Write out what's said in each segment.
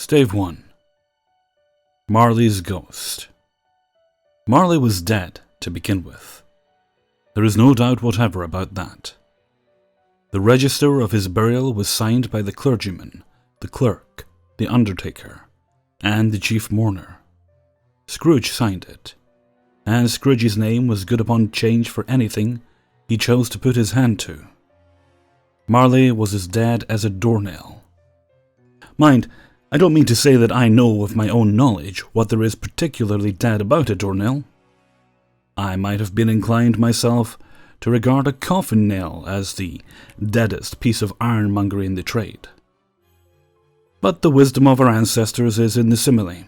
Stave 1. Marley's Ghost. Marley was dead to begin with. There is no doubt whatever about that. The register of his burial was signed by the clergyman, the clerk, the undertaker, and the chief mourner. Scrooge signed it, and Scrooge's name was good upon change for anything he chose to put his hand to. Marley was as dead as a doornail. Mind, I don't mean to say that I know of my own knowledge what there is particularly dead about a doornail. I might have been inclined myself to regard a coffin nail as the deadest piece of ironmongery in the trade. But the wisdom of our ancestors is in the simile,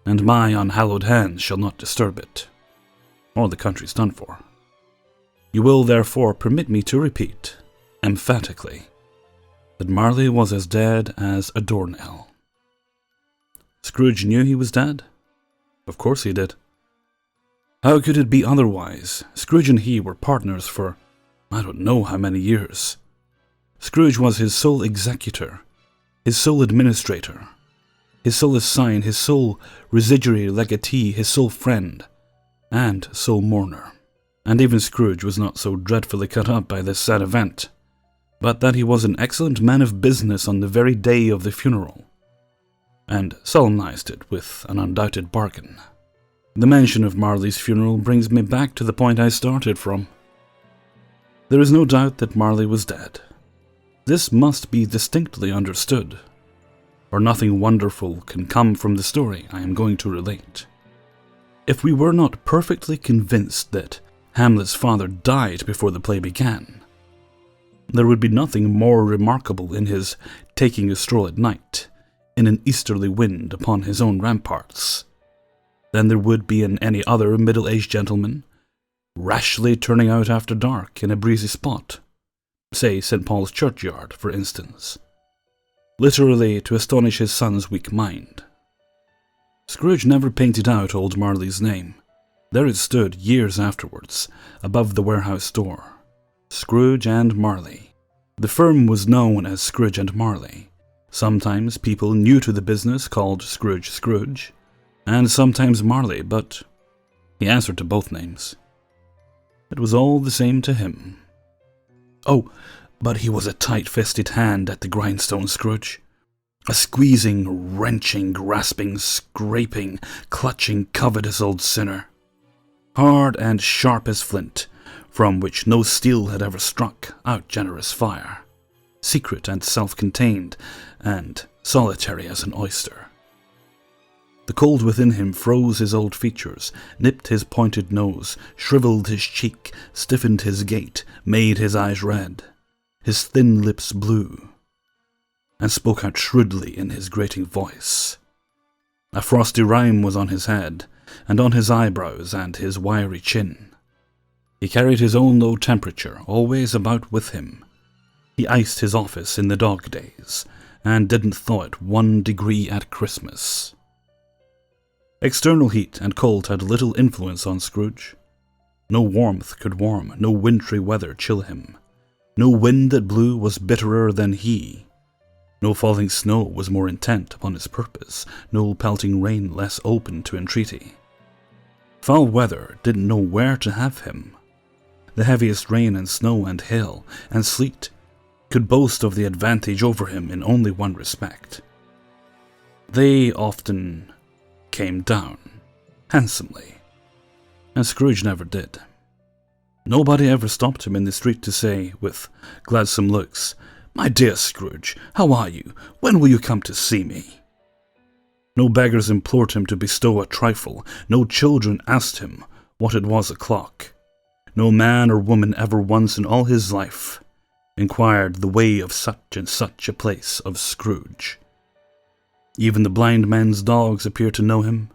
and my unhallowed hands shall not disturb it, or the country's done for. You will therefore permit me to repeat, emphatically, that Marley was as dead as a doornail. Scrooge knew he was dead? Of course he did. How could it be otherwise? Scrooge and he were partners for I don't know how many years. Scrooge was his sole executor, his sole administrator, his sole assign, his sole residuary legatee, his sole friend, and sole mourner. And even Scrooge was not so dreadfully cut up by this sad event, but that he was an excellent man of business on the very day of the funeral, and solemnized it with an undoubted bargain. The mention of Marley's funeral brings me back to the point I started from. There is no doubt that Marley was dead. This must be distinctly understood, or nothing wonderful can come from the story I am going to relate. If we were not perfectly convinced that Hamlet's father died before the play began, there would be nothing more remarkable in his taking a stroll at night, in an easterly wind upon his own ramparts, than there would be in any other middle-aged gentleman rashly turning out after dark in a breezy spot, say St. Paul's churchyard, for instance, literally to astonish his son's weak mind. Scrooge never painted out old Marley's name. There it stood years afterwards, above the warehouse door. Scrooge and Marley. The firm was known as Scrooge and Marley. Sometimes people new to the business called Scrooge Scrooge, and sometimes Marley, but he answered to both names. It was all the same to him. Oh, but he was a tight-fisted hand at the grindstone, Scrooge. A squeezing, wrenching, grasping, scraping, clutching, covetous old sinner. Hard and sharp as flint, from which no steel had ever struck out generous fire. Secret and self-contained, and solitary as an oyster. The cold within him froze his old features, nipped his pointed nose, shriveled his cheek, stiffened his gait, made his eyes red, his thin lips blue, and spoke out shrewdly in his grating voice. A frosty rime was on his head, and on his eyebrows and his wiry chin. He carried his own low temperature always about with him. He iced his office in the dog days, and didn't thaw it 1 degree at Christmas. External heat and cold had little influence on Scrooge. No warmth could warm, no wintry weather chill him. No wind that blew was bitterer than he. No falling snow was more intent upon his purpose, no pelting rain less open to entreaty. Foul weather didn't know where to have him. The heaviest rain and snow and hail and sleet could boast of the advantage over him in only one respect. They often came down, handsomely, and Scrooge never did. Nobody ever stopped him in the street to say, with gladsome looks, "My dear Scrooge, how are you? When will you come to see me?" No beggars implored him to bestow a trifle, no children asked him what it was o'clock. No man or woman ever once in all his life inquired the way of such and such a place of Scrooge. Even the blind men's dogs appeared to know him,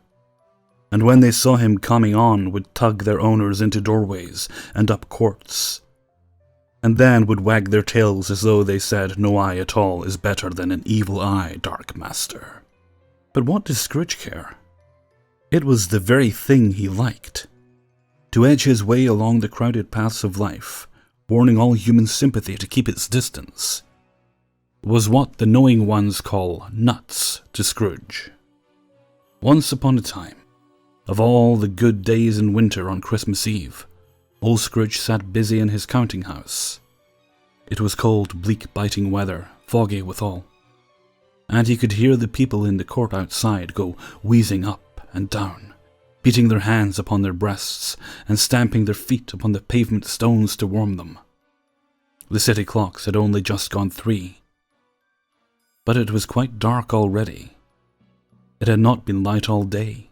and when they saw him coming on would tug their owners into doorways and up courts, and then would wag their tails as though they said, "No eye at all is better than an evil eye, dark master." But what did Scrooge care? It was the very thing he liked. To edge his way along the crowded paths of life, warning all human sympathy to keep its distance, was what the knowing ones call nuts to Scrooge. Once upon a time, of all the good days in winter on Christmas Eve, old Scrooge sat busy in his counting house. It was cold, bleak, biting weather, foggy withal, and he could hear the people in the court outside go wheezing up and down, beating their hands upon their breasts and stamping their feet upon the pavement stones to warm them. The city clocks had only just gone 3, but it was quite dark already. It had not been light all day.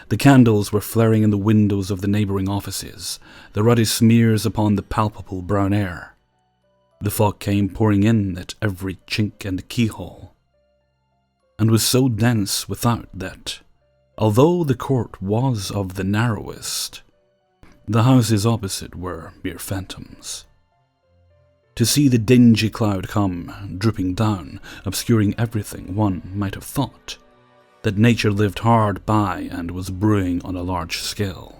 The candles were flaring in the windows of the neighbouring offices, the ruddy smears upon the palpable brown air. The fog came pouring in at every chink and keyhole, and was so dense without that, although the court was of the narrowest, the houses opposite were mere phantoms. To see the dingy cloud come, drooping down, obscuring everything, one might have thought that nature lived hard by and was brewing on a large scale.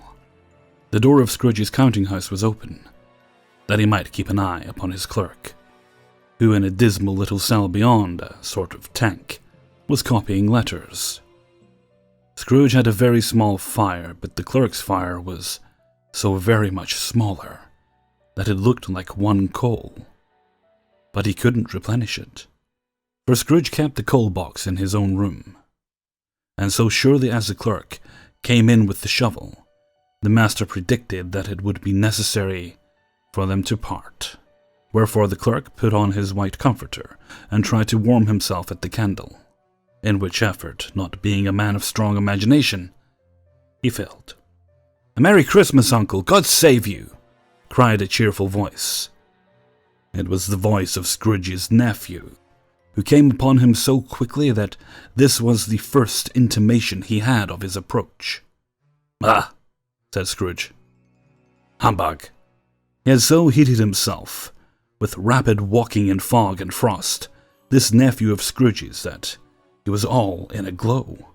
The door of Scrooge's counting house was open, that he might keep an eye upon his clerk, who in a dismal little cell beyond, a sort of tank, was copying letters. Scrooge had a very small fire, but the clerk's fire was so very much smaller that it looked like one coal. But he couldn't replenish it, for Scrooge kept the coal box in his own room. And so surely as the clerk came in with the shovel, the master predicted that it would be necessary for them to part, wherefore the clerk put on his white comforter and tried to warm himself at the candle, in which effort, not being a man of strong imagination, he failed. "A Merry Christmas, Uncle! God save you!" cried a cheerful voice. It was the voice of Scrooge's nephew, who came upon him so quickly that this was the first intimation he had of his approach. "Ah," said Scrooge. "Humbug." He had so heated himself, with rapid walking in fog and frost, this nephew of Scrooge's, that he was all in a glow.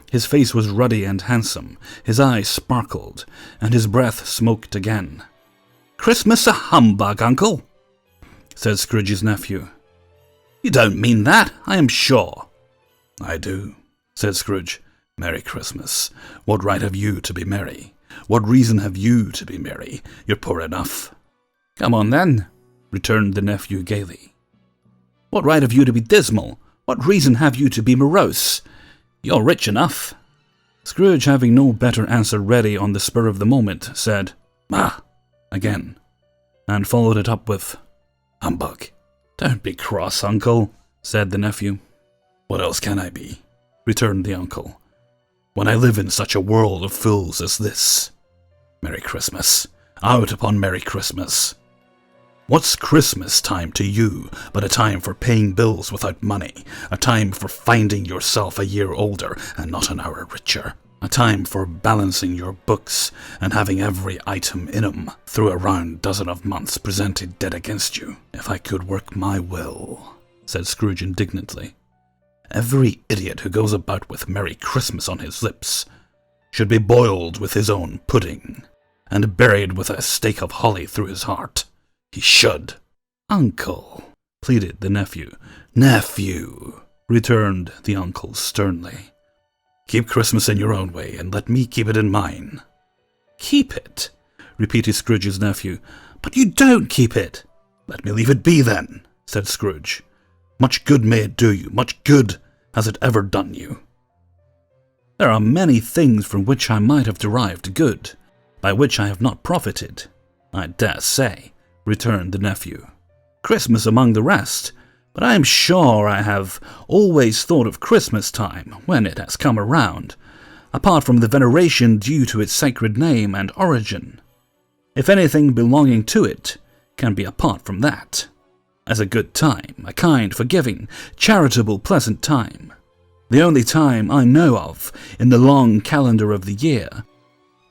His face was ruddy and handsome, his eyes sparkled, and his breath smoked again. "Christmas a humbug, Uncle," said Scrooge's nephew. "You don't mean that, I am sure." "I do," said Scrooge. "Merry Christmas. What right have you to be merry? What reason have you to be merry? You're poor enough." "Come on, then," returned the nephew gaily. "What right have you to be dismal? What reason have you to be morose? You're rich enough." Scrooge, having no better answer ready on the spur of the moment, said, "Ah," again, and followed it up with, "Humbug." "Don't be cross, Uncle," said the nephew. "What else can I be?" returned the uncle, "when I live in such a world of fools as this? Merry Christmas. Out upon Merry Christmas. What's Christmas time to you but a time for paying bills without money, a time for finding yourself a year older and not an hour richer, a time for balancing your books and having every item in 'em through a round dozen of months presented dead against you? If I could work my will," said Scrooge indignantly, "every idiot who goes about with Merry Christmas on his lips should be boiled with his own pudding and buried with a stake of holly through his heart. He should." "Uncle," pleaded the nephew. "Nephew," returned the uncle sternly. "Keep Christmas in your own way, and let me keep it in mine." "Keep it?" repeated Scrooge's nephew. "But you don't keep it." "Let me leave it be, then," said Scrooge. "Much good may it do you, much good has it ever done you." "There are many things from which I might have derived good, by which I have not profited, I dare say," returned the nephew. "Christmas among the rest, but I am sure I have always thought of Christmas time, when it has come around, apart from the veneration due to its sacred name and origin, if anything belonging to it can be apart from that, as a good time, a kind, forgiving, charitable, pleasant time, the only time I know of in the long calendar of the year,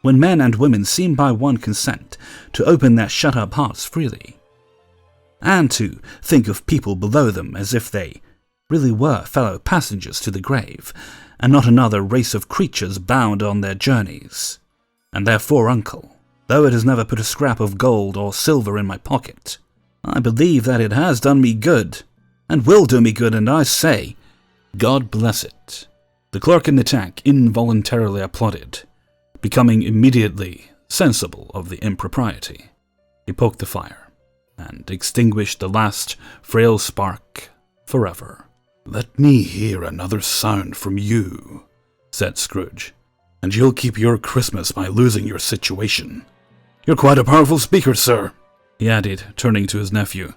when men and women seem by one consent to open their shut-up hearts freely, and to think of people below them as if they really were fellow passengers to the grave, and not another race of creatures bound on their journeys. And therefore, Uncle, though it has never put a scrap of gold or silver in my pocket, I believe that it has done me good, and will do me good, and I say, God bless it. The clerk in the tack involuntarily applauded, becoming immediately sensible of the impropriety. He poked the fire, and extinguished the last frail spark forever. "Let me hear another sound from you," said Scrooge, "and you'll keep your Christmas by losing your situation. You're quite a powerful speaker, sir," he added, turning to his nephew.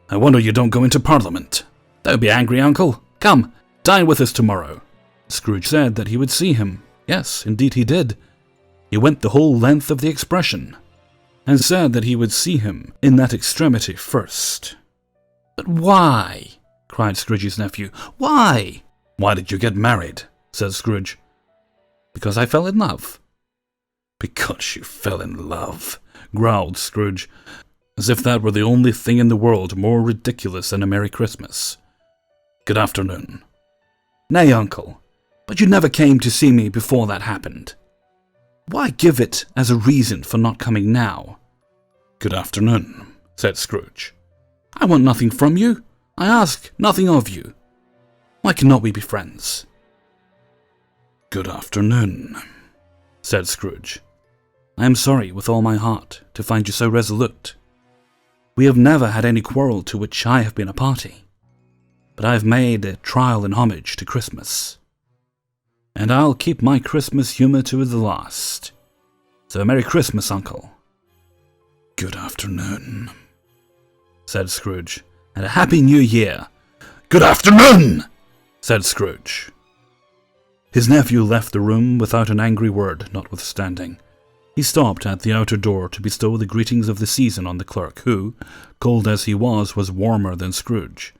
"I wonder you don't go into Parliament." "Don't be angry, uncle. Come, dine with us tomorrow." Scrooge said that he would see him. Yes, indeed he did. He went the whole length of the expression, and said that he would see him in that extremity first. "But why?" cried Scrooge's nephew. "Why?" "Why did you get married?" said Scrooge. "Because I fell in love." "Because you fell in love," growled Scrooge, as if that were the only thing in the world more ridiculous than a Merry Christmas. "Good afternoon." "Nay, uncle, but you never came to see me before that happened. Why give it as a reason for not coming now?" "Good afternoon," said Scrooge. "I want nothing from you. I ask nothing of you. Why cannot we be friends?" "Good afternoon," said Scrooge. "I am sorry with all my heart to find you so resolute. We have never had any quarrel to which I have been a party, but I have made a trial in homage to Christmas, and I'll keep my Christmas humour to the last. So Merry Christmas, uncle." "Good afternoon," said Scrooge, "and a Happy New Year." "Good afternoon," said Scrooge. His nephew left the room without an angry word, notwithstanding. He stopped at the outer door to bestow the greetings of the season on the clerk, who, cold as he was warmer than Scrooge,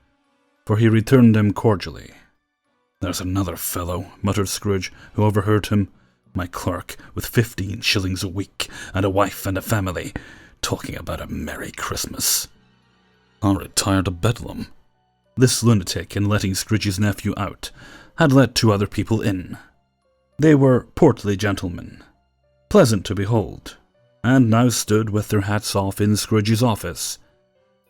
for he returned them cordially. "There's another fellow," muttered Scrooge, who overheard him. "My clerk, with 15 shillings a week, and a wife and a family, talking about a Merry Christmas. I'll retire to Bedlam." This lunatic, in letting Scrooge's nephew out, had let 2 other people in. They were portly gentlemen, pleasant to behold, and now stood with their hats off in Scrooge's office.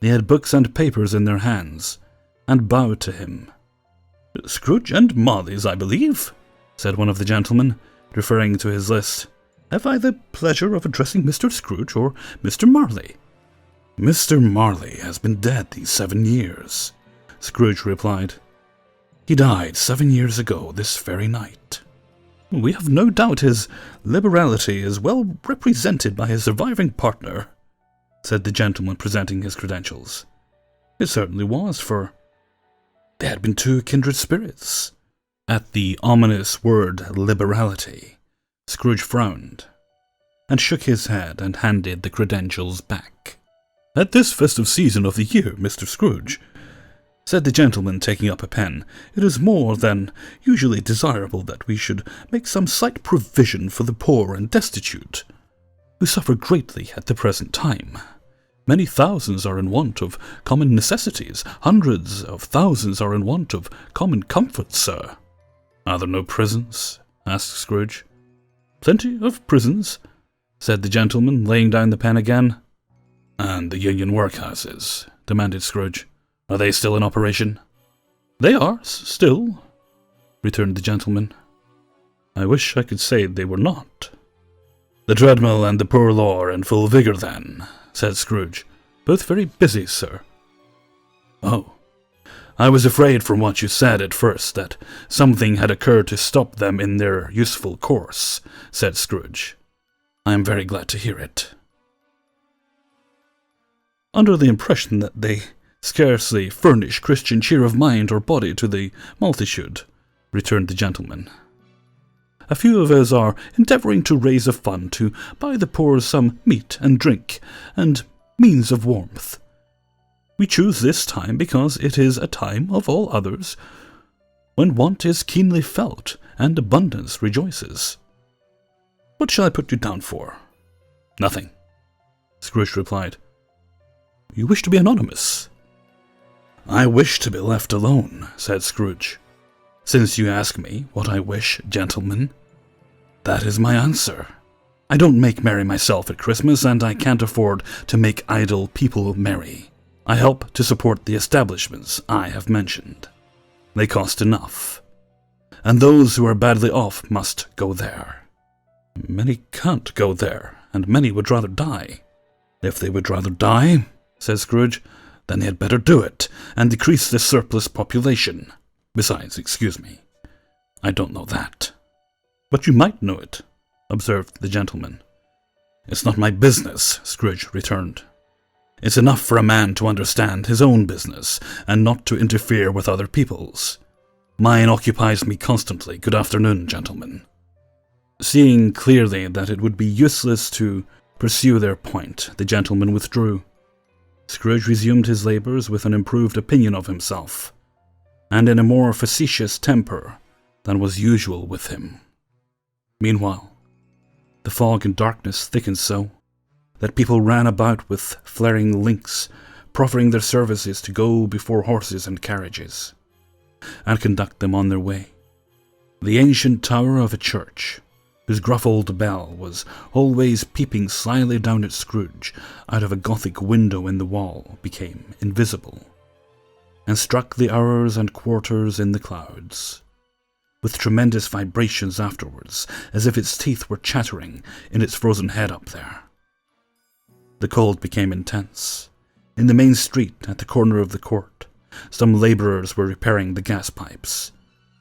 They had books and papers in their hands, and bowed to him. "Scrooge and Marley's, I believe," said one of the gentlemen, referring to his list. "Have I the pleasure of addressing Mr. Scrooge or Mr. Marley?" "Mr. Marley has been dead these 7 years," Scrooge replied. "He died 7 years ago this very night." "We have no doubt his liberality is well represented by his surviving partner," said the gentleman, presenting his credentials. "It certainly was, for they had been 2 kindred spirits." At the ominous word liberality, Scrooge frowned, and shook his head and handed the credentials back. "At this festive season of the year, Mr. Scrooge," said the gentleman, taking up a pen, "it is more than usually desirable that we should make some slight provision for the poor and destitute, who suffer greatly at the present time. Many thousands are in want of common necessities. Hundreds of thousands are in want of common comforts, sir." "Are there no prisons?" asked Scrooge. "Plenty of prisons," said the gentleman, laying down the pen again. "And the union workhouses?" demanded Scrooge. "Are they still in operation?" "They are, still," returned the gentleman. "I wish I could say they were not." "The treadmill and the poor law are in full vigour, then?" said Scrooge. "Both very busy, sir." "Oh, I was afraid from what you said at first that something had occurred to stop them in their useful course," said Scrooge. "I am very glad to hear it." "Under the impression that they scarcely furnish Christian cheer of mind or body to the multitude," returned the gentleman. "A few of us are endeavouring to raise a fund to buy the poor some meat and drink, and means of warmth. We choose this time because it is a time of all others when want is keenly felt and abundance rejoices. What shall I put you down for?" "Nothing," Scrooge replied. "You wish to be anonymous?" "I wish to be left alone," said Scrooge. "Since you ask me what I wish, gentlemen, that is my answer. I don't make merry myself at Christmas, and I can't afford to make idle people merry. I help to support the establishments I have mentioned." They cost enough, and those who are badly off must go there. Many can't go there, and many would rather die. If they would rather die, said Scrooge, then they had better do it, and decrease the surplus population. Besides, excuse me, I don't know that. But you might know it, observed the gentleman. It's not my business, Scrooge returned. It's enough for a man to understand his own business, and not to interfere with other people's. Mine occupies me constantly. Good afternoon, gentlemen. Seeing clearly that it would be useless to pursue their point, the gentleman withdrew. Scrooge resumed his labours with an improved opinion of himself, and in a more facetious temper than was usual with him. Meanwhile, the fog and darkness thickened so that people ran about with flaring links, proffering their services to go before horses and carriages, and conduct them on their way. The ancient tower of a church, whose gruff old bell was always peeping slyly down at Scrooge out of a Gothic window in the wall, became invisible, and struck the hours and quarters in the clouds, with tremendous vibrations afterwards, as if its teeth were chattering in its frozen head up there. The cold became intense. In the main street, at the corner of the court, some labourers were repairing the gas pipes,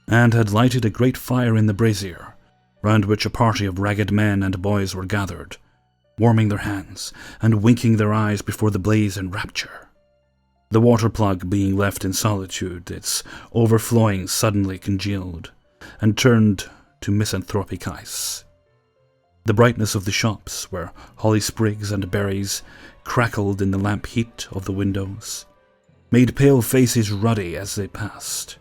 and had lighted a great fire in the brazier, round which a party of ragged men and boys were gathered, warming their hands and winking their eyes before the blaze in rapture. The water plug being left in solitude, its overflowing suddenly congealed, and turned to misanthropic ice. The brightness of the shops, where holly sprigs and berries crackled in the lamp heat of the windows, made pale faces ruddy as they passed.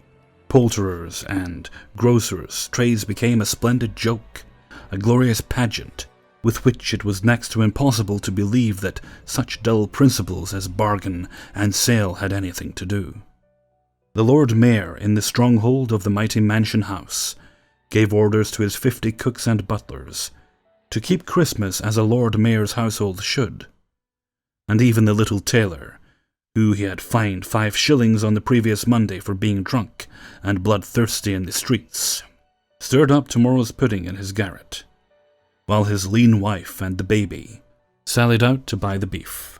Poulterers' and grocers' trades became a splendid joke, a glorious pageant, with which it was next to impossible to believe that such dull principles as bargain and sale had anything to do. The Lord Mayor, in the stronghold of the mighty mansion house, gave orders to his 50 cooks and butlers to keep Christmas as a Lord Mayor's household should, and even the little tailor, who he had fined 5 shillings on the previous Monday for being drunk and bloodthirsty in the streets, stirred up tomorrow's pudding in his garret, while his lean wife and the baby sallied out to buy the beef.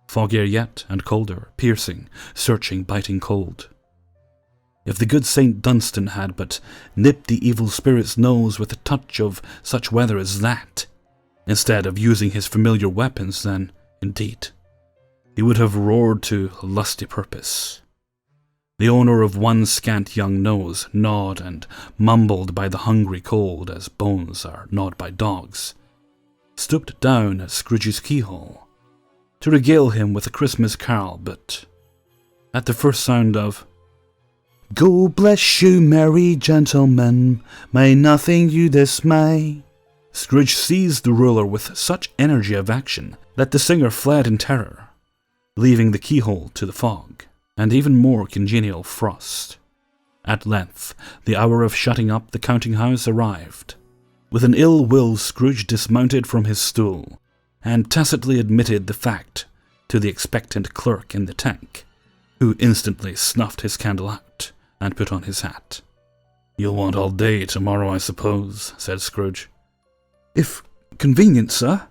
Foggier yet, and colder, piercing, searching, biting cold. If the good St. Dunstan had but nipped the evil spirit's nose with a touch of such weather as that, instead of using his familiar weapons, then, indeed, he would have roared to lusty purpose. The owner of one scant young nose gnawed and mumbled by the hungry cold as bones are gnawed by dogs, stooped down at Scrooge's keyhole to regale him with a Christmas carol, but at the first sound of "God bless you, merry gentlemen, may nothing you dismay," Scrooge seized the ruler with such energy of action that the singer fled in terror, leaving the keyhole to the fog, and even more congenial frost. At length, the hour of shutting up the counting-house arrived. With an ill will, Scrooge dismounted from his stool, and tacitly admitted the fact to the expectant clerk in the tank, who instantly snuffed his candle out and put on his hat. "You'll want all day tomorrow, I suppose," said Scrooge. "If convenient, sir."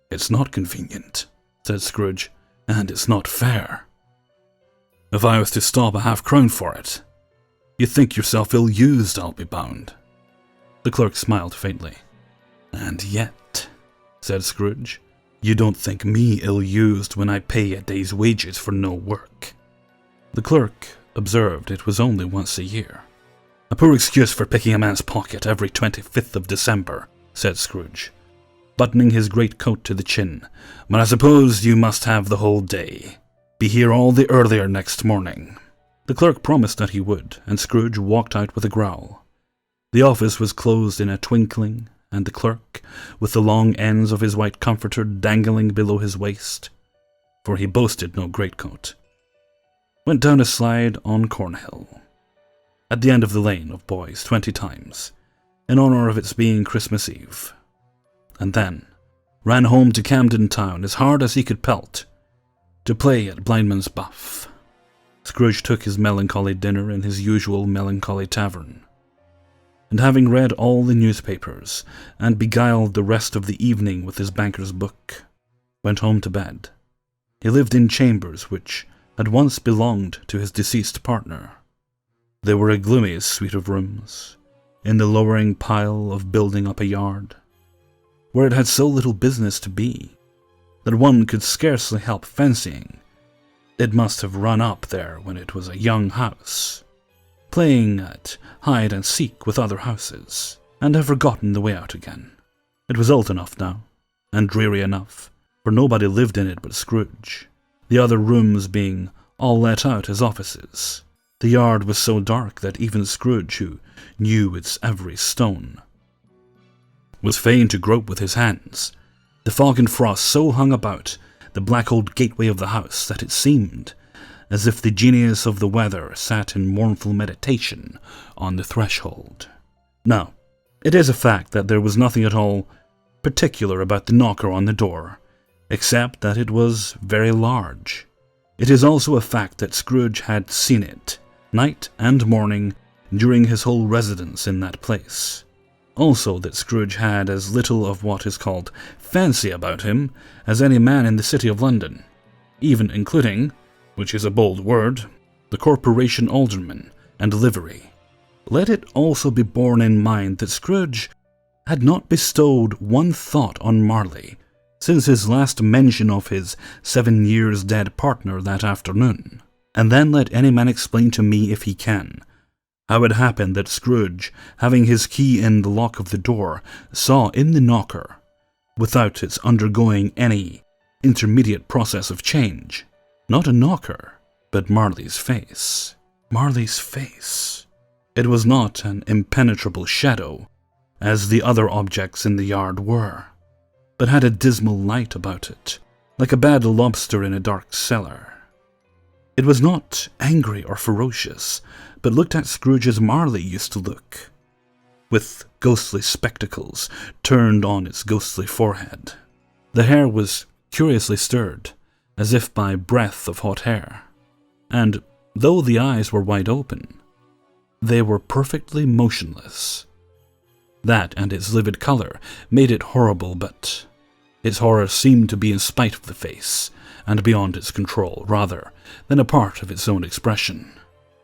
"It's not convenient," said Scrooge, "and it's not fair. If I was to stop a half-crown for it, you'd think yourself ill-used, I'll be bound." The clerk smiled faintly. "And yet," said Scrooge, "you don't think me ill-used when I pay a day's wages for no work." The clerk observed it was only once a year. "A poor excuse for picking a man's pocket every 25th of December," said Scrooge, buttoning his great coat to the chin, "but I suppose you must have the whole day. Be here all the earlier next morning." The clerk promised that he would, and Scrooge walked out with a growl. The office was closed in a twinkling, and the clerk, with the long ends of his white comforter dangling below his waist, for he boasted no greatcoat, went down a slide on Cornhill, at the end of the lane of boys 20 times, in honour of its being Christmas Eve, and then ran home to Camden Town as hard as he could pelt, to play at blindman's buff. Scrooge took his melancholy dinner in his usual melancholy tavern, and having read all the newspapers, and beguiled the rest of the evening with his banker's book, went home to bed. He lived in chambers which had once belonged to his deceased partner. They were a gloomy suite of rooms, in the lowering pile of building up a yard, where it had so little business to be, that one could scarcely help fancying it must have run up there when it was a young house, playing at hide-and-seek with other houses, and have forgotten the way out again. It was old enough now, and dreary enough, for nobody lived in it but Scrooge, the other rooms being all let out as offices. The yard was so dark that even Scrooge, who knew its every stone, was fain to grope with his hands. The fog and frost so hung about the black old gateway of the house that it seemed as if the genius of the weather sat in mournful meditation on the threshold. Now, it is a fact that there was nothing at all particular about the knocker on the door, except that it was very large. It is also a fact that Scrooge had seen it, night and morning, during his whole residence in that place. Also that Scrooge had as little of what is called fancy about him as any man in the city of London, even including, which is a bold word, the corporation alderman and livery. Let it also be borne in mind that Scrooge had not bestowed one thought on Marley since his last mention of his 7 years dead partner that afternoon. And then let any man explain to me, if he can, how it happened that Scrooge, having his key in the lock of the door, saw in the knocker, without its undergoing any intermediate process of change, not a knocker, but Marley's face. Marley's face. It was not an impenetrable shadow, as the other objects in the yard were, but had a dismal light about it, like a bad lobster in a dark cellar. It was not angry or ferocious, but looked at Scrooge as Marley used to look, with ghostly spectacles turned on its ghostly forehead. The hair was curiously stirred, as if by breath of hot air, and though the eyes were wide open, they were perfectly motionless. That and its livid color made it horrible, but its horror seemed to be in spite of the face, and beyond its control, rather than a part of its own expression.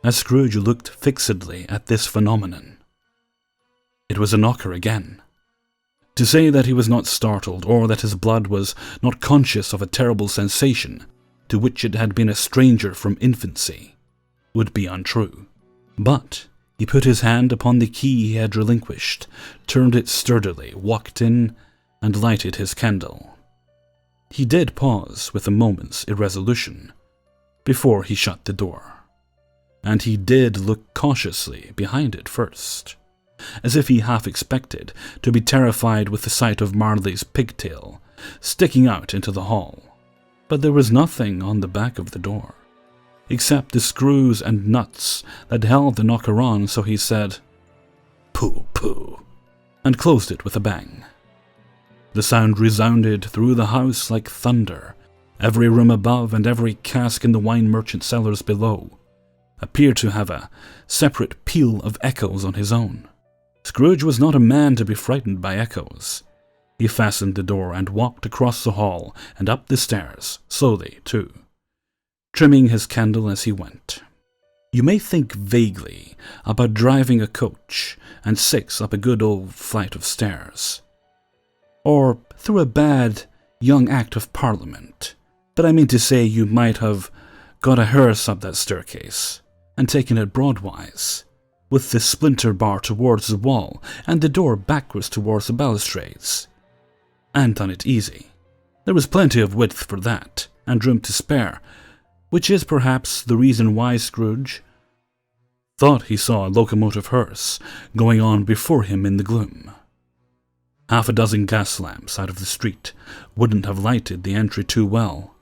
As Scrooge looked fixedly at this phenomenon, it was a knocker again. To say that he was not startled, or that his blood was not conscious of a terrible sensation to which it had been a stranger from infancy, would be untrue. But he put his hand upon the key he had relinquished, turned it sturdily, walked in, and lighted his candle. He did pause with a moment's irresolution before he shut the door, and he did look cautiously behind it first, as if he half expected to be terrified with the sight of Marley's pigtail sticking out into the hall. But there was nothing on the back of the door, except the screws and nuts that held the knocker on, so he said, "Pooh, pooh," and closed it with a bang. The sound resounded through the house like thunder. Every room above and every cask in the wine merchant cellars below appeared to have a separate peal of echoes on his own. Scrooge was not a man to be frightened by echoes. He fastened the door and walked across the hall and up the stairs, slowly, too, trimming his candle as he went. You may think vaguely about driving a coach and 6 up a good old flight of stairs, or through a bad young Act of Parliament, but I mean to say you might have got a hearse up that staircase and taken it broadwise, with the splinter bar towards the wall and the door backwards towards the balustrades, and done it easy. There was plenty of width for that, and room to spare, which is perhaps the reason why Scrooge thought he saw a locomotive hearse going on before him in the gloom. Half a dozen gas lamps out of the street wouldn't have lighted the entry too well,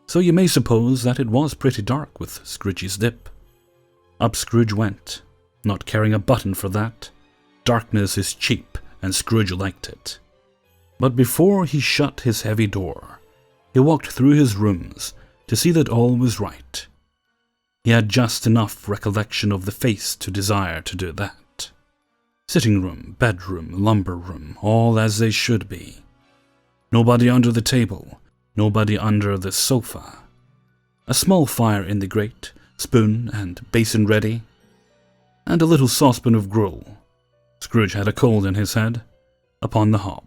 so you may suppose that it was pretty dark with Scrooge's dip. Up Scrooge went, not caring a button for that. Darkness is cheap, and Scrooge liked it. But before he shut his heavy door, he walked through his rooms to see that all was right. He had just enough recollection of the face to desire to do that. Sitting room, bedroom, lumber room, all as they should be. Nobody under the table, nobody under the sofa. A small fire in the grate, spoon and basin ready, and a little saucepan of gruel. Scrooge had a cold in his head, upon the hob.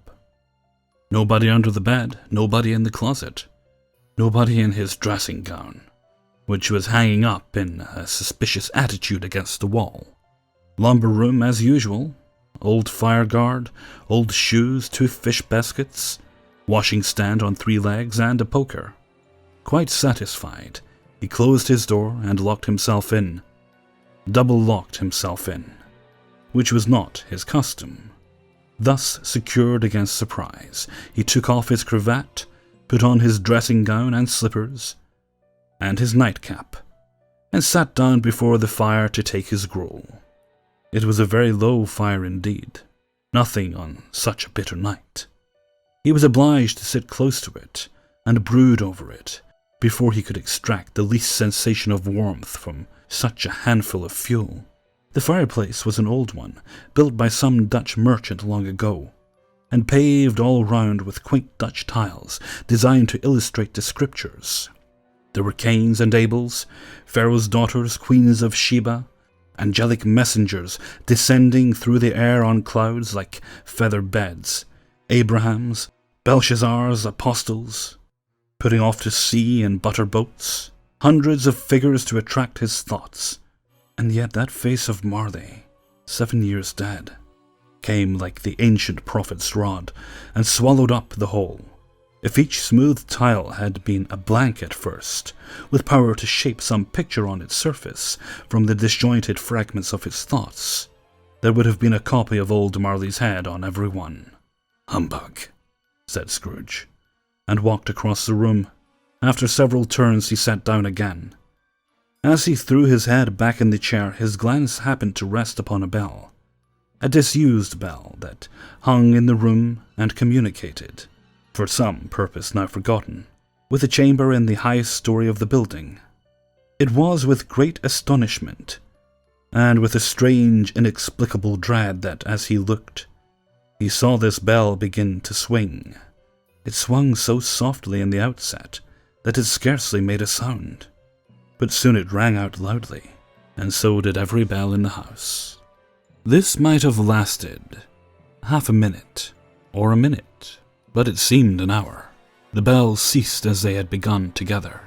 Nobody under the bed, nobody in the closet, nobody in his dressing gown, which was hanging up in a suspicious attitude against the wall. Lumber room as usual, old fire guard, old shoes, 2 fish baskets, washing stand on 3 legs, and a poker. Quite satisfied, he closed his door and locked himself in, double-locked himself in, which was not his custom. Thus secured against surprise, he took off his cravat, put on his dressing gown and slippers, and his nightcap, and sat down before the fire to take his gruel. It was a very low fire indeed, nothing on such a bitter night. He was obliged to sit close to it, and brood over it, before he could extract the least sensation of warmth from such a handful of fuel. The fireplace was an old one, built by some Dutch merchant long ago, and paved all round with quaint Dutch tiles designed to illustrate the scriptures. There were Cains and Abels, Pharaoh's daughters, queens of Sheba, angelic messengers descending through the air on clouds like feather beds, Abraham's, Belshazzar's apostles, putting off to sea in butter boats, hundreds of figures to attract his thoughts. And yet that face of Marley, 7 years dead, came like the ancient prophet's rod, and swallowed up the whole. If each smooth tile had been a blank at first, with power to shape some picture on its surface from the disjointed fragments of his thoughts, there would have been a copy of old Marley's head on every one. "Humbug," said Scrooge, and walked across the room. After several turns he sat down again. As he threw his head back in the chair, his glance happened to rest upon a bell, a disused bell that hung in the room and communicated, for some purpose now forgotten, with a chamber in the highest story of the building. It was with great astonishment, and with a strange, inexplicable dread that, as he looked, he saw this bell begin to swing. It swung so softly in the outset that it scarcely made a sound, but soon it rang out loudly, and so did every bell in the house. This might have lasted half a minute, or a minute, but it seemed an hour. The bells ceased as they had begun together.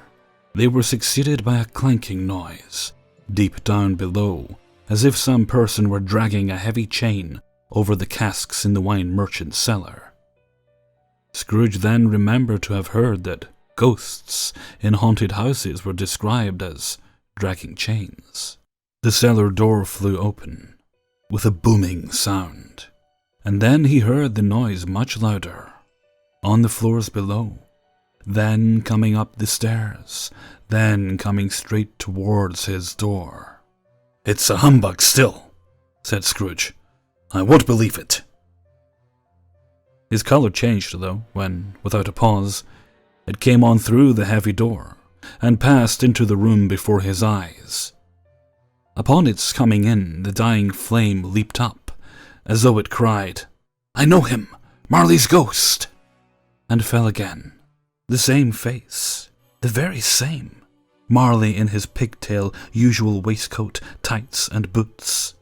They were succeeded by a clanking noise, deep down below, as if some person were dragging a heavy chain over the casks in the wine merchant's cellar. Scrooge then remembered to have heard that ghosts in haunted houses were described as dragging chains. The cellar door flew open, with a booming sound, and then he heard the noise much louder, on the floors below, then coming up the stairs, then coming straight towards his door. "It's a humbug still," said Scrooge. "I won't believe it." His colour changed, though, when, without a pause, it came on through the heavy door, and passed into the room before his eyes. Upon its coming in, the dying flame leaped up, as though it cried, "I know him! Marley's ghost!" and fell again. The same face, the very same. Marley in his pigtail usual waistcoat, tights, and boots.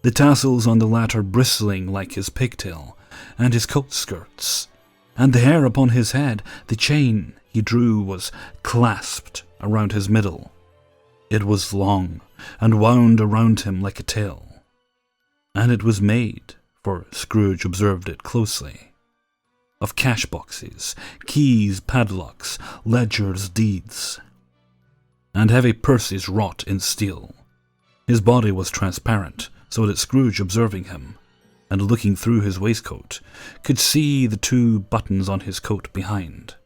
The tassels on the latter bristling like his pigtail, and his coat skirts, and the hair upon his head. The chain he drew was clasped around his middle. It was long, and wound around him like a tail, and it was made, for Scrooge observed it closely, of cash boxes, keys, padlocks, ledgers, deeds, and heavy purses wrought in steel. His body was transparent, so that Scrooge, observing him, and looking through his waistcoat, could see the 2 buttons on his coat behind.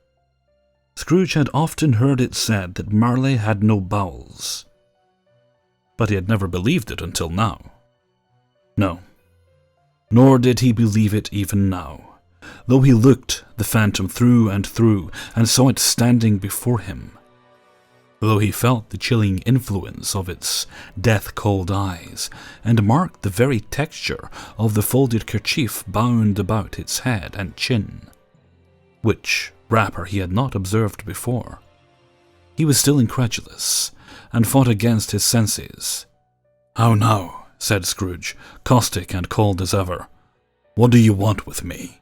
Scrooge had often heard it said that Marley had no bowels, but he had never believed it until now. No, nor did he believe it even now, though he looked the phantom through and saw it standing before him. though he felt the chilling influence of its death-cold eyes, and marked the very texture of the folded kerchief bound about its head and chin, which wrapper he had not observed before. He was still incredulous, and fought against his senses. "How now?" said Scrooge, caustic and cold as ever. "What do you want with me?"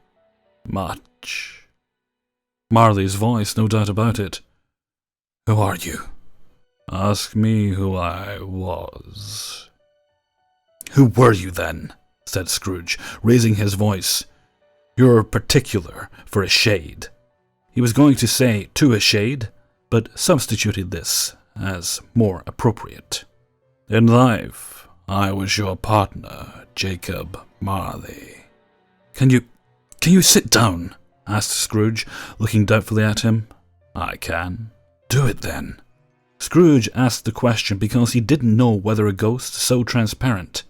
"Much." Marley's voice, no doubt about it. "Who are you?" "Ask me who I was." "Who were you, then?" said Scrooge, raising his voice. "You're particular for a shade." He was going to say "to a shade," but substituted this as more appropriate. "In life, I was your partner, Jacob Marley." Can you sit down?" asked Scrooge, looking doubtfully at him. "I can." "Do it, then." Scrooge asked the question because he didn't know whether a ghost so transparent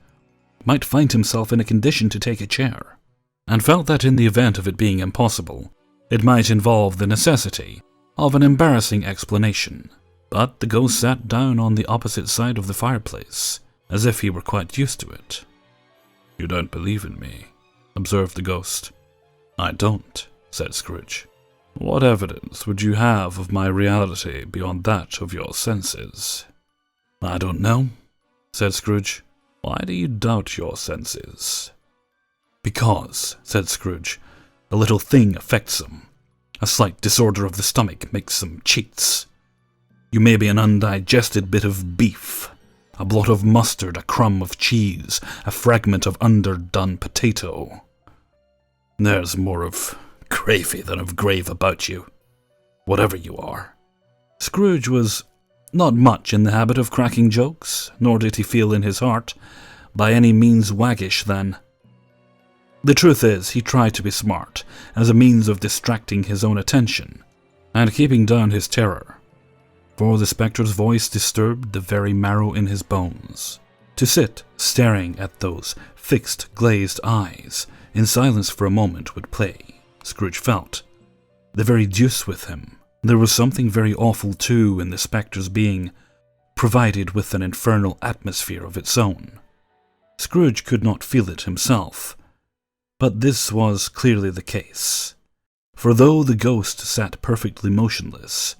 might find himself in a condition to take a chair, and felt that in the event of it being impossible, it might involve the necessity of an embarrassing explanation. But the ghost sat down on the opposite side of the fireplace, as if he were quite used to it. "You don't believe in me," observed the ghost. "I don't," said Scrooge. "What evidence would you have of my reality beyond that of your senses?" "I don't know," said Scrooge. "Why do you doubt your senses?" "Because," said Scrooge, "a little thing affects them. A slight disorder of the stomach makes them cheats. You may be an undigested bit of beef, a blot of mustard, a crumb of cheese, a fragment of underdone potato. There's more of gravy than of grave about you, whatever you are." Scrooge was not much in the habit of cracking jokes, nor did he feel in his heart by any means waggish then. The truth is, he tried to be smart, as a means of distracting his own attention, and keeping down his terror, for the spectre's voice disturbed the very marrow in his bones. To sit staring at those fixed, glazed eyes in silence for a moment would play, Scrooge felt, the very deuce with him. There was something very awful, too, in the spectre's being provided with an infernal atmosphere of its own. Scrooge could not feel it himself, but this was clearly the case, for though the ghost sat perfectly motionless,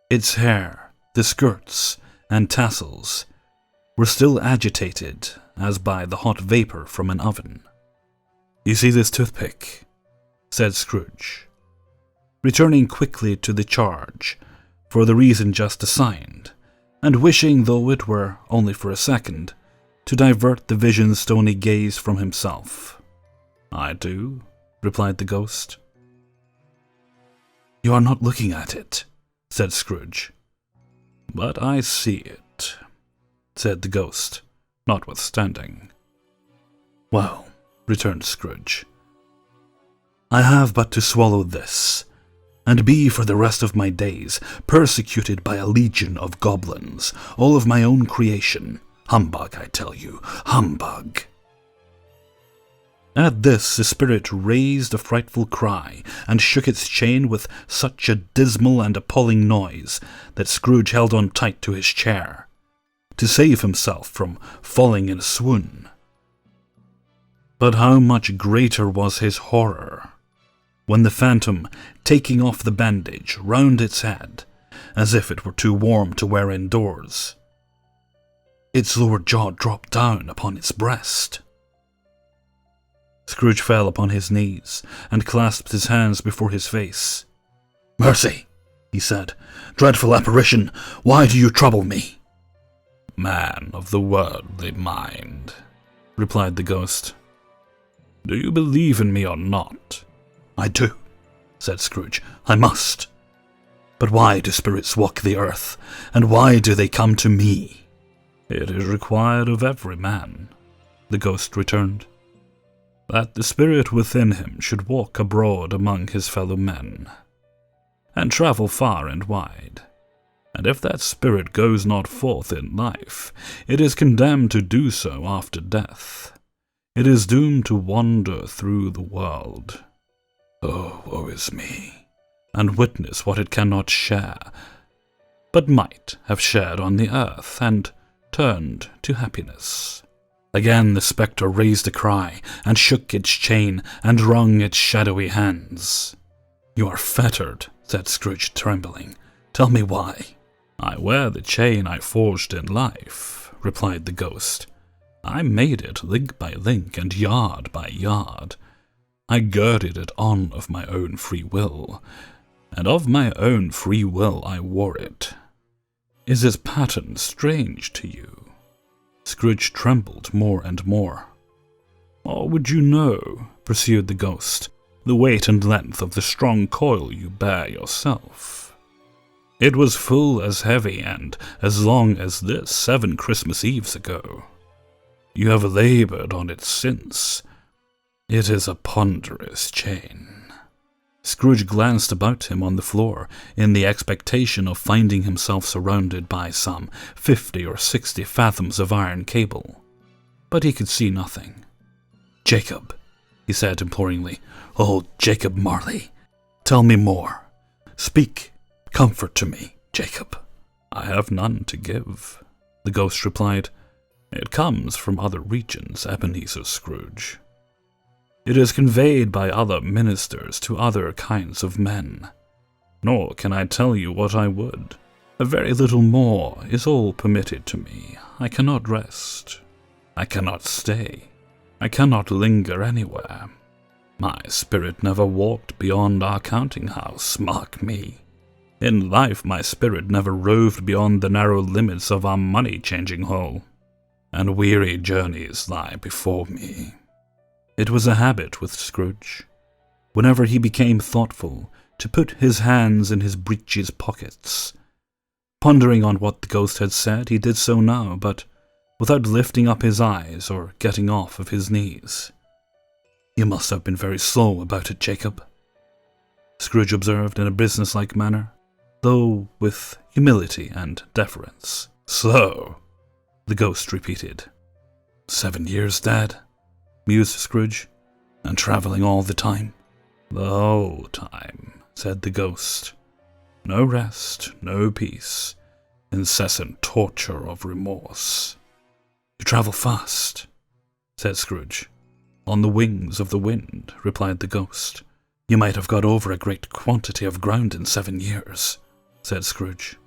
its hair, the skirts, and tassels were still agitated as by the hot vapor from an oven. "You see this toothpick?" said Scrooge, returning quickly to the charge for the reason just assigned, and wishing, though it were only for a second, to divert the vision's stony gaze from himself. "I do," replied the ghost. "You are not looking at it," said Scrooge. "But I see it," said the ghost, notwithstanding. "Well," returned Scrooge, "I have but to swallow this, and be for the rest of my days persecuted by a legion of goblins, all of my own creation. Humbug, I tell you, humbug." At this the spirit raised a frightful cry, and shook its chain with such a dismal and appalling noise that Scrooge held on tight to his chair, to save himself from falling in a swoon. But how much greater was his horror when the phantom, taking off the bandage round its head, as if it were too warm to wear indoors, its lower jaw dropped down upon its breast. Scrooge fell upon his knees and clasped his hands before his face. "Mercy," he said, "dreadful apparition, why do you trouble me?" "Man of the worldly mind," replied the ghost, "do you believe in me or not?" "I do," said Scrooge. "I must. But why do spirits walk the earth, and why do they come to me?" "It is required of every man," the ghost returned, "that the spirit within him should walk abroad among his fellow men, and travel far and wide. And if that spirit goes not forth in life, it is condemned to do so after death. It is doomed to wander through the world. Oh, woe is me, and witness what it cannot share, but might have shared on the earth and turned to happiness. Again the spectre raised a cry, and shook its chain, and wrung its shadowy hands. "You are fettered," said Scrooge, trembling. "Tell me why." "I wear the chain I forged in life," replied the ghost. "I made it link by link and yard by yard. I girded it on of my own free will, and of my own free will I wore it. Is its pattern strange to you?" Scrooge trembled more and more. "Or would you know," pursued the ghost, "the weight and length of the strong coil you bear yourself? It was full as heavy and as long as this 7 Christmas Eves ago. You have labored on it since. It is a ponderous chain." Scrooge glanced about him on the floor in the expectation of finding himself surrounded by some 50 or 60 fathoms of iron cable, but he could see nothing. "Jacob," he said imploringly, "oh, Jacob Marley, tell me more. Speak comfort to me, Jacob." "I have none to give," the ghost replied. "It comes from other regions, Ebenezer Scrooge. It is conveyed by other ministers to other kinds of men. Nor can I tell you what I would. A very little more is all permitted to me. I cannot rest. I cannot stay. I cannot linger anywhere. My spirit never walked beyond our counting-house, mark me. In life my spirit never roved beyond the narrow limits of our money-changing hole. And weary journeys lie before me." It was a habit with Scrooge, whenever he became thoughtful, to put his hands in his breeches pockets. Pondering on what the ghost had said, he did so now, but without lifting up his eyes or getting off of his knees. "You must have been very slow about it, Jacob," Scrooge observed in a businesslike manner, though with humility and deference. "Slow," the ghost repeated. 7 years, Dad," mused Scrooge, "and travelling all the time." "The whole time," said the ghost. "No rest, no peace, incessant torture of remorse." "You travel fast," said Scrooge. "On the wings of the wind," replied the ghost. "You might have got over a great quantity of ground in 7 years," said Scrooge.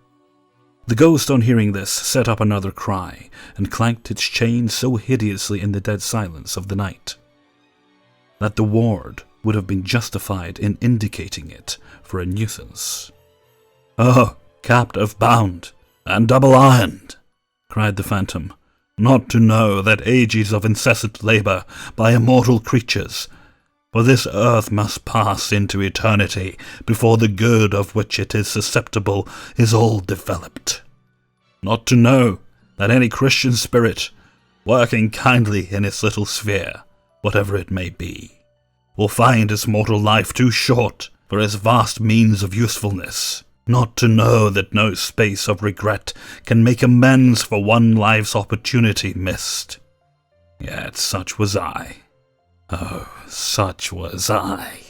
The ghost, on hearing this, set up another cry, and clanked its chain so hideously in the dead silence of the night, that the ward would have been justified in indicating it for a nuisance. "Oh, captive bound, and double-ironed," cried the phantom, "not to know that ages of incessant labour by immortal creatures, for this earth must pass into eternity before the good of which it is susceptible is all developed. Not to know that any Christian spirit, working kindly in its little sphere, whatever it may be, will find its mortal life too short for its vast means of usefulness. Not to know that no space of regret can make amends for one life's opportunity missed. Yet such was I. Oh, such was I."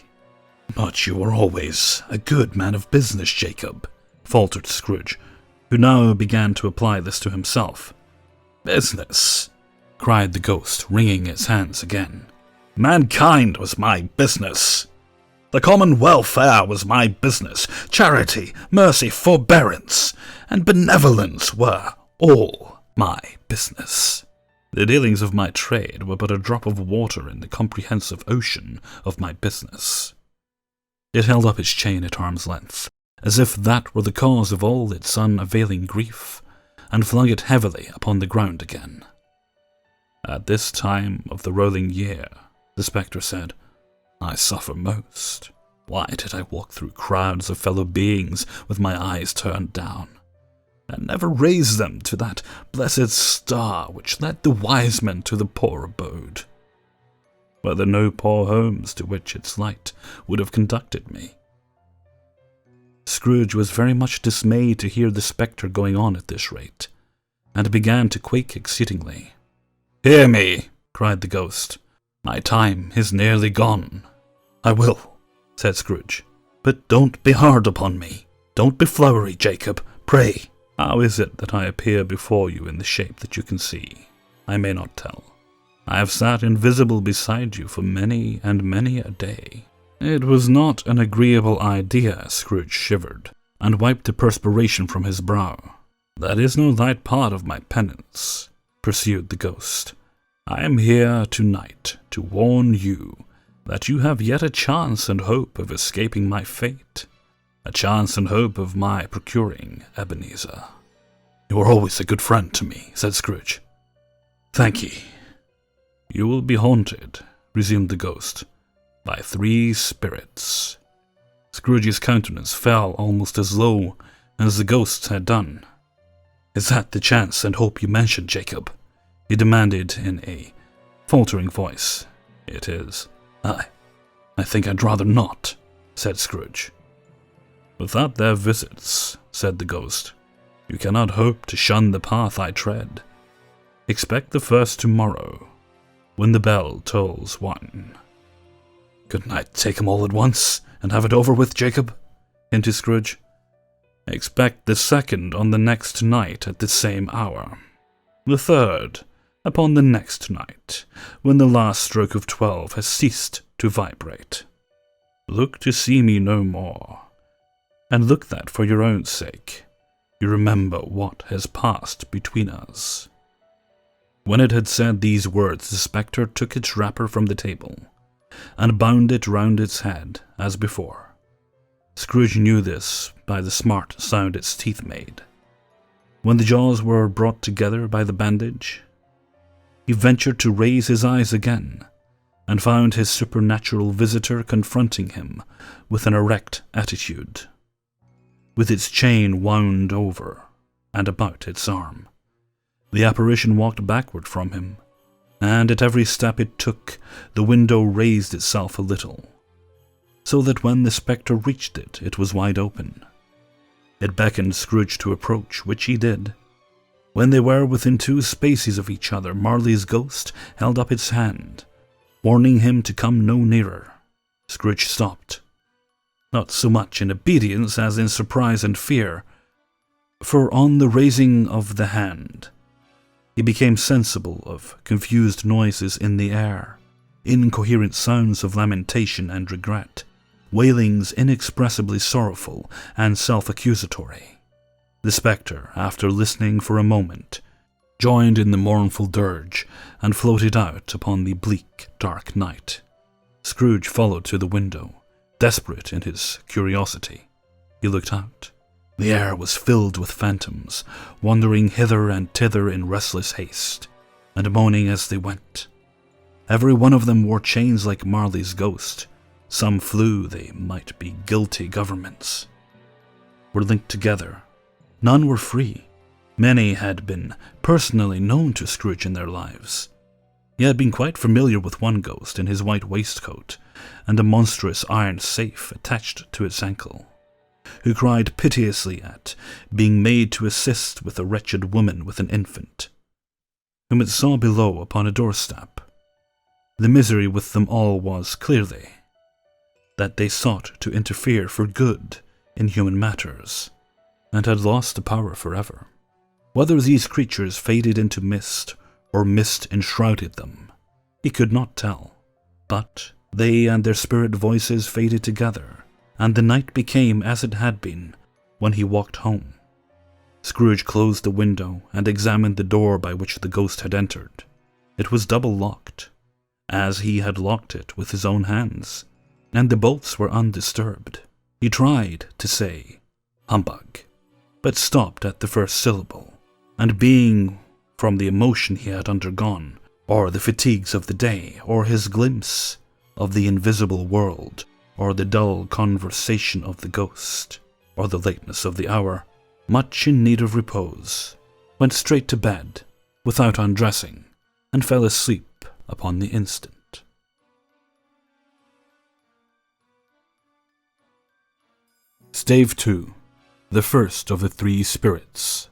"But you were always a good man of business, Jacob," faltered Scrooge, who now began to apply this to himself. "Business!" cried the ghost, wringing his hands again. "Mankind was my business. The common welfare was my business. Charity, mercy, forbearance, and benevolence were all my business. The dealings of my trade were but a drop of water in the comprehensive ocean of my business." It held up its chain at arm's length, as if that were the cause of all its unavailing grief, and flung it heavily upon the ground again. "At this time of the rolling year," the spectre said, "I suffer most. Why did I walk through crowds of fellow beings with my eyes turned down, and never raise them to that blessed star which led the wise men to the poor abode? Were there no poor homes to which its light would have conducted me?" Scrooge was very much dismayed to hear the spectre going on at this rate, and began to quake exceedingly. "Hear me!" cried the ghost. "My time is nearly gone." "I will," said Scrooge. "But don't be hard upon me. Don't be flowery, Jacob. Pray, how is it that I appear before you in the shape that you can see? I may not tell. I have sat invisible beside you for many and many a day." "It was not an agreeable idea," Scrooge shivered, and wiped the perspiration from his brow. "That is no light part of my penance," pursued the ghost. "I am here tonight to warn you that you have yet a chance and hope of escaping my fate, a chance and hope of my procuring Ebenezer." "You are always a good friend to me," said Scrooge. "Thank ye." "You will be haunted," resumed the ghost, "by 3 spirits." Scrooge's countenance fell almost as low as the ghost's had done. "Is that the chance and hope you mentioned, Jacob?" he demanded in a faltering voice. "It is." I think I'd rather not," said Scrooge. "Without their visits," said the ghost, "you cannot hope to shun the path I tread. Expect the first tomorrow, when the bell tolls 1. "Couldn't I take 'em all at once, and have it over with, Jacob?" hinted Scrooge. "Expect the second on the next night at the same hour. The third upon the next night, when the last stroke of 12 has ceased to vibrate. Look to see me no more, and look that for your own sake you remember what has passed between us." When it had said these words, the spectre took its wrapper from the table, and bound it round its head as before. Scrooge knew this by the smart sound its teeth made. When the jaws were brought together by the bandage, he ventured to raise his eyes again, and found his supernatural visitor confronting him with an erect attitude, with its chain wound over and about its arm. The apparition walked backward from him, and at every step it took, the window raised itself a little, so that when the spectre reached it, it was wide open. It beckoned Scrooge to approach, which he did. When they were within 2 spaces of each other, Marley's ghost held up its hand, warning him to come no nearer. Scrooge stopped, not so much in obedience as in surprise and fear, for on the raising of the hand, he became sensible of confused noises in the air, incoherent sounds of lamentation and regret, wailings inexpressibly sorrowful and self-accusatory. The spectre, after listening for a moment, joined in the mournful dirge and floated out upon the bleak, dark night. Scrooge followed to the window, desperate in his curiosity. He looked out. The air was filled with phantoms, wandering hither and thither in restless haste, and moaning as they went. Every one of them wore chains like Marley's ghost. Some flew, they might be guilty governments, were linked together. None were free. Many had been personally known to Scrooge in their lives. He had been quite familiar with one ghost in his white waistcoat and a monstrous iron safe attached to its ankle, who cried piteously at being made to assist with a wretched woman with an infant, whom it saw below upon a doorstep. The misery with them all was, clearly, that they sought to interfere for good in human matters, and had lost the power forever. Whether these creatures faded into mist, or mist enshrouded them, he could not tell. But they and their spirit voices faded together, and the night became as it had been when he walked home. Scrooge closed the window and examined the door by which the ghost had entered. It was double-locked, as he had locked it with his own hands, and the bolts were undisturbed. He tried to say, "Humbug," but stopped at the first syllable, and being, from the emotion he had undergone, or the fatigues of the day, or his glimpse of the invisible world, or the dull conversation of the ghost, or the lateness of the hour, much in need of repose, went straight to bed, without undressing, and fell asleep upon the instant. Stave 2. The first of the 3 spirits.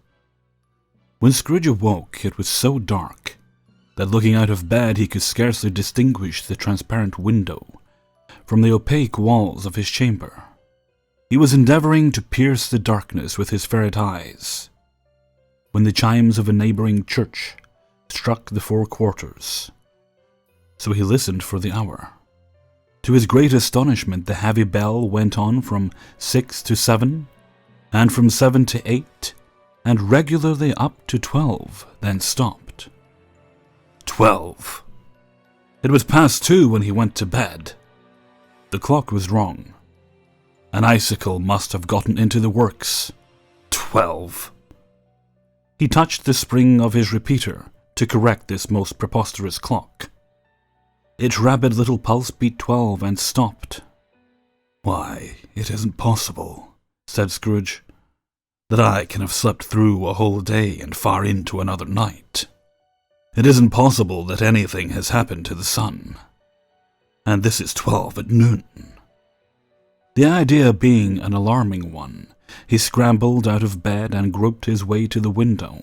When Scrooge awoke, it was so dark that looking out of bed he could scarcely distinguish the transparent window from the opaque walls of his chamber. He was endeavouring to pierce the darkness with his ferret eyes, when the chimes of a neighbouring church struck the 4 quarters. So he listened for the hour. To his great astonishment, the heavy bell went on from 6 to 7, and from 7 to 8, and regularly up to 12, then stopped. 12. It was past 2 when he went to bed. The clock was wrong. An icicle must have gotten into the works. 12. He touched the spring of his repeater to correct this most preposterous clock. Its rapid little pulse beat 12 and stopped. "Why, it isn't possible," said Scrooge, "that I can have slept through a whole day and far into another night. It isn't possible that anything has happened to the sun. And this is 12 at noon." The idea being an alarming one, he scrambled out of bed and groped his way to the window.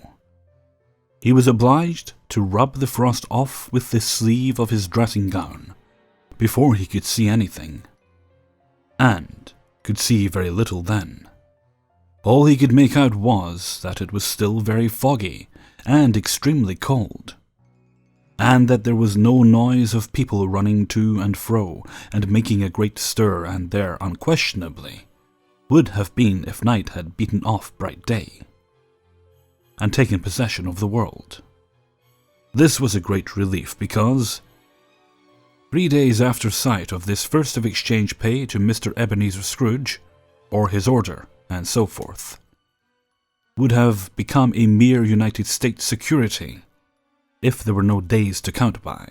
He was obliged to rub the frost off with the sleeve of his dressing gown before he could see anything, and could see very little then. All he could make out was that it was still very foggy and extremely cold, and that there was no noise of people running to and fro and making a great stir, and there unquestionably would have been if night had beaten off bright day and taken possession of the world. This was a great relief, because 3 days after sight of this first of exchange pay to Mr. Ebenezer Scrooge, or his order, and so forth, would have become a mere United States security, if there were no days to count by.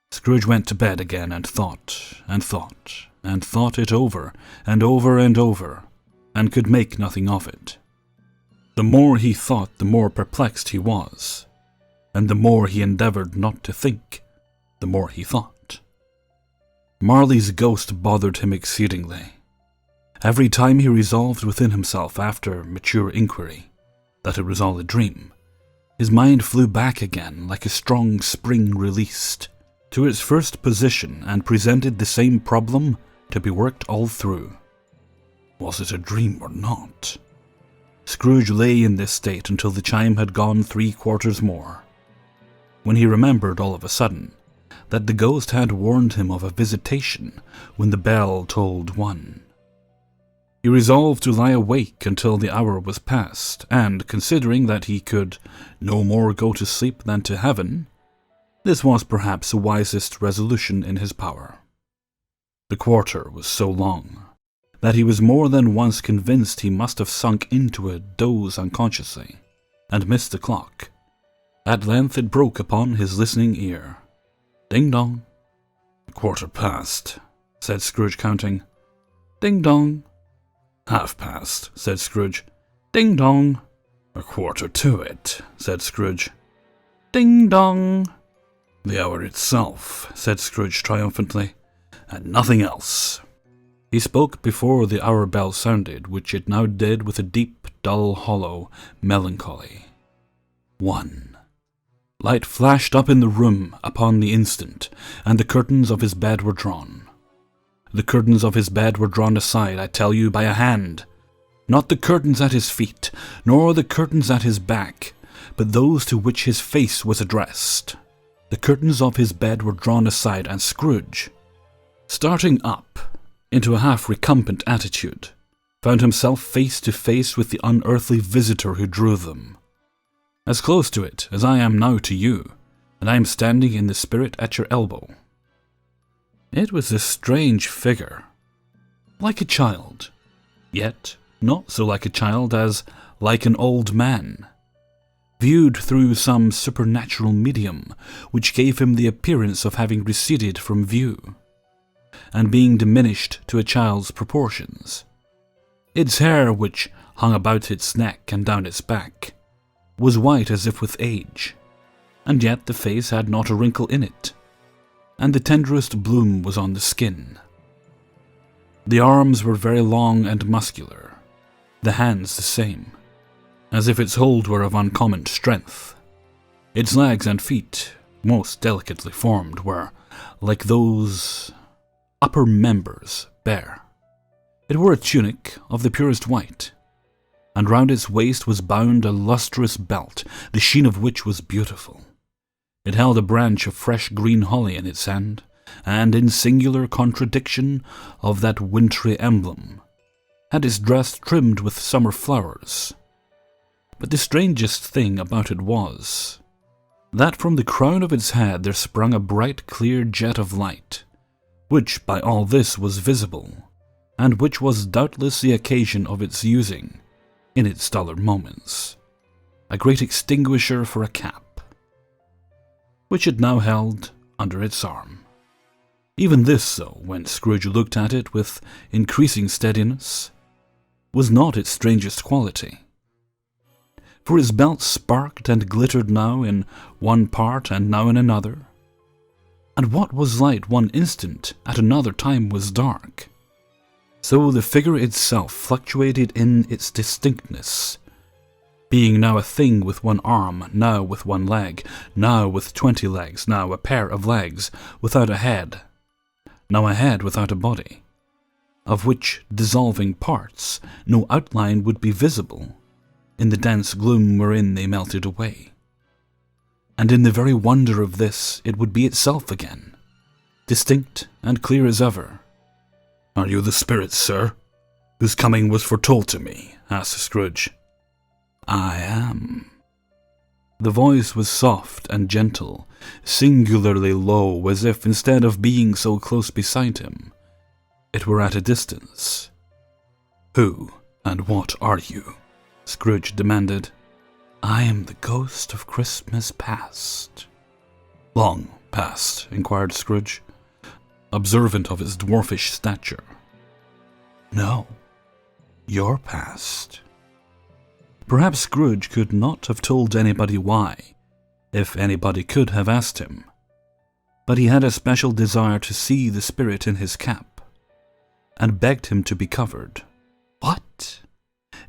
Scrooge went to bed again and thought, and thought, and thought it over, and over and over, and could make nothing of it. The more he thought, the more perplexed he was, and the more he endeavoured not to think, the more he thought. Marley's ghost bothered him exceedingly. Every time he resolved within himself, after mature inquiry, that it was all a dream, his mind flew back again like a strong spring released to its first position, and presented the same problem to be worked all through. Was it a dream or not? Scrooge lay in this state until the chime had gone 3 quarters more, when he remembered all of a sudden that the ghost had warned him of a visitation when the bell tolled 1. He resolved to lie awake until the hour was past, and, considering that he could no more go to sleep than to heaven, this was perhaps the wisest resolution in his power. The quarter was so long that he was more than once convinced he must have sunk into a doze unconsciously, and missed the clock. At length it broke upon his listening ear. Ding-dong. "A quarter past," said Scrooge, counting. "Ding-dong." "Half past," said Scrooge. "Ding-dong." "A quarter to it," said Scrooge. "Ding-dong." "The hour itself," said Scrooge triumphantly, "and nothing else." He spoke before the hour bell sounded, which it now did with a deep, dull, hollow melancholy. 1. Light flashed up in the room upon the instant, and the curtains of his bed were drawn. The curtains of his bed were drawn aside, I tell you, by a hand. Not the curtains at his feet, nor the curtains at his back, but those to which his face was addressed. The curtains of his bed were drawn aside, and Scrooge, starting up into a half-recumbent attitude, found himself face to face with the unearthly visitor who drew them. As close to it as I am now to you, and I am standing in the spirit at your elbow. It was a strange figure, like a child, yet not so like a child as like an old man, viewed through some supernatural medium which gave him the appearance of having receded from view, and being diminished to a child's proportions. Its hair, which hung about its neck and down its back, was white as if with age, and yet the face had not a wrinkle in it, and the tenderest bloom was on the skin. The arms were very long and muscular, the hands the same, as if its hold were of uncommon strength. Its legs and feet, most delicately formed, were, like those upper members, bare. It wore a tunic of the purest white, and round its waist was bound a lustrous belt, the sheen of which was beautiful. It held a branch of fresh green holly in its hand, and in singular contradiction of that wintry emblem, had its dress trimmed with summer flowers. But the strangest thing about it was that from the crown of its head there sprung a bright clear jet of light, which by all this was visible, and which was doubtless the occasion of its using, in its duller moments, a great extinguisher for a cap, which it now held under its arm. Even this, though, when Scrooge looked at it with increasing steadiness, was not its strangest quality. For his belt sparkled and glittered now in one part and now in another, and what was light one instant at another time was dark. So the figure itself fluctuated in its distinctness, being now a thing with one arm, now with one leg, now with 20 legs, now a pair of legs without a head, now a head without a body, of which dissolving parts no outline would be visible in the dense gloom wherein they melted away. And in the very wonder of this it would be itself again, distinct and clear as ever. "Are you the spirit, sir, whose coming was foretold to me?" asked Scrooge. "I am." The voice was soft and gentle, singularly low, as if, instead of being so close beside him, it were at a distance. "Who and what are you?" Scrooge demanded. "I am the ghost of Christmas past." "Long past?" inquired Scrooge, observant of his dwarfish stature. "No, your past." Perhaps Scrooge could not have told anybody why, if anybody could have asked him, but he had a special desire to see the spirit in his cap, and begged him to be covered. "What?"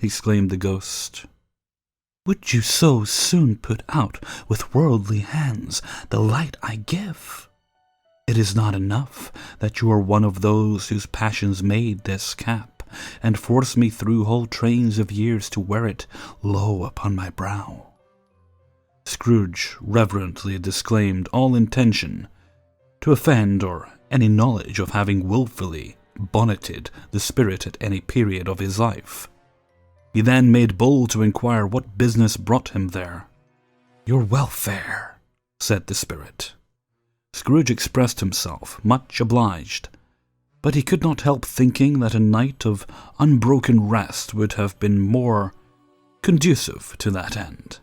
exclaimed the ghost. "Would you so soon put out with worldly hands the light I give? It is not enough that you are one of those whose passions made this cap, and forced me through whole trains of years to wear it low upon my brow." Scrooge reverently disclaimed all intention to offend or any knowledge of having wilfully bonneted the spirit at any period of his life. He then made bold to inquire what business brought him there. "Your welfare," said the spirit. Scrooge expressed himself much obliged, but he could not help thinking that a night of unbroken rest would have been more conducive to that end.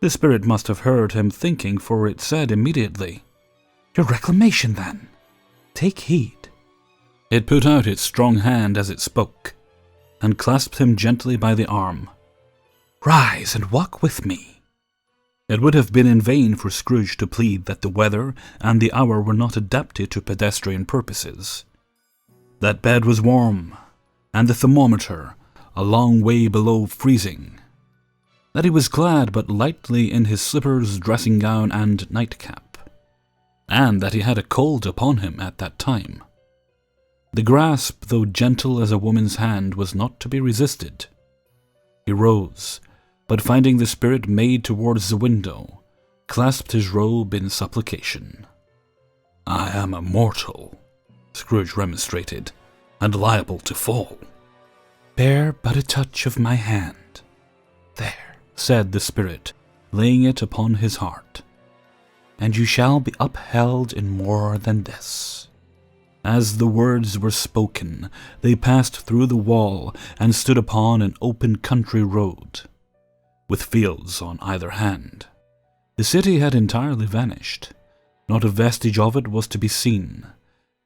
The spirit must have heard him thinking, for it said immediately, "Your reclamation, then. Take heed." It put out its strong hand as it spoke, and clasped him gently by the arm. "Rise and walk with me." It would have been in vain for Scrooge to plead that the weather and the hour were not adapted to pedestrian purposes. That bed was warm, and the thermometer a long way below freezing. That he was clad but lightly in his slippers, dressing gown, and nightcap, and that he had a cold upon him at that time. The grasp, though gentle as a woman's hand, was not to be resisted. He rose, but finding the spirit made towards the window, clasped his robe in supplication. "I am a mortal," Scrooge remonstrated, "and liable to fall." "Bear but a touch of my hand. There," said the spirit, laying it upon his heart, "and you shall be upheld in more than this." As the words were spoken, they passed through the wall and stood upon an open country road, with fields on either hand. The city had entirely vanished. Not a vestige of it was to be seen.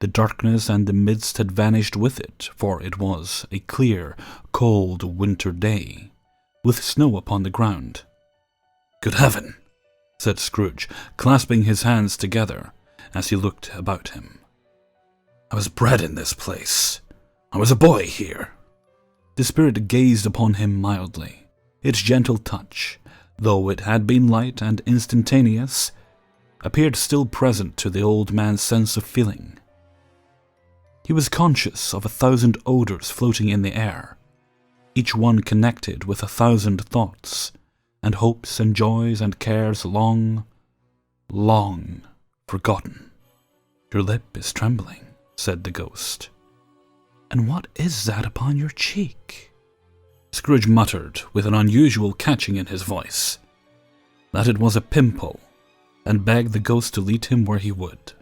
The darkness and the mist had vanished with it, for it was a clear, cold winter day, with snow upon the ground. "Good heaven!" said Scrooge, clasping his hands together as he looked about him. "I was bred in this place. I was a boy here." The spirit gazed upon him mildly. Its gentle touch, though it had been light and instantaneous, appeared still present to the old man's sense of feeling. He was conscious of 1,000 odours floating in the air, each one connected with 1,000 thoughts, and hopes and joys and cares long, long forgotten. "Your lip is trembling," said the ghost. "And what is that upon your cheek?" Scrooge muttered, with an unusual catching in his voice, that it was a pimple, and begged the ghost to lead him where he would.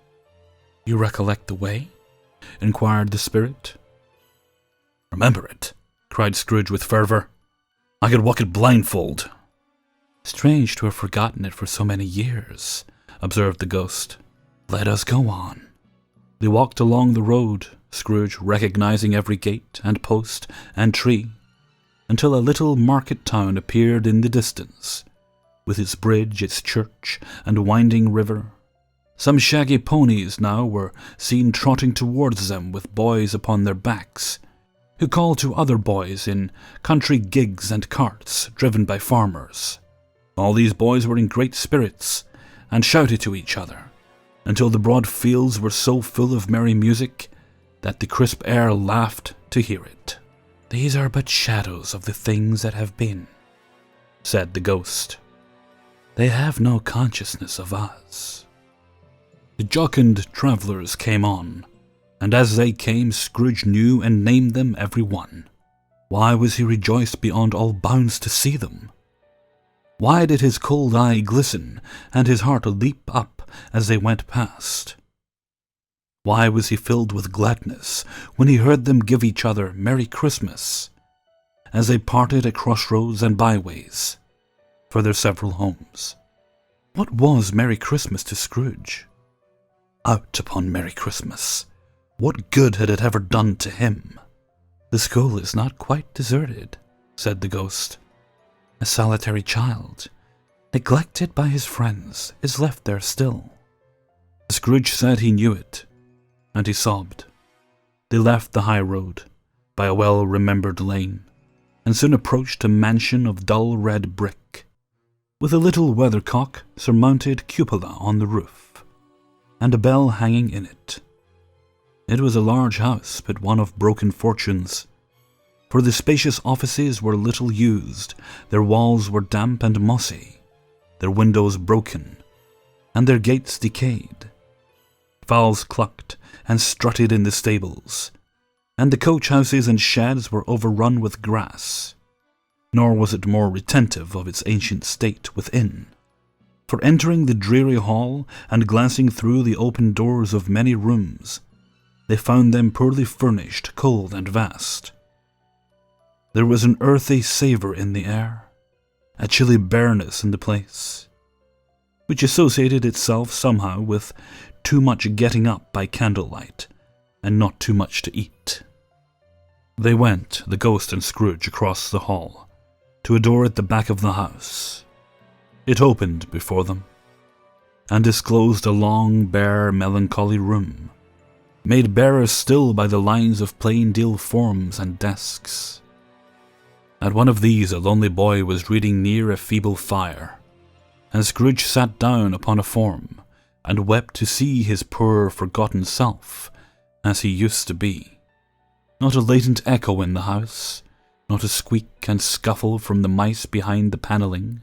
"You recollect the way?" inquired the spirit. "Remember it?" cried Scrooge with fervour. "I could walk it blindfold." "Strange to have forgotten it for so many years," observed the ghost. "Let us go on." They walked along the road, Scrooge recognizing every gate and post and tree, until a little market town appeared in the distance, with its bridge, its church, and winding river. Some shaggy ponies now were seen trotting towards them with boys upon their backs, who called to other boys in country gigs and carts driven by farmers. All these boys were in great spirits, and shouted to each other, until the broad fields were so full of merry music that the crisp air laughed to hear it. "These are but shadows of the things that have been," said the ghost. "They have no consciousness of us." The jocund travellers came on, and as they came, Scrooge knew and named them every one. Why was he rejoiced beyond all bounds to see them? Why did his cold eye glisten and his heart leap up as they went past? Why was he filled with gladness when he heard them give each other Merry Christmas as they parted at crossroads and byways for their several homes? What was Merry Christmas to Scrooge? Out upon Merry Christmas! What good had it ever done to him? "The school is not quite deserted," said the ghost. "A solitary child, neglected by his friends, is left there still." Scrooge said he knew it, and he sobbed. They left the high road, by a well-remembered lane, and soon approached a mansion of dull red brick, with a little weathercock-surmounted cupola on the roof, and a bell hanging in it. It was a large house, but one of broken fortunes, for the spacious offices were little used, their walls were damp and mossy, their windows broken, and their gates decayed. Fowls clucked and strutted in the stables, and the coach-houses and sheds were overrun with grass. Nor was it more retentive of its ancient state within, for entering the dreary hall and glancing through the open doors of many rooms, they found them poorly furnished, cold, and vast. There was an earthy savour in the air, a chilly bareness in the place, which associated itself somehow with too much getting up by candlelight, and not too much to eat. They went, the ghost and Scrooge, across the hall, to a door at the back of the house. It opened before them, and disclosed a long, bare, melancholy room, made barer still by the lines of plain deal forms and desks. At one of these a lonely boy was reading near a feeble fire, and Scrooge sat down upon a form, and wept to see his poor forgotten self as he used to be. Not a latent echo in the house, not a squeak and scuffle from the mice behind the panelling,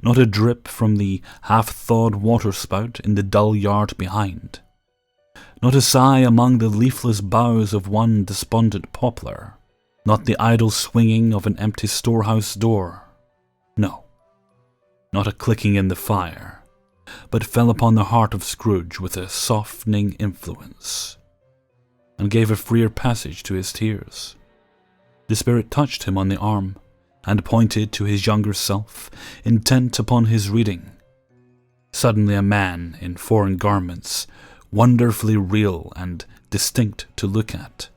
not a drip from the half-thawed water-spout in the dull yard behind, not a sigh among the leafless boughs of one despondent poplar, not the idle swinging of an empty storehouse door. No, not a clicking in the fire, but fell upon the heart of Scrooge with a softening influence, and gave a freer passage to his tears. The spirit touched him on the arm, and pointed to his younger self, intent upon his reading. Suddenly a man in foreign garments, wonderfully real and distinct to look at,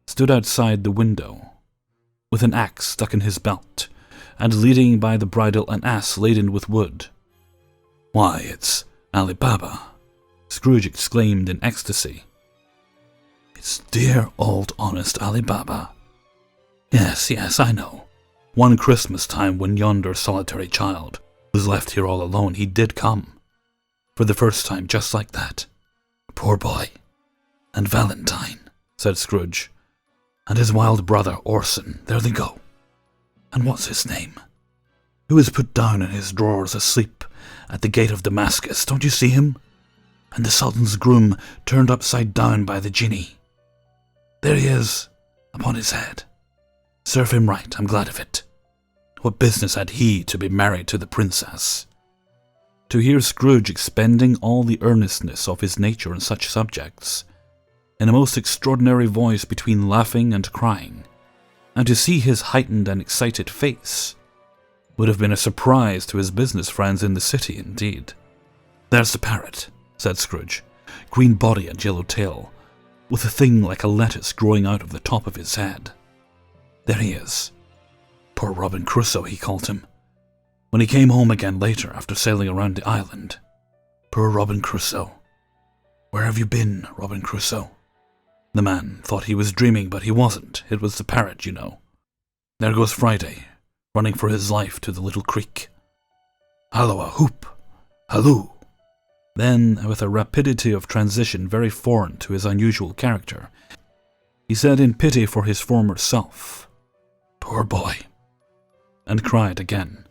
stood outside the window, with an axe stuck in his belt, and leading by the bridle an ass laden with wood. "Why, it's Ali Baba!" Scrooge exclaimed in ecstasy. "It's dear old honest Ali Baba. Yes, I know. One Christmas time when yonder solitary child was left here all alone, he did come, for the first time just like that. Poor boy. And Valentine, said Scrooge. "And his wild brother, Orson, there they go. And what's his name? Who is put down in his drawers asleep at the gate of Damascus, don't you see him? And the Sultan's groom turned upside down by the genie. There he is, upon his head. Serve him right, I'm glad of it. What business had he to be married to the princess?" To hear Scrooge expending all the earnestness of his nature on such subjects, in a most extraordinary voice between laughing and crying, and to see his heightened and excited face, would have been a surprise to his business friends in the city indeed. "There's the parrot," said Scrooge, "green body and yellow tail, with a thing like a lettuce growing out of the top of his head. There he is. Poor Robin Crusoe, he called him, when he came home again later after sailing around the island. Poor Robin Crusoe. Where have you been, Robin Crusoe?" The man thought he was dreaming, but he wasn't. It was the parrot, you know. There goes Friday, running for his life to the little creek. Halloa, hoop! Halloo! Then, with a rapidity of transition very foreign to his unusual character, he said in pity for his former self, "Poor boy," and cried again.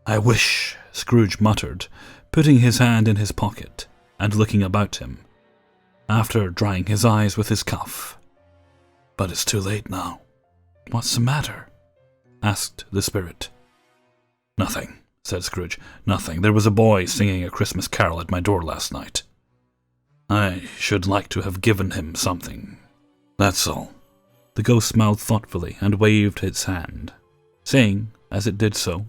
"I wish," Scrooge muttered, putting his hand in his pocket and looking about him, after drying his eyes with his cuff. "But it's too late now." "What's the matter?" asked the spirit. "Nothing," said Scrooge. "Nothing. There was a boy singing a Christmas carol at my door last night. I should like to have given him something. That's all." The ghost smiled thoughtfully and waved its hand, saying, as it did so,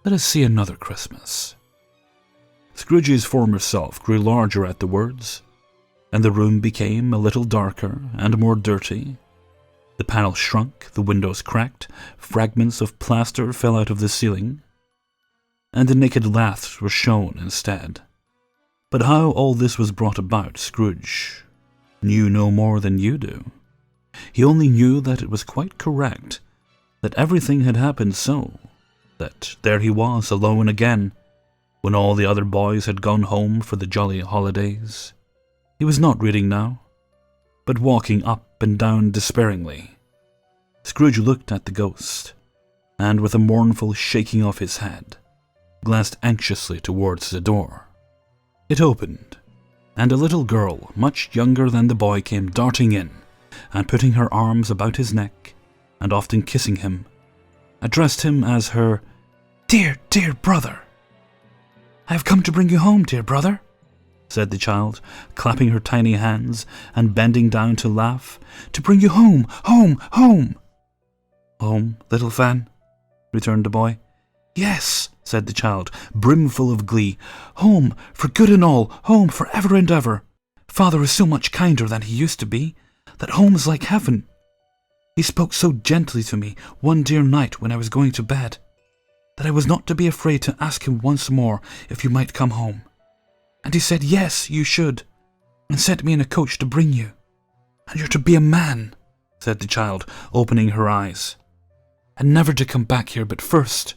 "Let us see another Christmas." Scrooge's former self grew larger at the words, and the room became a little darker and more dirty. The panels shrunk, the windows cracked, fragments of plaster fell out of the ceiling, and the naked laths were shown instead. But how all this was brought about, Scrooge knew no more than you do. He only knew that it was quite correct, that everything had happened so, that there he was alone again, when all the other boys had gone home for the jolly holidays. He was not reading now, but walking up and down despairingly. Scrooge looked at the ghost, and with a mournful shaking of his head, glanced anxiously towards the door. It opened, and a little girl, much younger than the boy, came darting in, and putting her arms about his neck, and often kissing him, addressed him as her "Dear, dear brother." "I have come to bring you home, dear brother," said the child, clapping her tiny hands and bending down to laugh. "To bring you home, home, home." "Home, little Fan?" returned the boy. "Yes," said the child, brimful of glee. "Home, for good and all, home for ever and ever. Father is so much kinder than he used to be, that home is like heaven. He spoke so gently to me one dear night when I was going to bed, that I was not to be afraid to ask him once more if you might come home. And he said, yes, you should, and sent me in a coach to bring you. And you're to be a man," said the child, opening her eyes, "and never to come back here, but first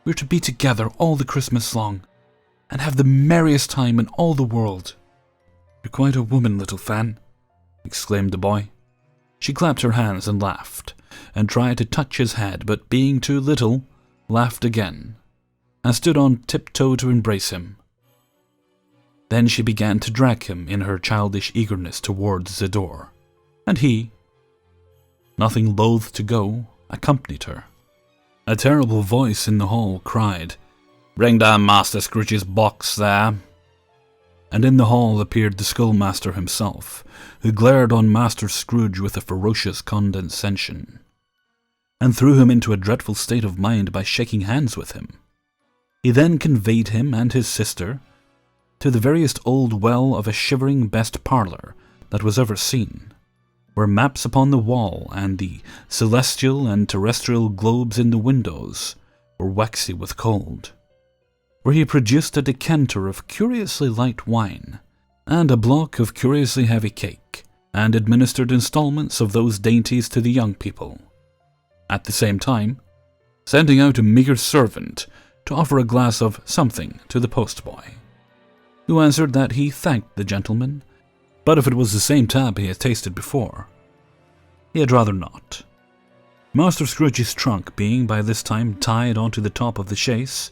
we're to be together all the Christmas long, and have the merriest time in all the world." "You're quite a woman, little Fan," exclaimed the boy. She clapped her hands and laughed, and tried to touch his head, but being too little, laughed again, and stood on tiptoe to embrace him. Then she began to drag him in her childish eagerness towards the door, and he, nothing loath to go, accompanied her. A terrible voice in the hall cried, "Bring down Master Scrooge's box there." And in the hall appeared the schoolmaster himself, who glared on Master Scrooge with a ferocious condescension, and threw him into a dreadful state of mind by shaking hands with him. He then conveyed him and his sister to the veriest old well of a shivering best parlour that was ever seen, where maps upon the wall and the celestial and terrestrial globes in the windows were waxy with cold, where he produced a decanter of curiously light wine and a block of curiously heavy cake, and administered instalments of those dainties to the young people, at the same time sending out a meagre servant to offer a glass of something to the postboy, who answered that he thanked the gentleman, but if it was the same tab he had tasted before, he had rather not. Master Scrooge's trunk being by this time tied onto the top of the chaise,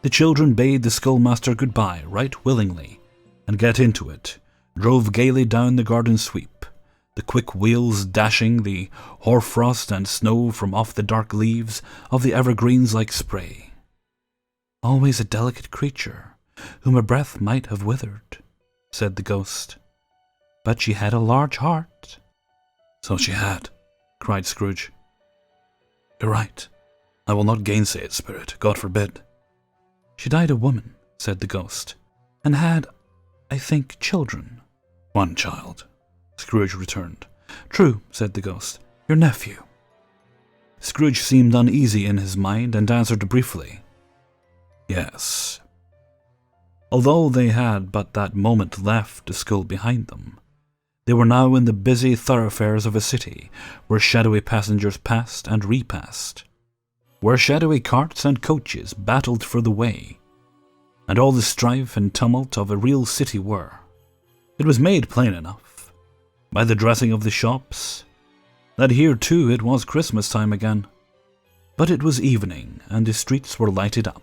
the children bade the schoolmaster goodbye right willingly, and get into it, drove gaily down the garden sweep, the quick wheels dashing the hoarfrost and snow from off the dark leaves of the evergreens like spray. "Always a delicate creature, whom a breath might have withered," said the ghost. "But she had a large heart." "So she had," cried Scrooge. "You're right. I will not gainsay it, Spirit. God forbid." "She died a woman," said the ghost, "and had, I think, children." "One child," Scrooge returned. "True," said the ghost. "Your nephew." Scrooge seemed uneasy in his mind, and answered briefly, "Yes." Although they had but that moment left the school behind them, they were now in the busy thoroughfares of a city, where shadowy passengers passed and repassed, where shadowy carts and coaches battled for the way, and all the strife and tumult of a real city were. It was made plain enough, by the dressing of the shops, that here too it was Christmas time again. But it was evening, and the streets were lighted up.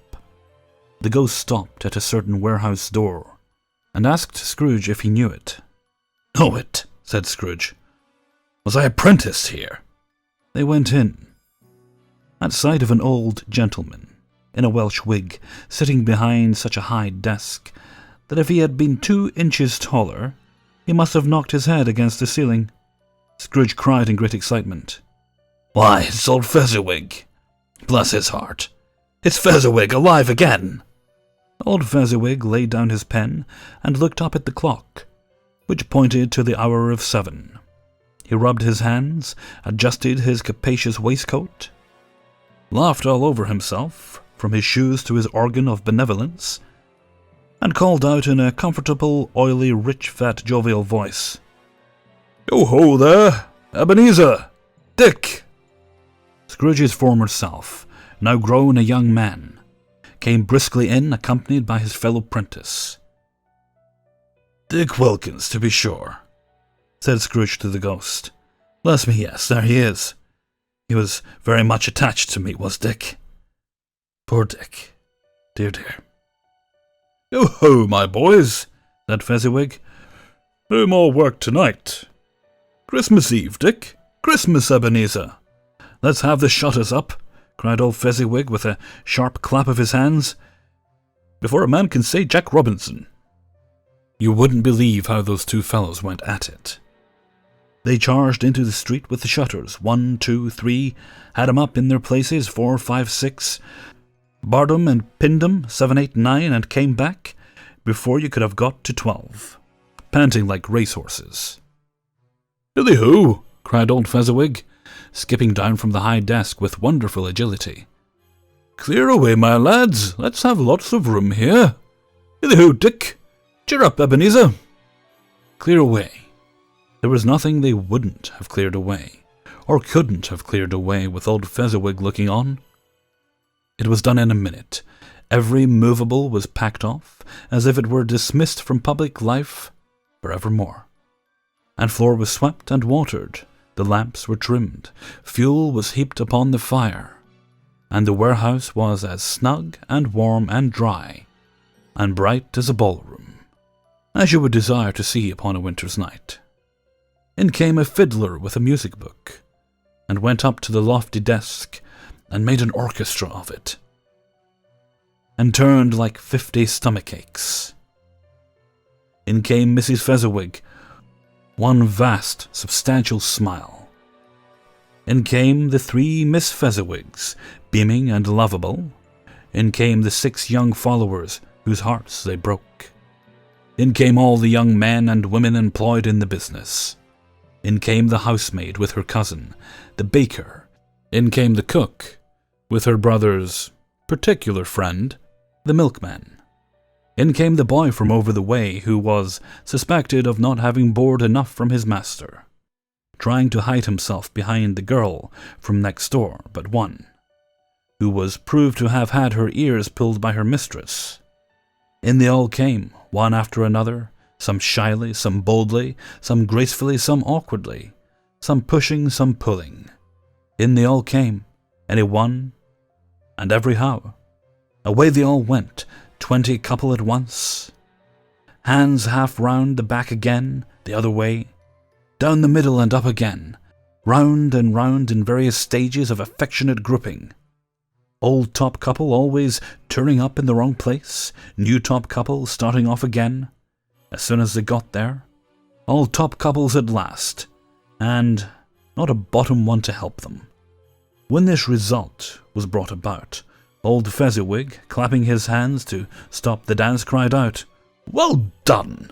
The ghost stopped at a certain warehouse door, and asked Scrooge if he knew it. "Know it," said Scrooge. "Was I apprenticed here?" They went in. At sight of an old gentleman, in a Welsh wig, sitting behind such a high desk, that if he had been 2 inches taller, he must have knocked his head against the ceiling, Scrooge cried in great excitement, "Why, it's old Fezziwig! Bless his heart! It's Fezziwig alive again!" Old Fezziwig laid down his pen and looked up at the clock, which pointed to the hour of 7. He rubbed his hands, adjusted his capacious waistcoat, laughed all over himself, from his shoes to his organ of benevolence, and called out in a comfortable, oily, rich, fat, jovial voice, "Yo-ho there, Ebenezer! Dick!" Scrooge's former self, now grown a young man, came briskly in, accompanied by his fellow prentice. "Dick Wilkins, to be sure," said Scrooge to the ghost. "Bless me, yes, there he is. He was very much attached to me, was Dick. Poor Dick. Dear, dear." "Yo-ho, my boys," said Fezziwig. "No more work tonight. Christmas Eve, Dick. Christmas, Ebenezer. Let's have the shutters up," cried old Fezziwig with a sharp clap of his hands, "before a man can say Jack Robinson." You wouldn't believe how those 2 fellows went at it. They charged into the street with the shutters, 1, 2, 3, had 'em up in their places, 4, 5, 6, barred 'em and pinned 'em, 7, 8, 9, and came back before you could have got to 12, panting like racehorses. "Hilly-hoo!" cried old Fezziwig, skipping down from the high desk with wonderful agility. "Clear away, my lads, let's have lots of room here. Hilly-hoo, Dick! Cheer up, Ebenezer!" Clear away. There was nothing they wouldn't have cleared away, or couldn't have cleared away with old Fezziwig looking on. It was done in a minute. Every movable was packed off, as if it were dismissed from public life for evermore. And floor was swept and watered, the lamps were trimmed, fuel was heaped upon the fire, and the warehouse was as snug and warm and dry and bright as a ballroom, as you would desire to see upon a winter's night. In came a fiddler with a music book, and went up to the lofty desk and made an orchestra of it, and turned like 50 stomachaches. In came Mrs. Fezziwig, one vast, substantial smile. In came the 3 Miss Fezziwigs, beaming and lovable. In came the 6 young followers whose hearts they broke. In came all the young men and women employed in the business. In came the housemaid with her cousin, the baker. In came the cook, with her brother's particular friend, the milkman. In came the boy from over the way, who was suspected of not having board enough from his master, trying to hide himself behind the girl from next door but one, who was proved to have had her ears pulled by her mistress. In they all came, one after another, some shyly, some boldly, some gracefully, some awkwardly, some pushing, some pulling. In they all came, any one and every how. Away they all went, 20 couple at once. Hands half round the back again, the other way, down the middle and up again, round and round in various stages of affectionate grouping. Old top couple always turning up in the wrong place, new top couple starting off again as soon as they got there, all top couples at last, and not a bottom one to help them. When this result was brought about, old Fezziwig, clapping his hands to stop the dance, cried out, "Well done!"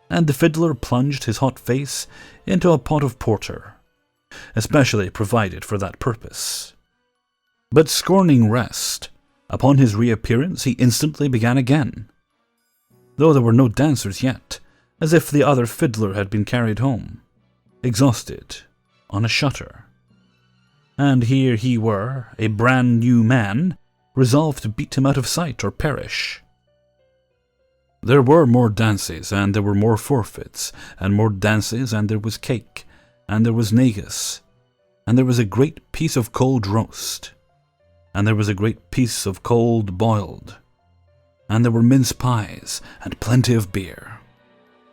And the fiddler plunged his hot face into a pot of porter, especially provided for that purpose. But scorning rest, upon his reappearance he instantly began again, though there were no dancers yet, as if the other fiddler had been carried home, exhausted, on a shutter. And here he were, a brand new man, resolved to beat him out of sight or perish. There were more dances, and there were more forfeits, and more dances, and there was cake, and there was negus, and there was a great piece of cold roast, and there was a great piece of cold boiled, and there were mince pies, and plenty of beer.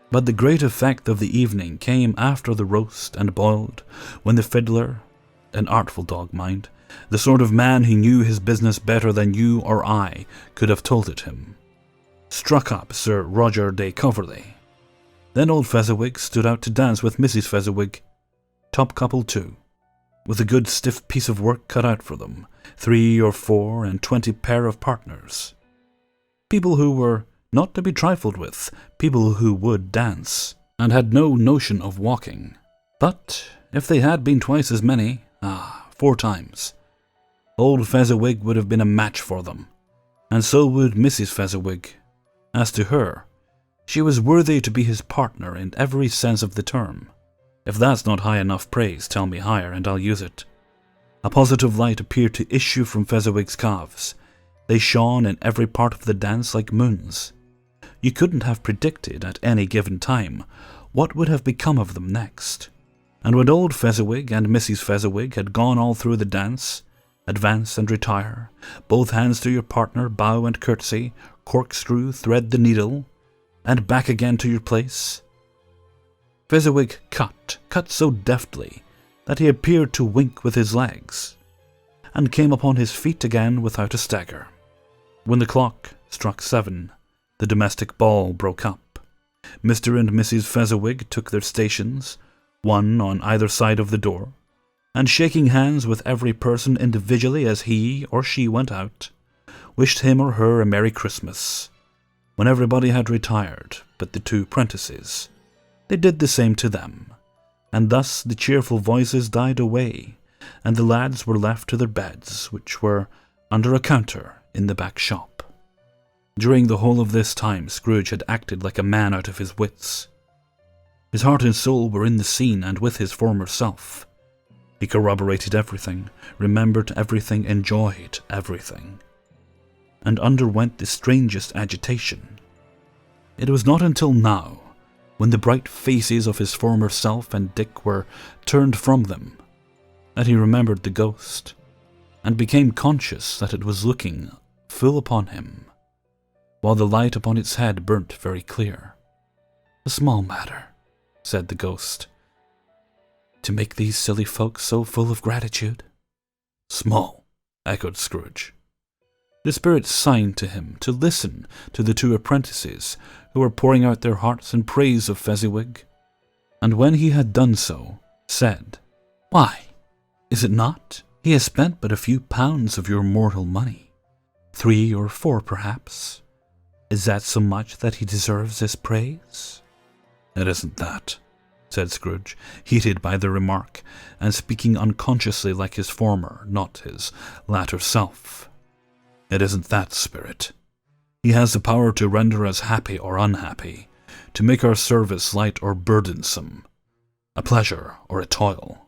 But the great effect of the evening came after the roast and boiled, when the fiddler, an artful dog, mind, the sort of man who knew his business better than you or I could have told it him, struck up Sir Roger de Coverley. Then old Fezziwig stood out to dance with Mrs. Fezziwig, top couple too, with a good stiff piece of work cut out for them, 3 or 4 and 20 pair of partners. People who were not to be trifled with, people who would dance, and had no notion of walking. But if they had been twice as many, 4 times, old Fezziwig would have been a match for them, and so would Mrs. Fezziwig. As to her, she was worthy to be his partner in every sense of the term. If that's not high enough praise, tell me higher, and I'll use it. A positive light appeared to issue from Fezziwig's calves. They shone in every part of the dance like moons. You couldn't have predicted at any given time what would have become of them next. And when old Fezziwig and Mrs. Fezziwig had gone all through the dance, advance and retire, both hands to your partner, bow and curtsy, corkscrew, thread the needle, and back again to your place, Fezziwig cut so deftly that he appeared to wink with his legs, and came upon his feet again without a stagger. When the clock struck 7, the domestic ball broke up. Mr. and Mrs. Fezziwig took their stations, one on either side of the door, and shaking hands with every person individually as he or she went out, wished him or her a Merry Christmas. When everybody had retired but the 2 prentices, they did the same to them, and thus the cheerful voices died away, and the lads were left to their beds, which were under a counter in the back shop. During the whole of this time Scrooge had acted like a man out of his wits. His heart and soul were in the scene and with his former self. He corroborated everything, remembered everything, enjoyed everything, and underwent the strangest agitation. It was not until now, when the bright faces of his former self and Dick were turned from them, that he remembered the ghost, and became conscious that it was looking full upon him, while the light upon its head burnt very clear. "A small matter," said the ghost, "to make these silly folks so full of gratitude." "Small," echoed Scrooge. The spirit signed to him to listen to the 2 apprentices who were pouring out their hearts in praise of Fezziwig, and when he had done so, said, "Why, is it not? He has spent but a few pounds of your mortal money, 3 or 4 perhaps. Is that so much that he deserves this praise?" "It isn't that," said Scrooge, heated by the remark, and speaking unconsciously like his former, not his latter self. "It isn't that, spirit. He has the power to render us happy or unhappy, to make our service light or burdensome, a pleasure or a toil.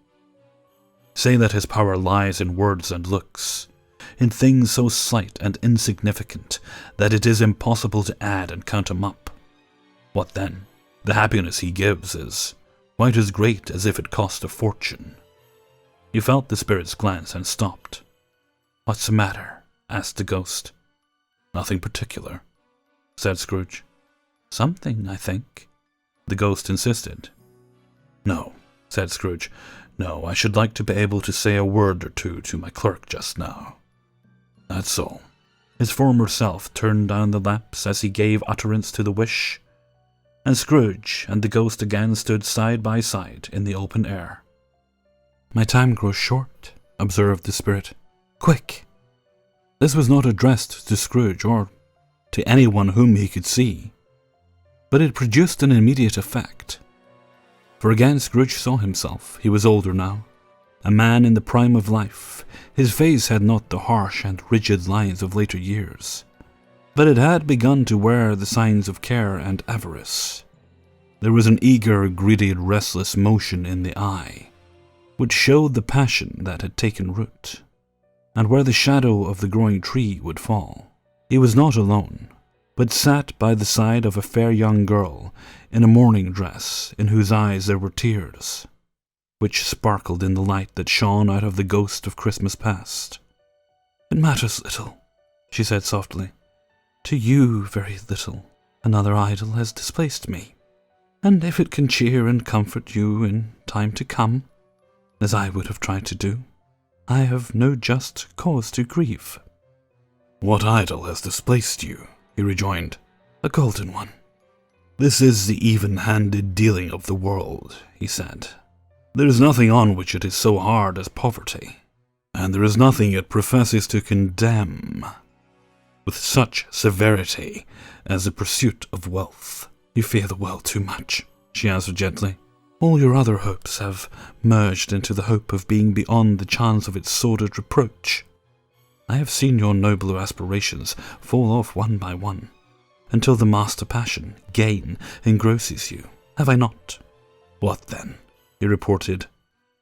Say that his power lies in words and looks, in things so slight and insignificant that it is impossible to add and count 'em up. What then? The happiness he gives is quite as great as if it cost a fortune. He felt the spirit's glance and stopped. What's the matter? Asked the ghost. Nothing particular, said Scrooge. Something, I think, the ghost insisted. No, said Scrooge. No, I should like to be able to say a word or two to my clerk just now. That's all. His former self turned down the lamps as he gave utterance to the wish, and Scrooge and the ghost again stood side by side in the open air. My time grows short, observed the spirit. Quick! This was not addressed to Scrooge or to anyone whom he could see, but it produced an immediate effect. For again Scrooge saw himself. He was older now, a man in the prime of life. His face had not the harsh and rigid lines of later years, but it had begun to wear the signs of care and avarice. There was an eager, greedy, restless motion in the eye, which showed the passion that had taken root, and where the shadow of the growing tree would fall. He was not alone, but sat by the side of a fair young girl in a mourning dress, in whose eyes there were tears, which sparkled in the light that shone out of the ghost of Christmas past. It matters little, she said softly. To you very little. Another idol has displaced me, and if it can cheer and comfort you in time to come, as I would have tried to do, I have no just cause to grieve. What idol has displaced you? He rejoined. A golden one. This is the even-handed dealing of the world, he said. There is nothing on which it is so hard as poverty, and there is nothing it professes to condemn with such severity as the pursuit of wealth. You fear the world too much, she answered gently. All your other hopes have merged into the hope of being beyond the chance of its sordid reproach. I have seen your nobler aspirations fall off one by one, until the master passion, gain, engrosses you. Have I not? What then? He reported.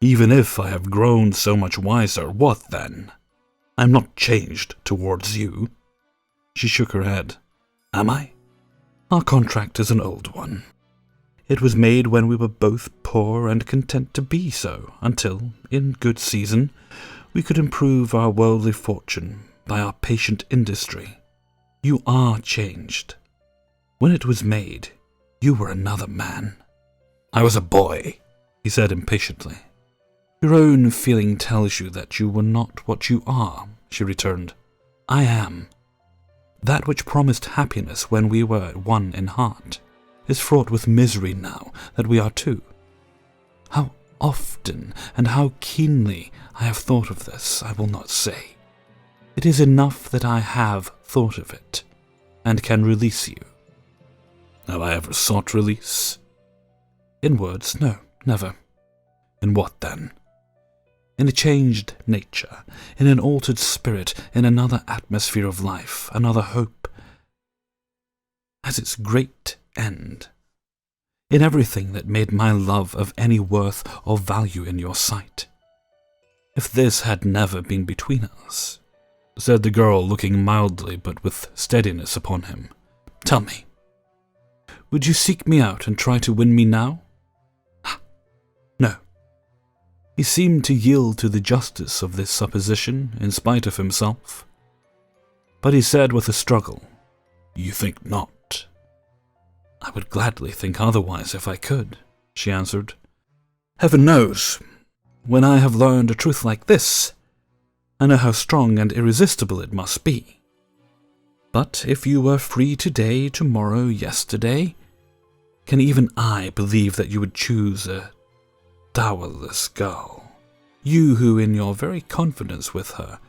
Even if I have grown so much wiser, what then? I am not changed towards you. She shook her head. Am I? Our contract is an old one. It was made when we were both poor and content to be so, until, in good season, we could improve our worldly fortune by our patient industry. You are changed. When it was made, you were another man. I was a boy, he said impatiently. Your own feeling tells you that you were not what you are, she returned. I am. That which promised happiness when we were one in heart is fraught with misery now that we are two. How often and how keenly I have thought of this, I will not say. It is enough that I have thought of it, and can release you. Have I ever sought release? In words, no, never. In what then? In a changed nature, in an altered spirit, in another atmosphere of life, another hope, as its great end. In everything that made my love of any worth or value in your sight. If this had never been between us, said the girl, looking mildly but with steadiness upon him, tell me, would you seek me out and try to win me now? No. He seemed to yield to the justice of this supposition in spite of himself. But he said with a struggle, You think not? I would gladly think otherwise if I could, she answered. Heaven knows, when I have learned a truth like this, I know how strong and irresistible it must be. But if you were free today, tomorrow, yesterday, can even I believe that you would choose a dowerless girl? You who, in your very confidence with her,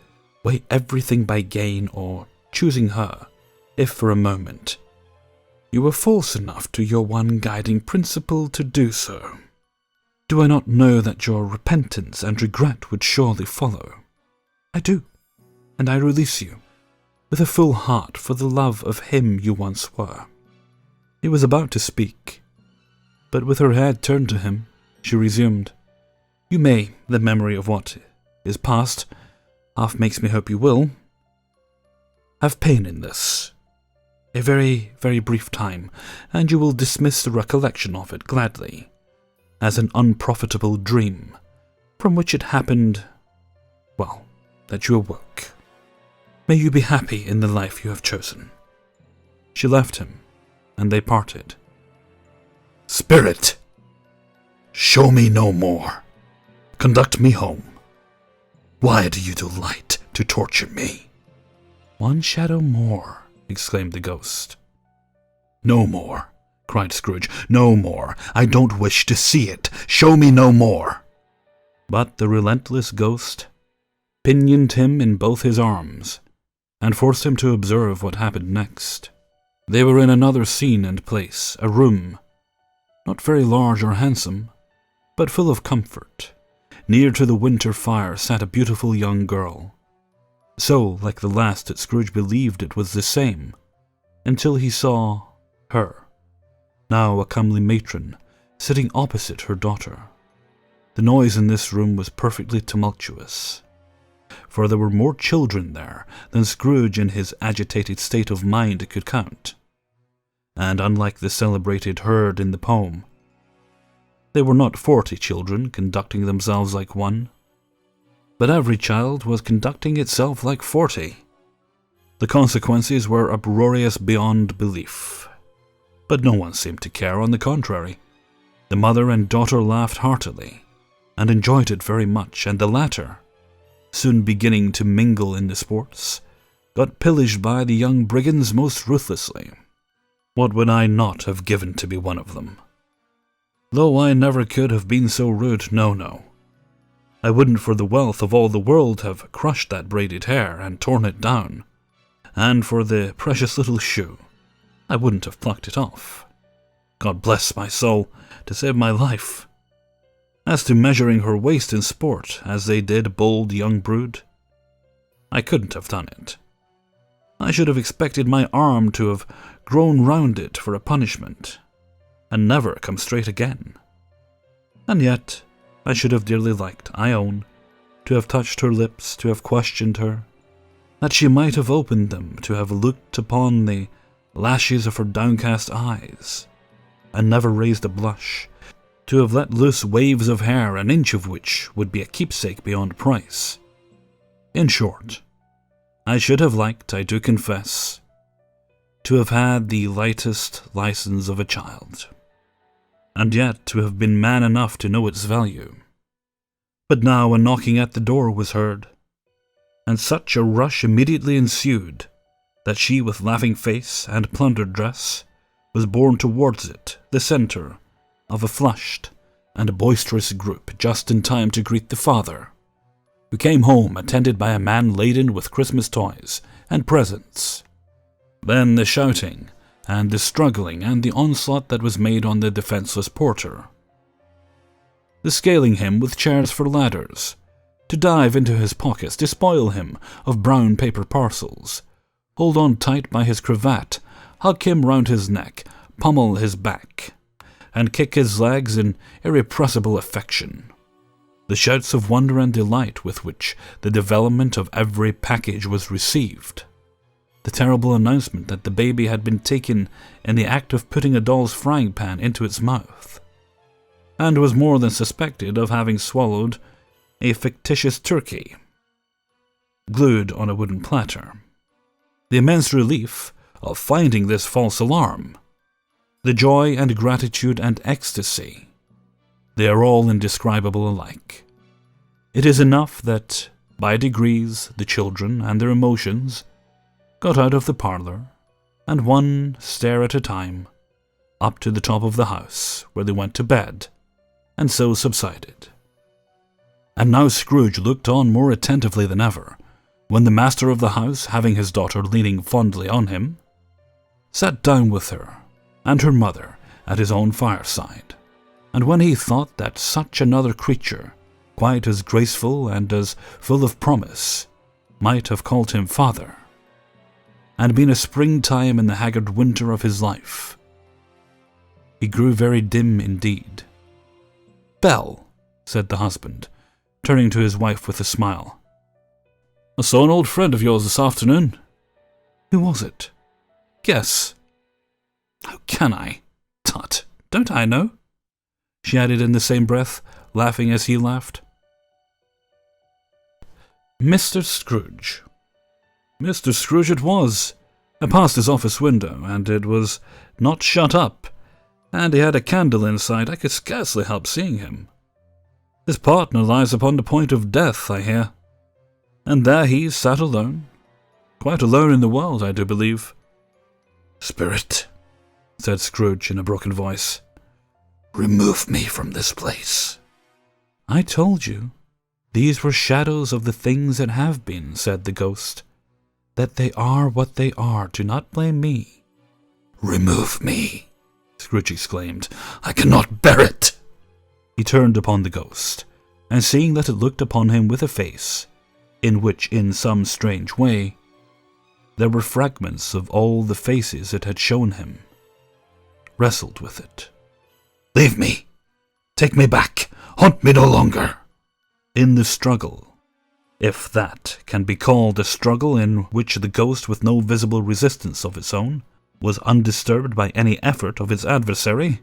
weigh everything by gain, or choosing her, if for a moment, you were false enough to your one guiding principle to do so. Do I not know that your repentance and regret would surely follow? I do, and I release you, with a full heart for the love of him you once were. He was about to speak, but with her head turned to him, she resumed, You may, the memory of what is past, half makes me hope you will, have pain in this. A very, very brief time, and you will dismiss the recollection of it gladly, as an unprofitable dream, from which it happened, well, that you awoke. May you be happy in the life you have chosen." She left him, and they parted. "Spirit! Show me no more. Conduct me home. Why do you delight to torture me?" "One shadow more," exclaimed the ghost. "No more," cried Scrooge. "No more. I don't wish to see it. Show me no more." But the relentless ghost pinioned him in both his arms, and forced him to observe what happened next. They were in another scene and place, a room, not very large or handsome, but full of comfort. Near to the winter fire sat a beautiful young girl, so like the last that Scrooge believed it was the same, until he saw her, now a comely matron, sitting opposite her daughter. The noise in this room was perfectly tumultuous, for there were more children there than Scrooge in his agitated state of mind could count, and unlike the celebrated herd in the poem, they were not 40 children conducting themselves like one, but every child was conducting itself like 40. The consequences were uproarious beyond belief, but no one seemed to care. On the contrary, the mother and daughter laughed heartily, and enjoyed it very much, and the latter, soon beginning to mingle in the sports, got pillaged by the young brigands most ruthlessly. What would I not have given to be one of them? Though I never could have been so rude, no. I wouldn't for the wealth of all the world have crushed that braided hair and torn it down, and for the precious little shoe, I wouldn't have plucked it off. God bless my soul, to save my life. As to measuring her waist in sport, as they did bold young brood, I couldn't have done it. I should have expected my arm to have grown round it for a punishment, and never come straight again. And yet I should have dearly liked, I own, to have touched her lips, to have questioned her, that she might have opened them, to have looked upon the lashes of her downcast eyes, and never raised a blush, to have let loose waves of hair, an inch of which would be a keepsake beyond price. In short, I should have liked, I do confess, to have had the lightest license of a child, and yet to have been man enough to know its value. But now a knocking at the door was heard, and such a rush immediately ensued that she, with laughing face and plundered dress, was borne towards it, the centre of a flushed and boisterous group, just in time to greet the father, who came home attended by a man laden with Christmas toys and presents. Then the shouting, and the struggling, and the onslaught that was made on the defenceless porter. The scaling him with chairs for ladders, to dive into his pockets, despoil him of brown paper parcels, hold on tight by his cravat, hug him round his neck, pummel his back, and kick his legs in irrepressible affection. The shouts of wonder and delight with which the development of every package was received. The terrible announcement that the baby had been taken in the act of putting a doll's frying pan into its mouth, and was more than suspected of having swallowed a fictitious turkey, glued on a wooden platter. The immense relief of finding this false alarm, the joy and gratitude and ecstasy, they are all indescribable alike. It is enough that, by degrees, the children and their emotions got out of the parlour, and one stair at a time, up to the top of the house, where they went to bed, and so subsided. And now Scrooge looked on more attentively than ever, when the master of the house, having his daughter leaning fondly on him, sat down with her and her mother at his own fireside, and when he thought that such another creature, quite as graceful and as full of promise, might have called him father, and been a springtime in the haggard winter of his life, he grew very dim indeed. "Belle," said the husband, turning to his wife with a smile, "I saw an old friend of yours this afternoon." "Who was it?" Guess. How can I? Tut, don't I know? She added in the same breath, laughing as he laughed. Mr. Scrooge. Mr. Scrooge it was. I passed his office window, and it was not shut up, and he had a candle inside. I could scarcely help seeing him. His partner lies upon the point of death, I hear, and there he sat alone, quite alone in the world, I do believe. Spirit, said Scrooge in a broken voice, remove me from this place. I told you, these were shadows of the things that have been, said the ghost. That they are what they are, do not blame me. Remove me, Scrooge exclaimed. I cannot bear it. He turned upon the ghost, and seeing that it looked upon him with a face, in which in some strange way there were fragments of all the faces it had shown him, wrestled with it. Leave me! Take me back! Haunt me no longer! In the struggle, if that can be called a struggle in which the ghost, with no visible resistance of its own, was undisturbed by any effort of its adversary,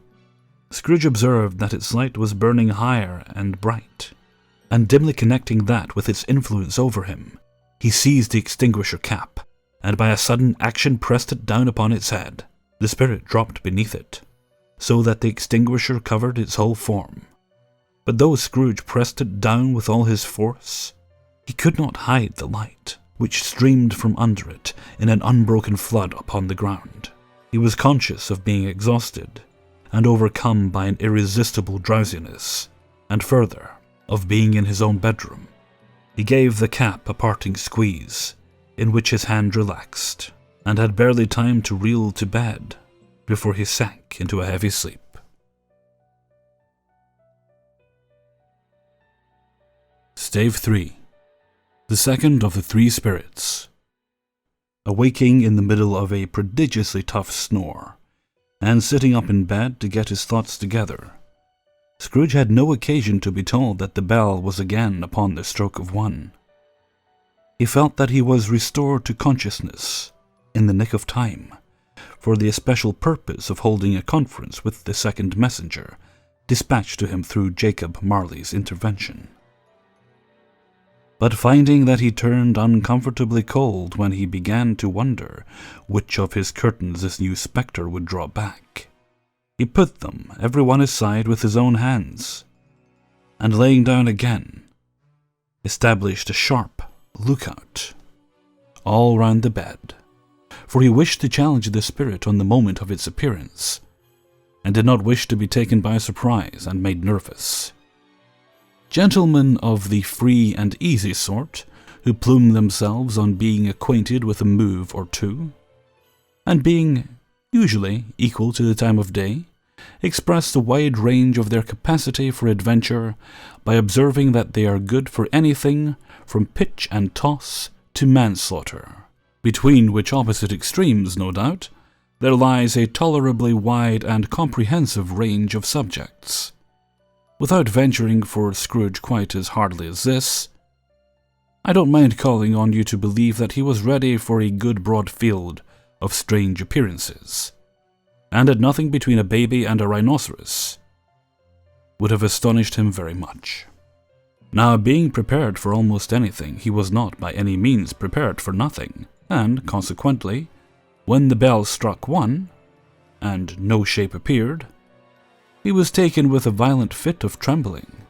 Scrooge observed that its light was burning higher and bright, and dimly connecting that with its influence over him, he seized the extinguisher cap, and by a sudden action pressed it down upon its head. The spirit dropped beneath it, so that the extinguisher covered its whole form. But though Scrooge pressed it down with all his force, he could not hide the light, which streamed from under it in an unbroken flood upon the ground. He was conscious of being exhausted, and overcome by an irresistible drowsiness, and further, of being in his own bedroom. He gave the cap a parting squeeze, in which his hand relaxed, and had barely time to reel to bed before he sank into a heavy sleep. Stave 3. The second of the three spirits. Awaking in the middle of a prodigiously tough snore, and sitting up in bed to get his thoughts together, Scrooge had no occasion to be told that the bell was again upon the stroke of 1. He felt that he was restored to consciousness in the nick of time, for the especial purpose of holding a conference with the second messenger, dispatched to him through Jacob Marley's intervention. But finding that he turned uncomfortably cold when he began to wonder which of his curtains this new spectre would draw back, he put them every one aside with his own hands, and laying down again, established a sharp lookout all round the bed, for he wished to challenge the spirit on the moment of its appearance, and did not wish to be taken by surprise and made nervous. Gentlemen of the free and easy sort, who plume themselves on being acquainted with a move or two, and being usually equal to the time of day, express the wide range of their capacity for adventure by observing that they are good for anything from pitch and toss to manslaughter, between which opposite extremes, no doubt, there lies a tolerably wide and comprehensive range of subjects. Without venturing for Scrooge quite as hardly as this, I don't mind calling on you to believe that he was ready for a good broad field of strange appearances, and that nothing between a baby and a rhinoceros would have astonished him very much. Now, being prepared for almost anything, he was not by any means prepared for nothing, and, consequently, when the bell struck 1, and no shape appeared, he was taken with a violent fit of trembling.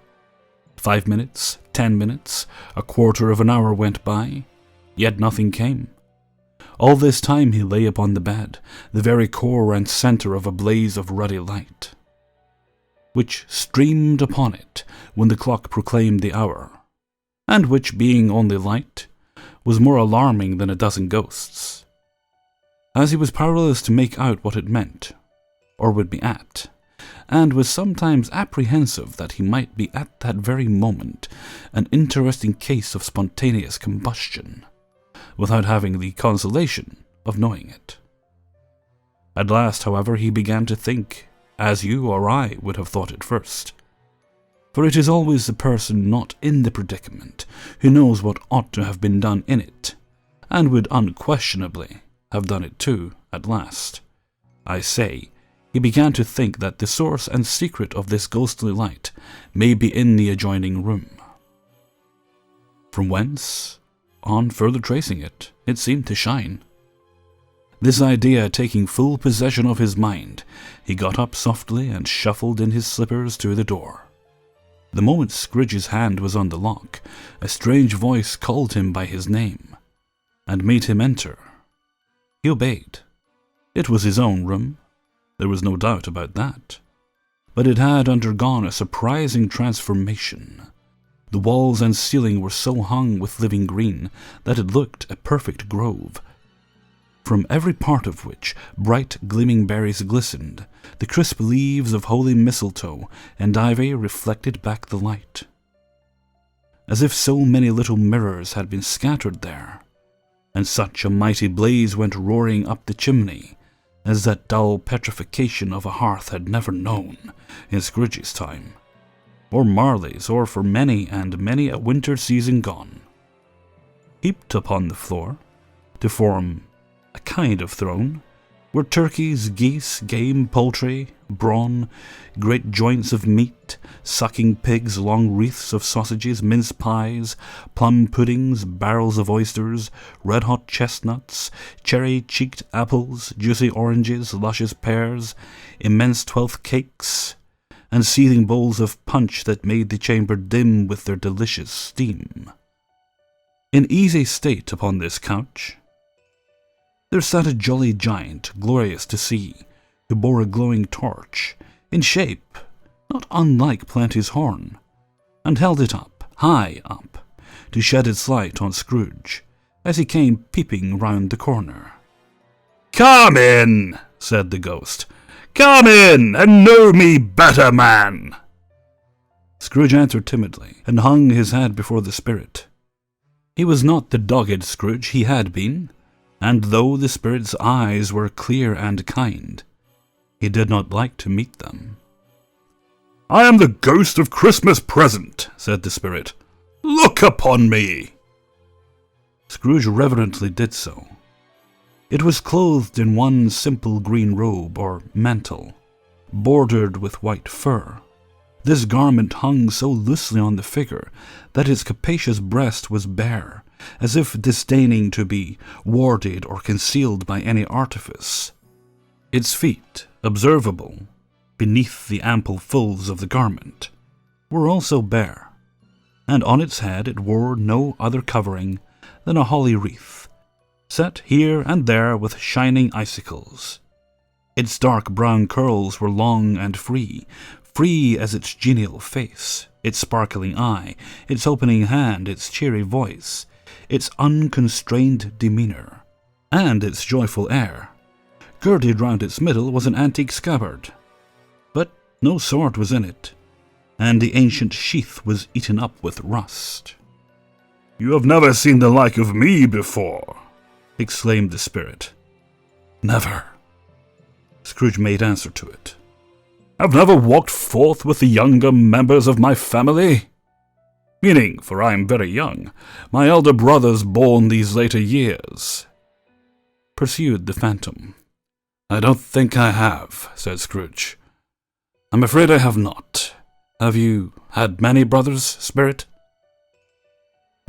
5 minutes, 10 minutes, a quarter of an hour went by, yet nothing came. All this time he lay upon the bed, the very core and centre of a blaze of ruddy light, which streamed upon it when the clock proclaimed the hour, and which, being only light, was more alarming than a dozen ghosts, as he was powerless to make out what it meant, or would be at, and was sometimes apprehensive that he might be at that very moment an interesting case of spontaneous combustion, without having the consolation of knowing it. At last, however, he began to think, as you or I would have thought at first, for it is always the person not in the predicament who knows what ought to have been done in it, and would unquestionably have done it too, at last. I say, he began to think that the source and secret of this ghostly light may be in the adjoining room. From whence, on further tracing it, it seemed to shine. This idea taking full possession of his mind, he got up softly and shuffled in his slippers to the door. The moment Scrooge's hand was on the lock, a strange voice called him by his name, and made him enter. He obeyed. It was his own room, there was no doubt about that, but it had undergone a surprising transformation. The walls and ceiling were so hung with living green that it looked a perfect grove, from every part of which bright gleaming berries glistened, the crisp leaves of holy mistletoe and ivy reflected back the light, as if so many little mirrors had been scattered there, and such a mighty blaze went roaring up the chimney as that dull petrification of a hearth had never known in Scrooge's time, or Marley's, or for many and many a winter season gone. Heaped upon the floor, to form a kind of throne, were turkeys, geese, game, poultry, brawn, great joints of meat, sucking pigs, long wreaths of sausages, mince pies, plum puddings, barrels of oysters, red-hot chestnuts, cherry-cheeked apples, juicy oranges, luscious pears, immense 12th cakes, and seething bowls of punch that made the chamber dim with their delicious steam. In easy state upon this couch, there sat a jolly giant, glorious to see, who bore a glowing torch, in shape not unlike Plenty's horn, and held it up, high up, to shed its light on Scrooge, as he came peeping round the corner. "Come in," said the ghost. "Come in, and know me better, man." Scrooge answered timidly, and hung his head before the spirit. He was not the dogged Scrooge he had been, and though the spirit's eyes were clear and kind, he did not like to meet them. "I am the ghost of Christmas present," said the spirit. "Look upon me." Scrooge reverently did so. It was clothed in one simple green robe or mantle, bordered with white fur. This garment hung so loosely on the figure that its capacious breast was bare, as if disdaining to be warded or concealed by any artifice. Its feet, observable beneath the ample folds of the garment, were also bare, and on its head it wore no other covering than a holly wreath, set here and there with shining icicles. Its dark brown curls were long and free as its genial face, its sparkling eye, its opening hand, its cheery voice, its unconstrained demeanour, and its joyful air. Girded round its middle was an antique scabbard, but no sword was in it, and the ancient sheath was eaten up with rust. "You have never seen the like of me before," exclaimed the spirit. "Never," Scrooge made answer to it. "Have never walked forth with the younger members of my family? Meaning, for I am very young, my elder brothers born these later years," pursued the phantom. "I don't think I have," said Scrooge. "I'm afraid I have not. Have you had many brothers, spirit?"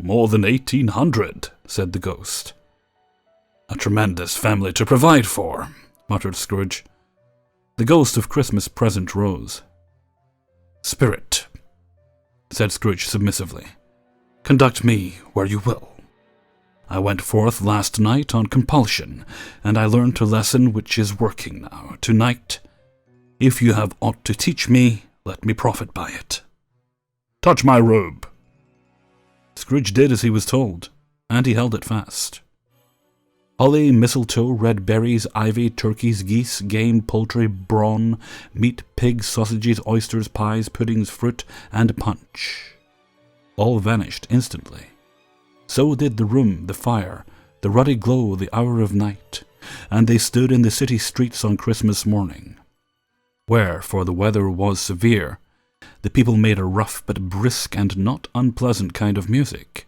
"More than 1,800, said the ghost. "A tremendous family to provide for," muttered Scrooge. The ghost of Christmas present rose. "Spirit," said Scrooge submissively, "conduct me where you will. I went forth last night on compulsion, and I learned a lesson which is working now. Tonight, if you have aught to teach me, let me profit by it." "Touch my robe." Scrooge did as he was told, and he held it fast. Holly, mistletoe, red berries, ivy, turkeys, geese, game, poultry, brawn, meat, pigs, sausages, oysters, pies, puddings, fruit, and punch. All vanished instantly. So did the room, the fire, the ruddy glow, the hour of night, and they stood in the city streets on Christmas morning, where, for the weather was severe, the people made a rough but brisk and not unpleasant kind of music,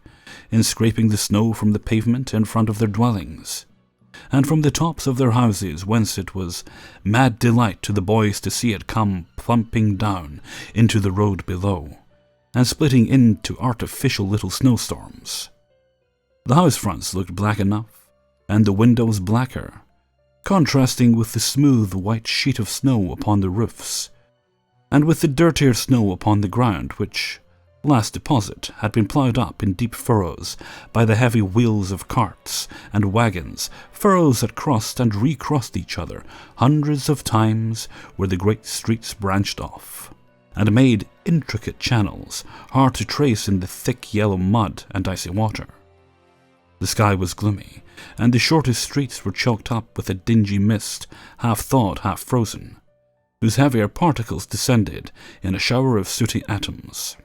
in scraping the snow from the pavement in front of their dwellings. and from the tops of their houses, whence it was mad delight to the boys to see it come plumping down into the road below, and splitting into artificial little snowstorms. The house fronts looked black enough, and the windows blacker, contrasting with the smooth white sheet of snow upon the roofs, and with the dirtier snow upon the ground, which last deposit had been ploughed up in deep furrows by the heavy wheels of carts and wagons, furrows that crossed and recrossed each other hundreds of times where the great streets branched off, and made intricate channels hard to trace in the thick yellow mud and icy water. The sky was gloomy, and the shortest streets were choked up with a dingy mist, half thawed, half frozen, whose heavier particles descended in a shower of sooty atoms,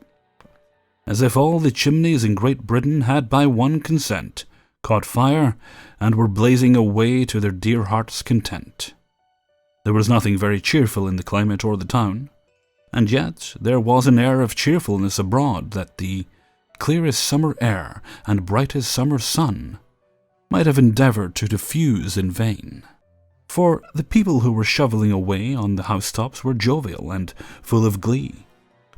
as if all the chimneys in Great Britain had by one consent caught fire and were blazing away to their dear hearts' content. There was nothing very cheerful in the climate or the town, and yet there was an air of cheerfulness abroad that the clearest summer air and brightest summer sun might have endeavoured to diffuse in vain. For the people who were shovelling away on the housetops were jovial and full of glee,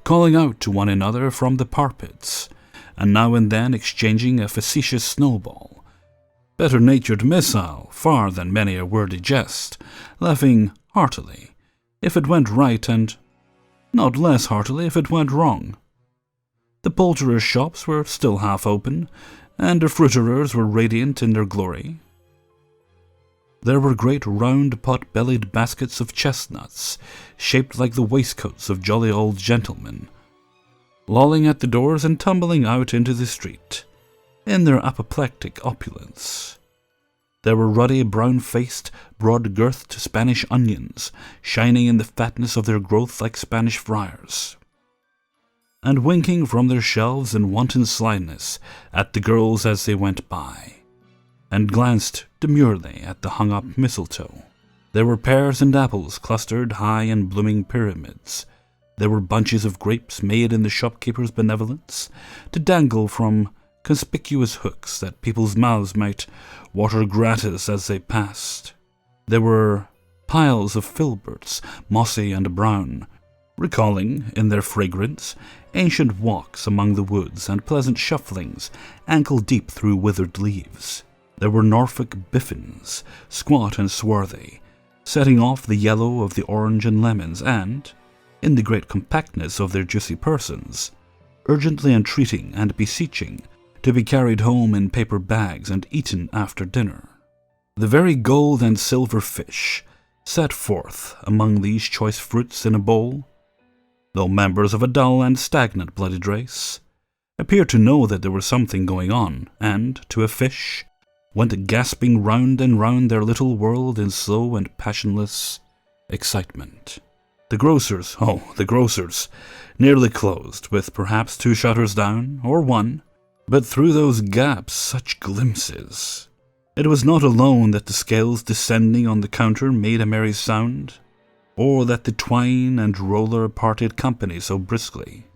calling out to one another from the parapets, and now and then exchanging a facetious snowball, better-natured missile far than many a wordy jest, laughing heartily if it went right and not less heartily if it went wrong. The poulterers' shops were still half open, and the fruiterers were radiant in their glory. There were great round pot-bellied baskets of chestnuts, shaped like the waistcoats of jolly old gentlemen, lolling at the doors and tumbling out into the street, in their apoplectic opulence. There were ruddy, brown-faced, broad-girthed Spanish onions, shining in the fatness of their growth like Spanish friars, and winking from their shelves in wanton slyness at the girls as they went by, and glanced demurely at the hung-up mistletoe. There were pears and apples clustered high in blooming pyramids. There were bunches of grapes made in the shopkeeper's benevolence to dangle from conspicuous hooks that people's mouths might water gratis as they passed. There were piles of filberts, mossy and brown, recalling, in their fragrance, ancient walks among the woods and pleasant shufflings ankle-deep through withered leaves. There were Norfolk biffins, squat and swarthy, setting off the yellow of the orange and lemons, and, in the great compactness of their juicy persons, urgently entreating and beseeching to be carried home in paper bags and eaten after dinner. The very gold and silver fish, set forth among these choice fruits in a bowl, though members of a dull and stagnant-blooded race, appeared to know that there was something going on, and, to a fish, went gasping round and round their little world in slow and passionless excitement. The grocers, nearly closed, with perhaps 2 shutters down, or 1, but through those gaps such glimpses. It was not alone that the scales descending on the counter made a merry sound, or that the twine and roller parted company so briskly,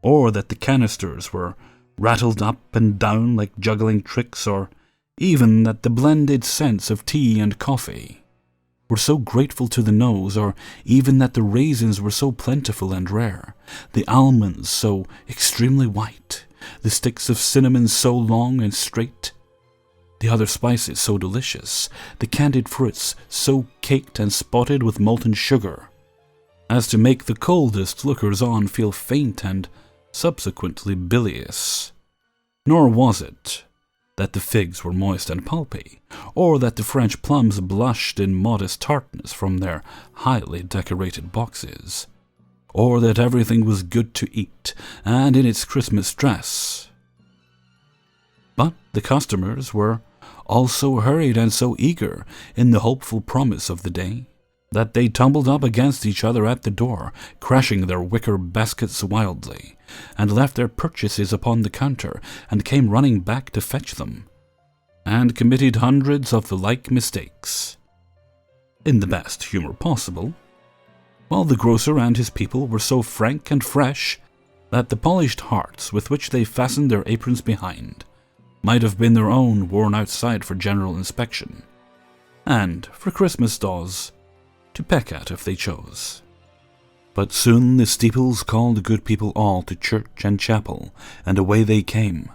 or that the canisters were rattled up and down like juggling tricks, or even that the blended scents of tea and coffee were so grateful to the nose, or even that the raisins were so plentiful and rare, the almonds so extremely white, the sticks of cinnamon so long and straight, the other spices so delicious, the candied fruits so caked and spotted with molten sugar, as to make the coldest lookers-on feel faint and subsequently bilious. Nor was it that the figs were moist and pulpy, or that the French plums blushed in modest tartness from their highly decorated boxes, or that everything was good to eat and in its Christmas dress. But the customers were all so hurried and so eager in the hopeful promise of the day, that they tumbled up against each other at the door, crashing their wicker baskets wildly, and left their purchases upon the counter, and came running back to fetch them, and committed hundreds of the like mistakes, in the best humour possible, while the grocer and his people were so frank and fresh that the polished hearts with which they fastened their aprons behind might have been their own worn outside for general inspection, and for Christmas dolls to peck at if they chose. But soon the steeples called the good people all to church and chapel, and away they came,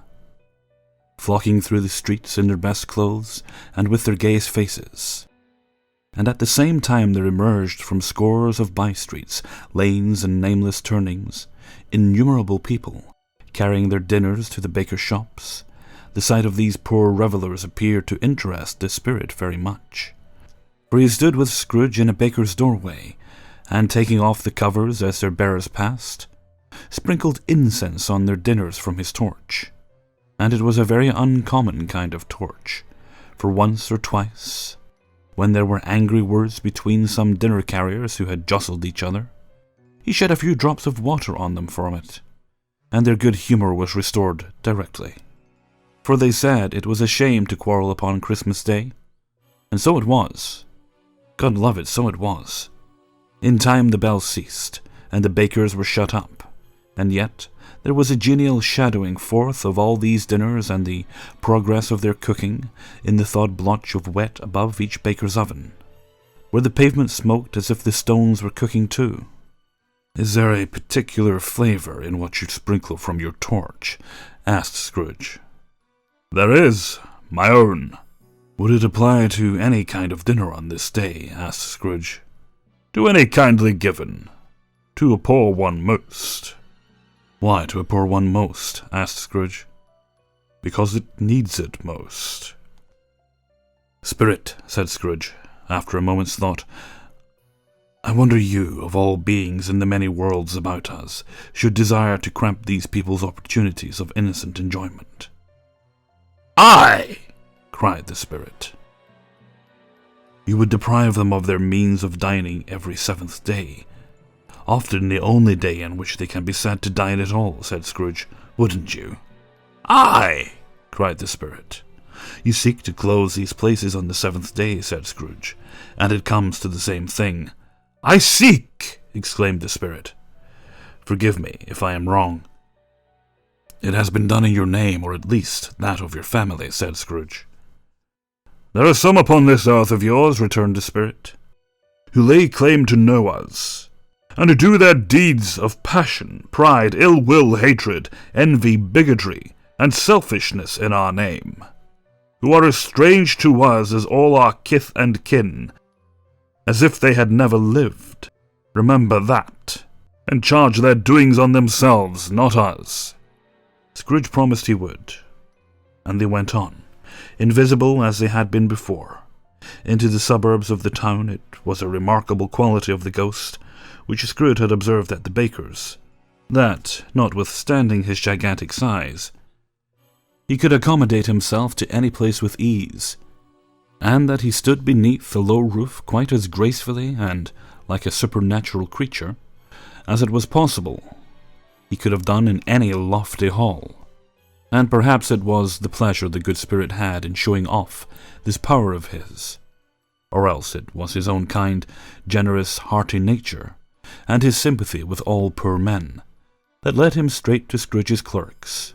flocking through the streets in their best clothes and with their gayest faces. And at the same time there emerged from scores of by-streets, lanes and nameless turnings, innumerable people, carrying their dinners to the bakers' shops. The sight of these poor revellers appeared to interest the spirit very much, for he stood with Scrooge in a baker's doorway, and taking off the covers as their bearers passed, sprinkled incense on their dinners from his torch. And it was a very uncommon kind of torch, for once or twice, when there were angry words between some dinner carriers who had jostled each other, he shed a few drops of water on them from it, and their good humour was restored directly. For they said it was a shame to quarrel upon Christmas Day, and so it was. God love it, so it was. In time the bells ceased, and the bakers were shut up, and yet there was a genial shadowing forth of all these dinners and the progress of their cooking in the thawed blotch of wet above each baker's oven, where the pavement smoked as if the stones were cooking too. "Is there a particular flavour in what you sprinkle from your torch?" asked Scrooge. "There is, my own." "Would it apply to any kind of dinner on this day?" asked Scrooge. "To any kindly given. To a poor one most." "Why to a poor one most?" asked Scrooge. "Because it needs it most." "Spirit," said Scrooge, after a moment's thought, "I wonder you, of all beings in the many worlds about us, should desire to cramp these people's opportunities of innocent enjoyment." "I!" cried the spirit. "You would deprive them of their means of dining every 7th day, often the only day in which they can be said to dine at all," said Scrooge, "wouldn't you?" "I!" cried the spirit. "You seek to close these places on the 7th day," said Scrooge, "and it comes to the same thing." "I seek!" exclaimed the spirit. "Forgive me if I am wrong." "It has been done in your name, or at least that of your family," said Scrooge. "There are some upon this earth of yours," returned the spirit, "who lay claim to know us, and who do their deeds of passion, pride, ill will, hatred, envy, bigotry, and selfishness in our name, who are as strange to us as all our kith and kin, as if they had never lived. Remember that, and charge their doings on themselves, not us." Scrooge promised he would, and they went on, invisible as they had been before, into the suburbs of the town. It was a remarkable quality of the ghost, which Scrooge had observed at the baker's, that, notwithstanding his gigantic size, he could accommodate himself to any place with ease, and that he stood beneath the low roof quite as gracefully and like a supernatural creature as it was possible he could have done in any lofty hall. And perhaps it was the pleasure the good spirit had in showing off this power of his, or else it was his own kind, generous, hearty nature, and his sympathy with all poor men, that led him straight to Scrooge's clerks.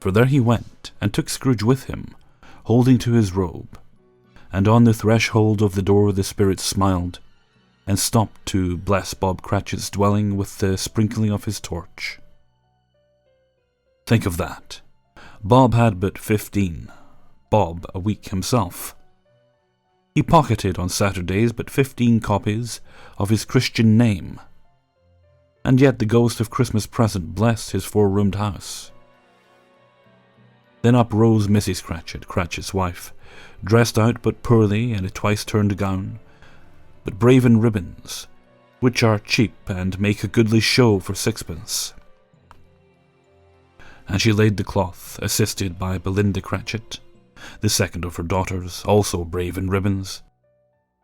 For there he went, and took Scrooge with him, holding to his robe, and on the threshold of the door the spirit smiled, and stopped to bless Bob Cratchit's dwelling with the sprinkling of his torch. Think of that. Bob had but 15, Bob a week himself. He pocketed on Saturdays but 15 copies of his Christian name, and yet the ghost of Christmas present blessed his 4-roomed house. Then up rose Mrs. Cratchit, Cratchit's wife, dressed out but poorly in a twice-turned gown, but brave in ribbons, which are cheap and make a goodly show for 6pence. And she laid the cloth, assisted by Belinda Cratchit, the second of her daughters, also brave in ribbons,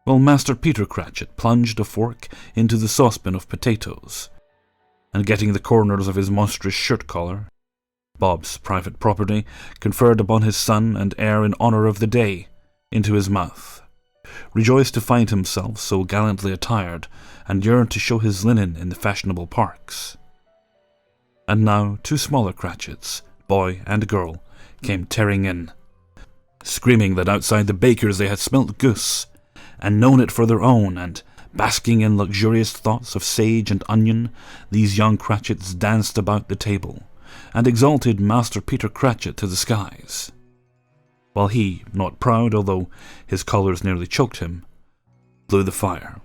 while Master Peter Cratchit plunged a fork into the saucepan of potatoes, and getting the corners of his monstrous shirt-collar, Bob's private property, conferred upon his son and heir in honour of the day, into his mouth, rejoiced to find himself so gallantly attired, and yearned to show his linen in the fashionable parks. And now 2 smaller Cratchits, boy and girl, came tearing in, screaming that outside the baker's they had smelt goose, and known it for their own, and basking in luxurious thoughts of sage and onion, these young Cratchits danced about the table, and exalted Master Peter Cratchit to the skies, while he, not proud, although his colours nearly choked him, blew the fire,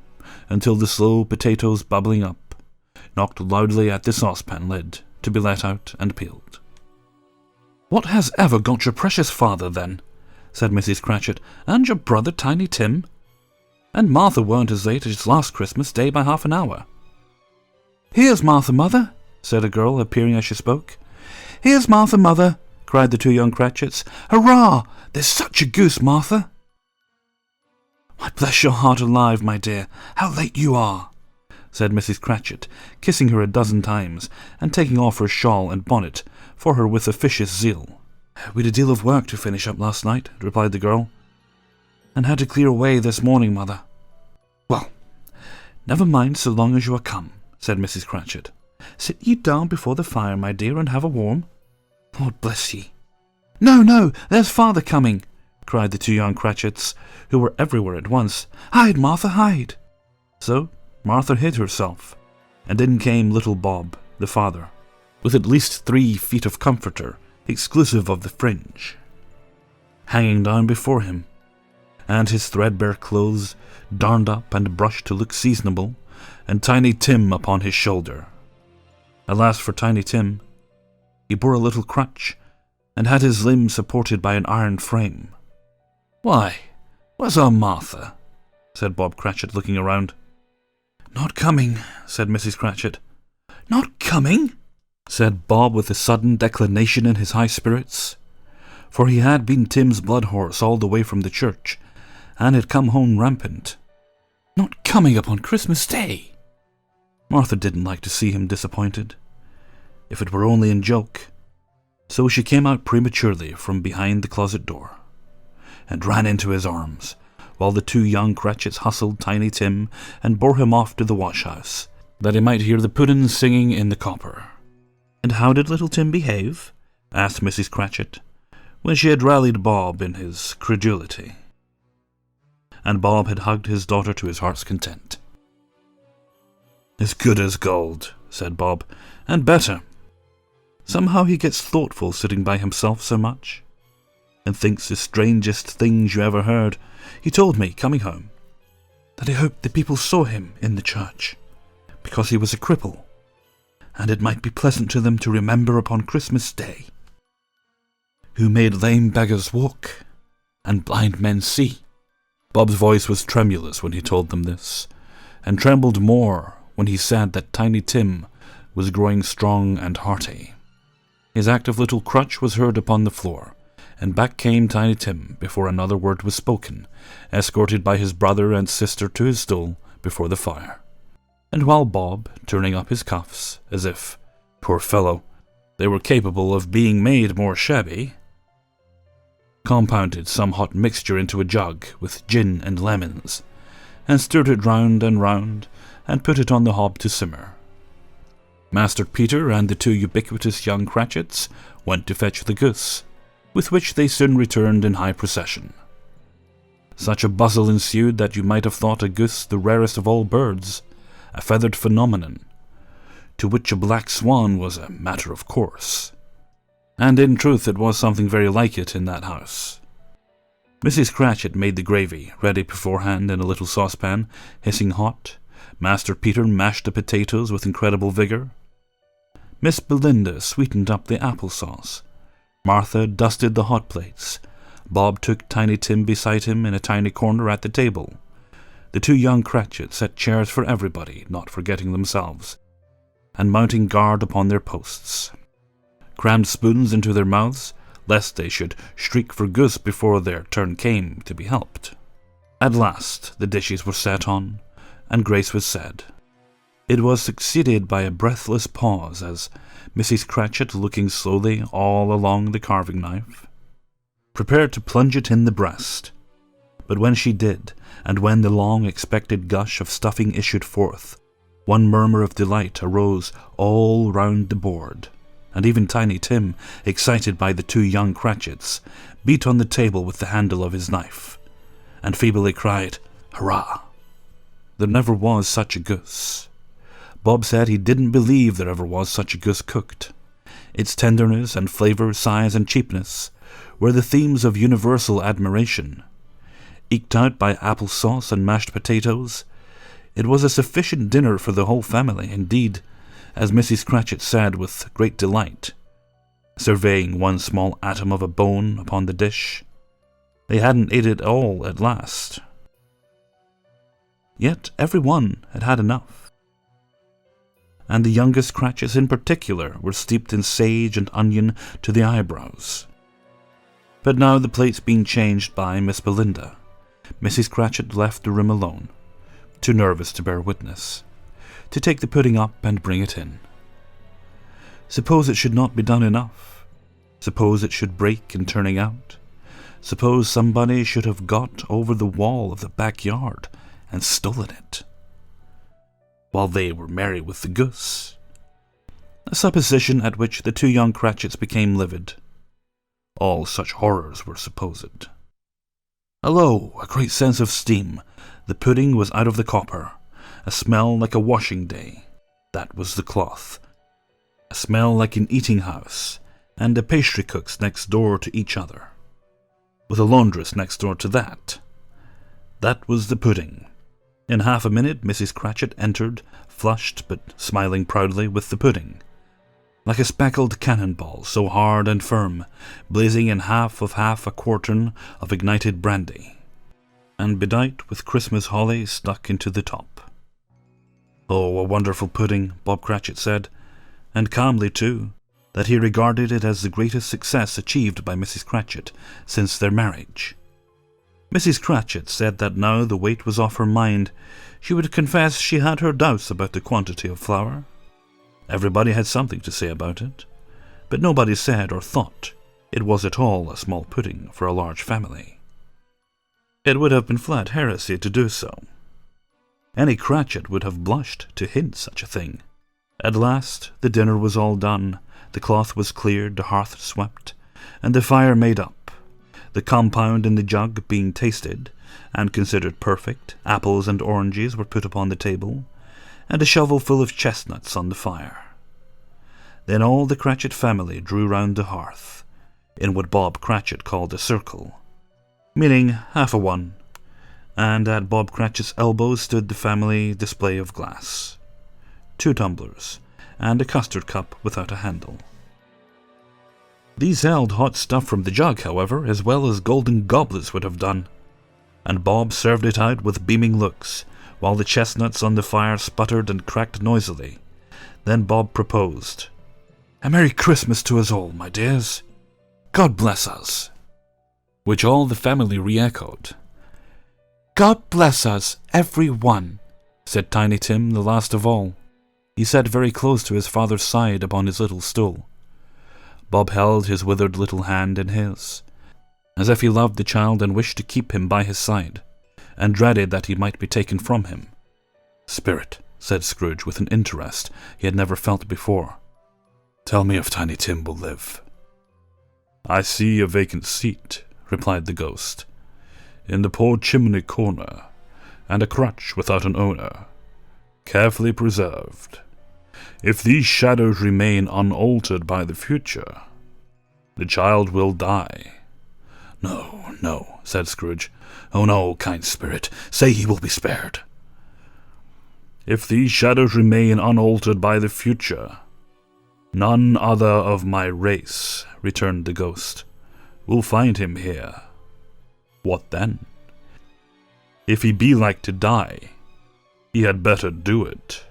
until the slow potatoes bubbling up knocked loudly at the saucepan lid to be let out and peeled. "What has ever got your precious father, then?" said Mrs. Cratchit, "and your brother Tiny Tim? And Martha weren't as late as last Christmas Day by half an hour." "Here's Martha, mother," said a girl, appearing as she spoke. "Here's Martha, mother," cried the two young Cratchits. "Hurrah! There's such a goose, Martha!" "Why, bless your heart alive, my dear, how late you are!" said Mrs. Cratchit, kissing her a dozen times, and taking off her shawl and bonnet for her with officious zeal. "We'd a deal of work to finish up last night," replied the girl, "and had to clear away this morning, mother." "Well, never mind so long as you are come," said Mrs. Cratchit. "Sit ye down before the fire, my dear, and have a warm. Lord bless ye." "No, no, there's father coming," cried the two young Cratchits, who were everywhere at once. "Hide, Martha, hide." So Martha hid herself, and in came little Bob, the father, with at least 3 feet of comforter, exclusive of the fringe, hanging down before him, and his threadbare clothes darned up and brushed to look seasonable, and Tiny Tim upon his shoulder. Alas for Tiny Tim! He bore a little crutch, and had his limbs supported by an iron frame. "Why, where's our Martha?" said Bob Cratchit, looking around. "Not coming," said Mrs. Cratchit. "Not coming?" said Bob with a sudden declination in his high spirits, for he had been Tim's blood horse all the way from the church, and had come home rampant. "Not coming upon Christmas Day?" Martha didn't like to see him disappointed, if it were only in joke, so she came out prematurely from behind the closet door, and ran into his arms, while the two young Cratchits hustled Tiny Tim and bore him off to the wash-house, that he might hear the puddin' singing in the copper. "And how did little Tim behave?" asked Mrs. Cratchit, when she had rallied Bob in his credulity, and Bob had hugged his daughter to his heart's content. "As good as gold," said Bob, "and better. Somehow he gets thoughtful sitting by himself so much, and thinks the strangest things you ever heard. He told me, coming home, that he hoped the people saw him in the church, because he was a cripple, and it might be pleasant to them to remember upon Christmas Day, who made lame beggars walk, and blind men see." Bob's voice was tremulous when he told them this, and trembled more when he said that Tiny Tim was growing strong and hearty. His active little crutch was heard upon the floor, and back came Tiny Tim before another word was spoken, escorted by his brother and sister to his stool before the fire. And while Bob, turning up his cuffs, as if, poor fellow, they were capable of being made more shabby, compounded some hot mixture into a jug with gin and lemons, and stirred it round, and put it on the hob to simmer. Master Peter and the two ubiquitous young Cratchits went to fetch the goose, with which they soon returned in high procession. Such a bustle ensued that you might have thought a goose the rarest of all birds, a feathered phenomenon, to which a black swan was a matter of course. And in truth it was something very like it in that house. Mrs. Cratchit made the gravy, ready beforehand in a little saucepan, hissing hot. Master Peter mashed the potatoes with incredible vigour. Miss Belinda sweetened up the apple-sauce. Martha dusted the hot plates. Bob took Tiny Tim beside him in a tiny corner at the table. The two young Cratchits set chairs for everybody, not forgetting themselves, and mounting guard upon their posts, crammed spoons into their mouths, lest they should shriek for goose before their turn came to be helped. At last the dishes were set on, and grace was said. It was succeeded by a breathless pause as Mrs. Cratchit, looking slowly all along the carving knife, prepared to plunge it in the breast. But when she did, and when the long-expected gush of stuffing issued forth, one murmur of delight arose all round the board, and even Tiny Tim, excited by the two young Cratchits, beat on the table with the handle of his knife, and feebly cried, "Hurrah!" There never was such a goose. Bob said he didn't believe there ever was such a goose cooked. Its tenderness and flavour, size and cheapness were the themes of universal admiration. Eked out by apple sauce and mashed potatoes, it was a sufficient dinner for the whole family, indeed, as Mrs. Cratchit said with great delight, surveying one small atom of a bone upon the dish. They hadn't ate it all at last. Yet every one had had enough. And the youngest Cratchits in particular were steeped in sage and onion to the eyebrows. But now the plates being changed by Miss Belinda, Mrs. Cratchit left the room alone, too nervous to bear witness, to take the pudding up and bring it in. Suppose it should not be done enough? Suppose it should break in turning out? Suppose somebody should have got over the wall of the backyard and stolen it, while they were merry with the goose? A supposition at which the two young Cratchits became livid. All such horrors were supposed. Hallo! A great sense of steam. The pudding was out of the copper. A smell like a washing day. That was the cloth. A smell like an eating house, and a pastry cook's next door to each other, with a laundress next door to that. That was the pudding. In half a minute Mrs. Cratchit entered, flushed but smiling proudly with the pudding, like a speckled cannonball, so hard and firm, blazing in half a quartern of ignited brandy, and bedight with Christmas holly stuck into the top. "Oh, a wonderful pudding," Bob Cratchit said, and calmly too, that he regarded it as the greatest success achieved by Mrs. Cratchit since their marriage. Mrs. Cratchit said that now the weight was off her mind, she would confess she had her doubts about the quantity of flour. Everybody had something to say about it, but nobody said or thought it was at all a small pudding for a large family. It would have been flat heresy to do so. Any Cratchit would have blushed to hint such a thing. At last the dinner was all done, the cloth was cleared, the hearth swept, and the fire made up. The compound in the jug being tasted, and considered perfect, apples and oranges were put upon the table, and a shovel full of chestnuts on the fire. Then all the Cratchit family drew round the hearth, in what Bob Cratchit called a circle, meaning half a one, and at Bob Cratchit's elbow stood the family display of glass, 2 tumblers, and a custard cup without a handle. These held hot stuff from the jug, however, as well as golden goblets would have done, and Bob served it out with beaming looks, while the chestnuts on the fire sputtered and cracked noisily. Then Bob proposed, "A Merry Christmas to us all, my dears. God bless us," which all the family re-echoed. "God bless us, every one," said Tiny Tim, the last of all. He sat very close to his father's side upon his little stool. Bob held his withered little hand in his, as if he loved the child and wished to keep him by his side, and dreaded that he might be taken from him. "Spirit," said Scrooge with an interest he had never felt before, "tell me if Tiny Tim will live." "I see a vacant seat," replied the ghost, "in the poor chimney corner, and a crutch without an owner, carefully preserved. If these shadows remain unaltered by the future, the child will die." "No, no," said Scrooge. "Oh no, kind spirit, say he will be spared." "If these shadows remain unaltered by the future, none other of my race," returned the ghost, "will find him here." "What then?" "If he be like to die, he had better do it,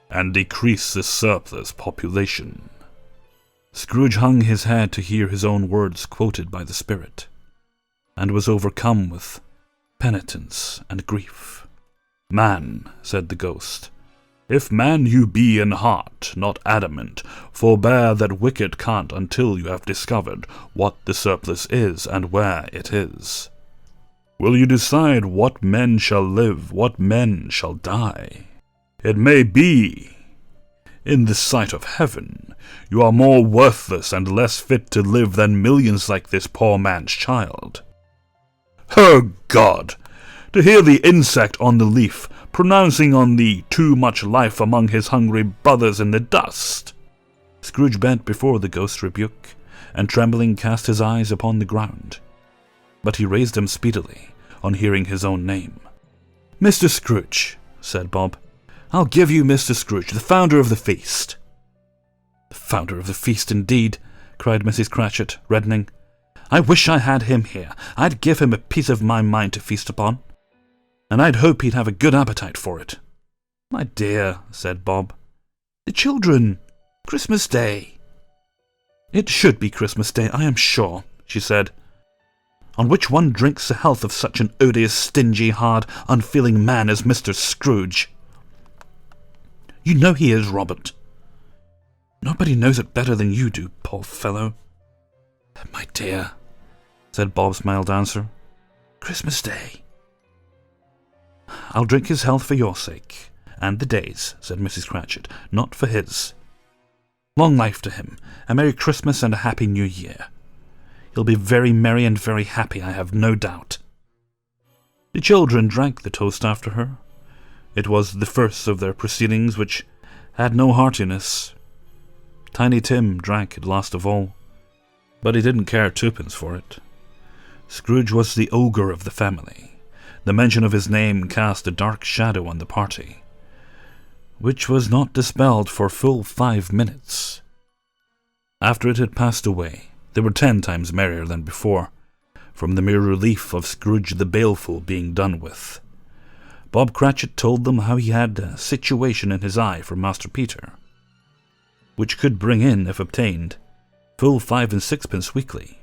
and decrease the surplus population." Scrooge hung his head to hear his own words quoted by the spirit, and was overcome with penitence and grief. "Man," said the ghost, "if man you be in heart, not adamant, forbear that wicked cant until you have discovered what the surplus is and where it is. Will you decide what men shall live, what men shall die? It may be, in the sight of heaven, You are more worthless and less fit to live than millions like this poor man's child. Oh God! To hear the insect on the leaf pronouncing on thee too much life among his hungry brothers in the dust. Scrooge bent before the ghost's rebuke, and trembling cast his eyes upon the ground. But he raised them speedily, on hearing his own name. "Mr. Scrooge," said Bob. "I'll give you Mr. Scrooge, the founder of the feast." "The founder of the feast, indeed," cried Mrs. Cratchit, reddening. "I wish I had him here. I'd give him a piece of my mind to feast upon. And I'd hope he'd have a good appetite for it." "My dear," said Bob, "the children. Christmas Day." "It should be Christmas Day, I am sure," she said, "on which one drinks the health of such an odious, stingy, hard, unfeeling man as Mr. Scrooge. You know he is, Robert. Nobody knows it better than you do, poor fellow." "My dear," said Bob's mild answer, "Christmas Day." "I'll drink his health for your sake, and the day's," said Mrs. Cratchit, "not for his. Long life to him, a Merry Christmas and a Happy New Year. He'll be very merry and very happy, I have no doubt." The children drank the toast after her. It was the first of their proceedings which had no heartiness. Tiny Tim drank it last of all, but he didn't care twopence for it. Scrooge was the ogre of the family. The mention of his name cast a dark shadow on the party, which was not dispelled for full 5 minutes. After it had passed away, they were 10 times merrier than before, from the mere relief of Scrooge the Baleful being done with. Bob Cratchit told them how he had a situation in his eye for Master Peter, which could bring in, if obtained, full 5 and 6pence weekly.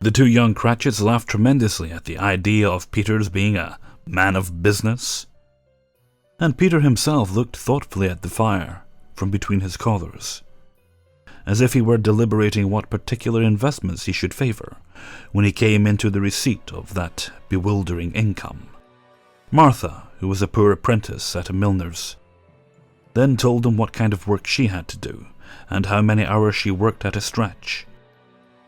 The 2 young Cratchits laughed tremendously at the idea of Peter's being a man of business, and Peter himself looked thoughtfully at the fire from between his collars, as if he were deliberating what particular investments he should favour when he came into the receipt of that bewildering income. Martha, who was a poor apprentice at a milliner's, then told him what kind of work she had to do, and how many hours she worked at a stretch,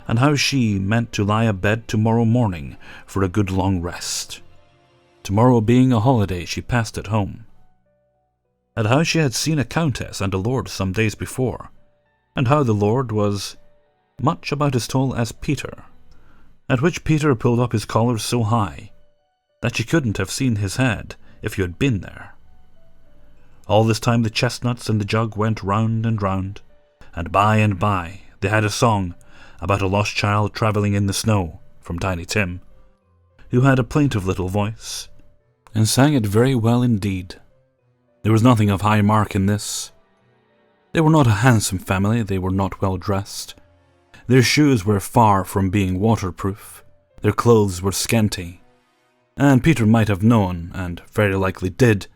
and how she meant to lie abed tomorrow morning for a good long rest, tomorrow being a holiday she passed at home, and how she had seen a countess and a lord some days before, and how the lord was much about as tall as Peter, at which Peter pulled up his collar so high that you couldn't have seen his head if you had been there. All this time the chestnuts and the jug went round, and by they had a song about a lost child travelling in the snow from Tiny Tim, who had a plaintive little voice, and sang it very well indeed. There was nothing of high mark in this. They were not a handsome family, they were not well dressed. Their shoes were far from being waterproof, their clothes were scanty, and Peter might have known, and very likely did,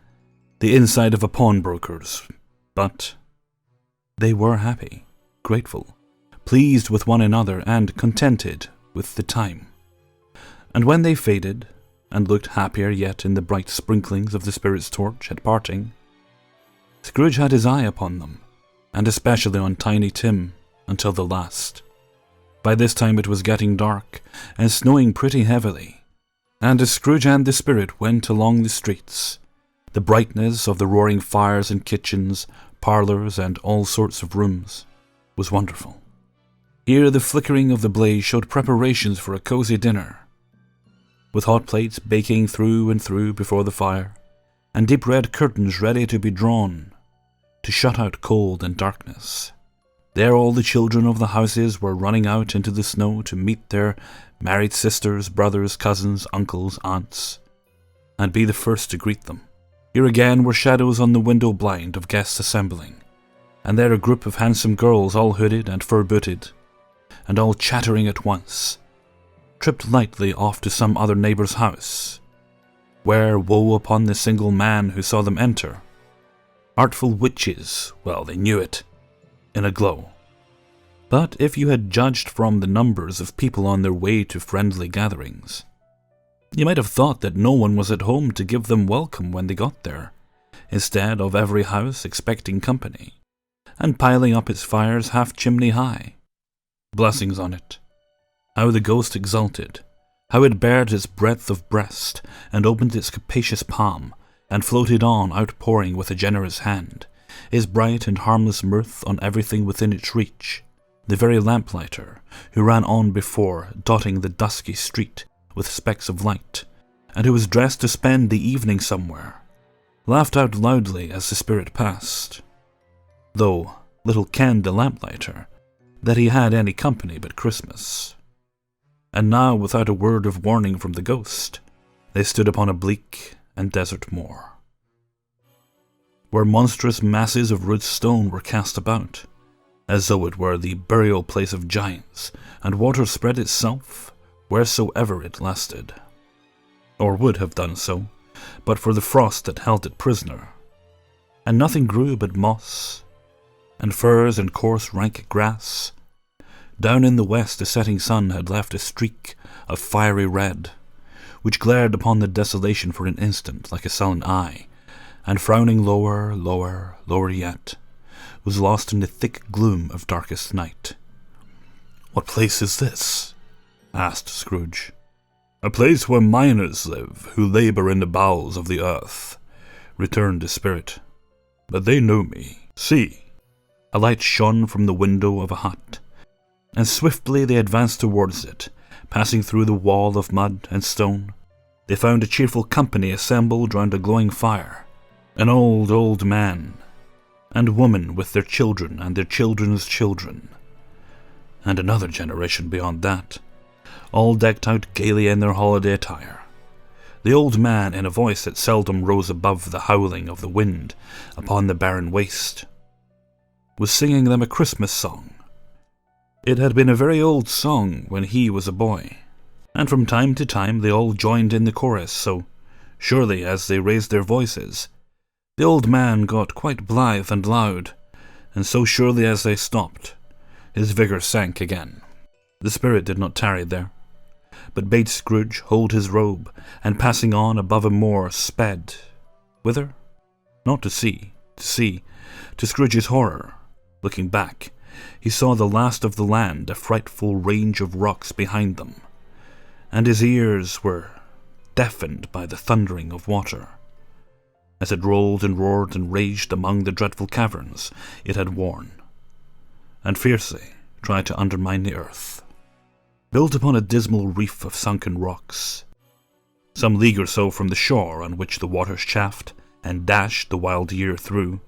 the inside of a pawnbroker's, but they were happy, grateful, pleased with one another, and contented with the time. And when they faded, and looked happier yet in the bright sprinklings of the spirit's torch at parting, Scrooge had his eye upon them, and especially on Tiny Tim, until the last. By this time it was getting dark, and snowing pretty heavily, and as Scrooge and the spirit went along the streets, the brightness of the roaring fires in kitchens, parlours, and all sorts of rooms was wonderful. Here the flickering of the blaze showed preparations for a cosy dinner, with hot plates baking through and through before the fire, and deep red curtains ready to be drawn to shut out cold and darkness. There all the children of the houses were running out into the snow to meet their married sisters, brothers, cousins, uncles, aunts, and be the first to greet them. Here again were shadows on the window blind of guests assembling, and there a group of handsome girls all hooded and fur-booted, and all chattering at once, tripped lightly off to some other neighbour's house, where woe upon the single man who saw them enter. Artful witches, well, they knew it, in a glow. But if you had judged from the numbers of people on their way to friendly gatherings, you might have thought that no one was at home to give them welcome when they got there, instead of every house expecting company, and piling up its fires half chimney high. Blessings on it! How the ghost exulted! How it bared its breadth of breast, and opened its capacious palm, and floated on, outpouring with a generous hand, his bright and harmless mirth on everything within its reach. The very lamplighter, who ran on before, dotting the dusky street with specks of light, and who was dressed to spend the evening somewhere, laughed out loudly as the spirit passed, though little kenned the lamplighter that he had any company but Christmas. And now, without a word of warning from the ghost, they stood upon a bleak and desert moor, where monstrous masses of rude stone were cast about, as though it were the burial place of giants, and water spread itself wheresoever it lasted, or would have done so, but for the frost that held it prisoner. And nothing grew but moss, and furze and coarse rank grass. Down in the west the setting sun had left a streak of fiery red, which glared upon the desolation for an instant like a sullen eye, and frowning lower, lower, lower yet, was lost in the thick gloom of darkest night. "What place is this?" asked Scrooge. "A place where miners live, who labour in the bowels of the earth," returned the spirit. "But they know me. See!" A light shone from the window of a hut, and swiftly they advanced towards it, passing through the wall of mud and stone. They found a cheerful company assembled round a glowing fire, an old man, and woman with their children and their children's children, and another generation beyond that, all decked out gaily in their holiday attire. The old man, in a voice that seldom rose above the howling of the wind upon the barren waste, was singing them a Christmas song. It had been a very old song when he was a boy, and from time to time they all joined in the chorus, so surely as they raised their voices, the old man got quite blithe and loud, and so surely as they stopped, his vigour sank again. The spirit did not tarry there, but bade Scrooge hold his robe, and passing on above a moor, sped. Whither? Not to sea. To Scrooge's horror, looking back, he saw the last of the land, a frightful range of rocks behind them, and his ears were deafened by the thundering of water, as it rolled and roared and raged among the dreadful caverns it had worn, and fiercely tried to undermine the earth. Built upon a dismal reef of sunken rocks, some league or so from the shore on which the waters chafed and dashed the wild year through,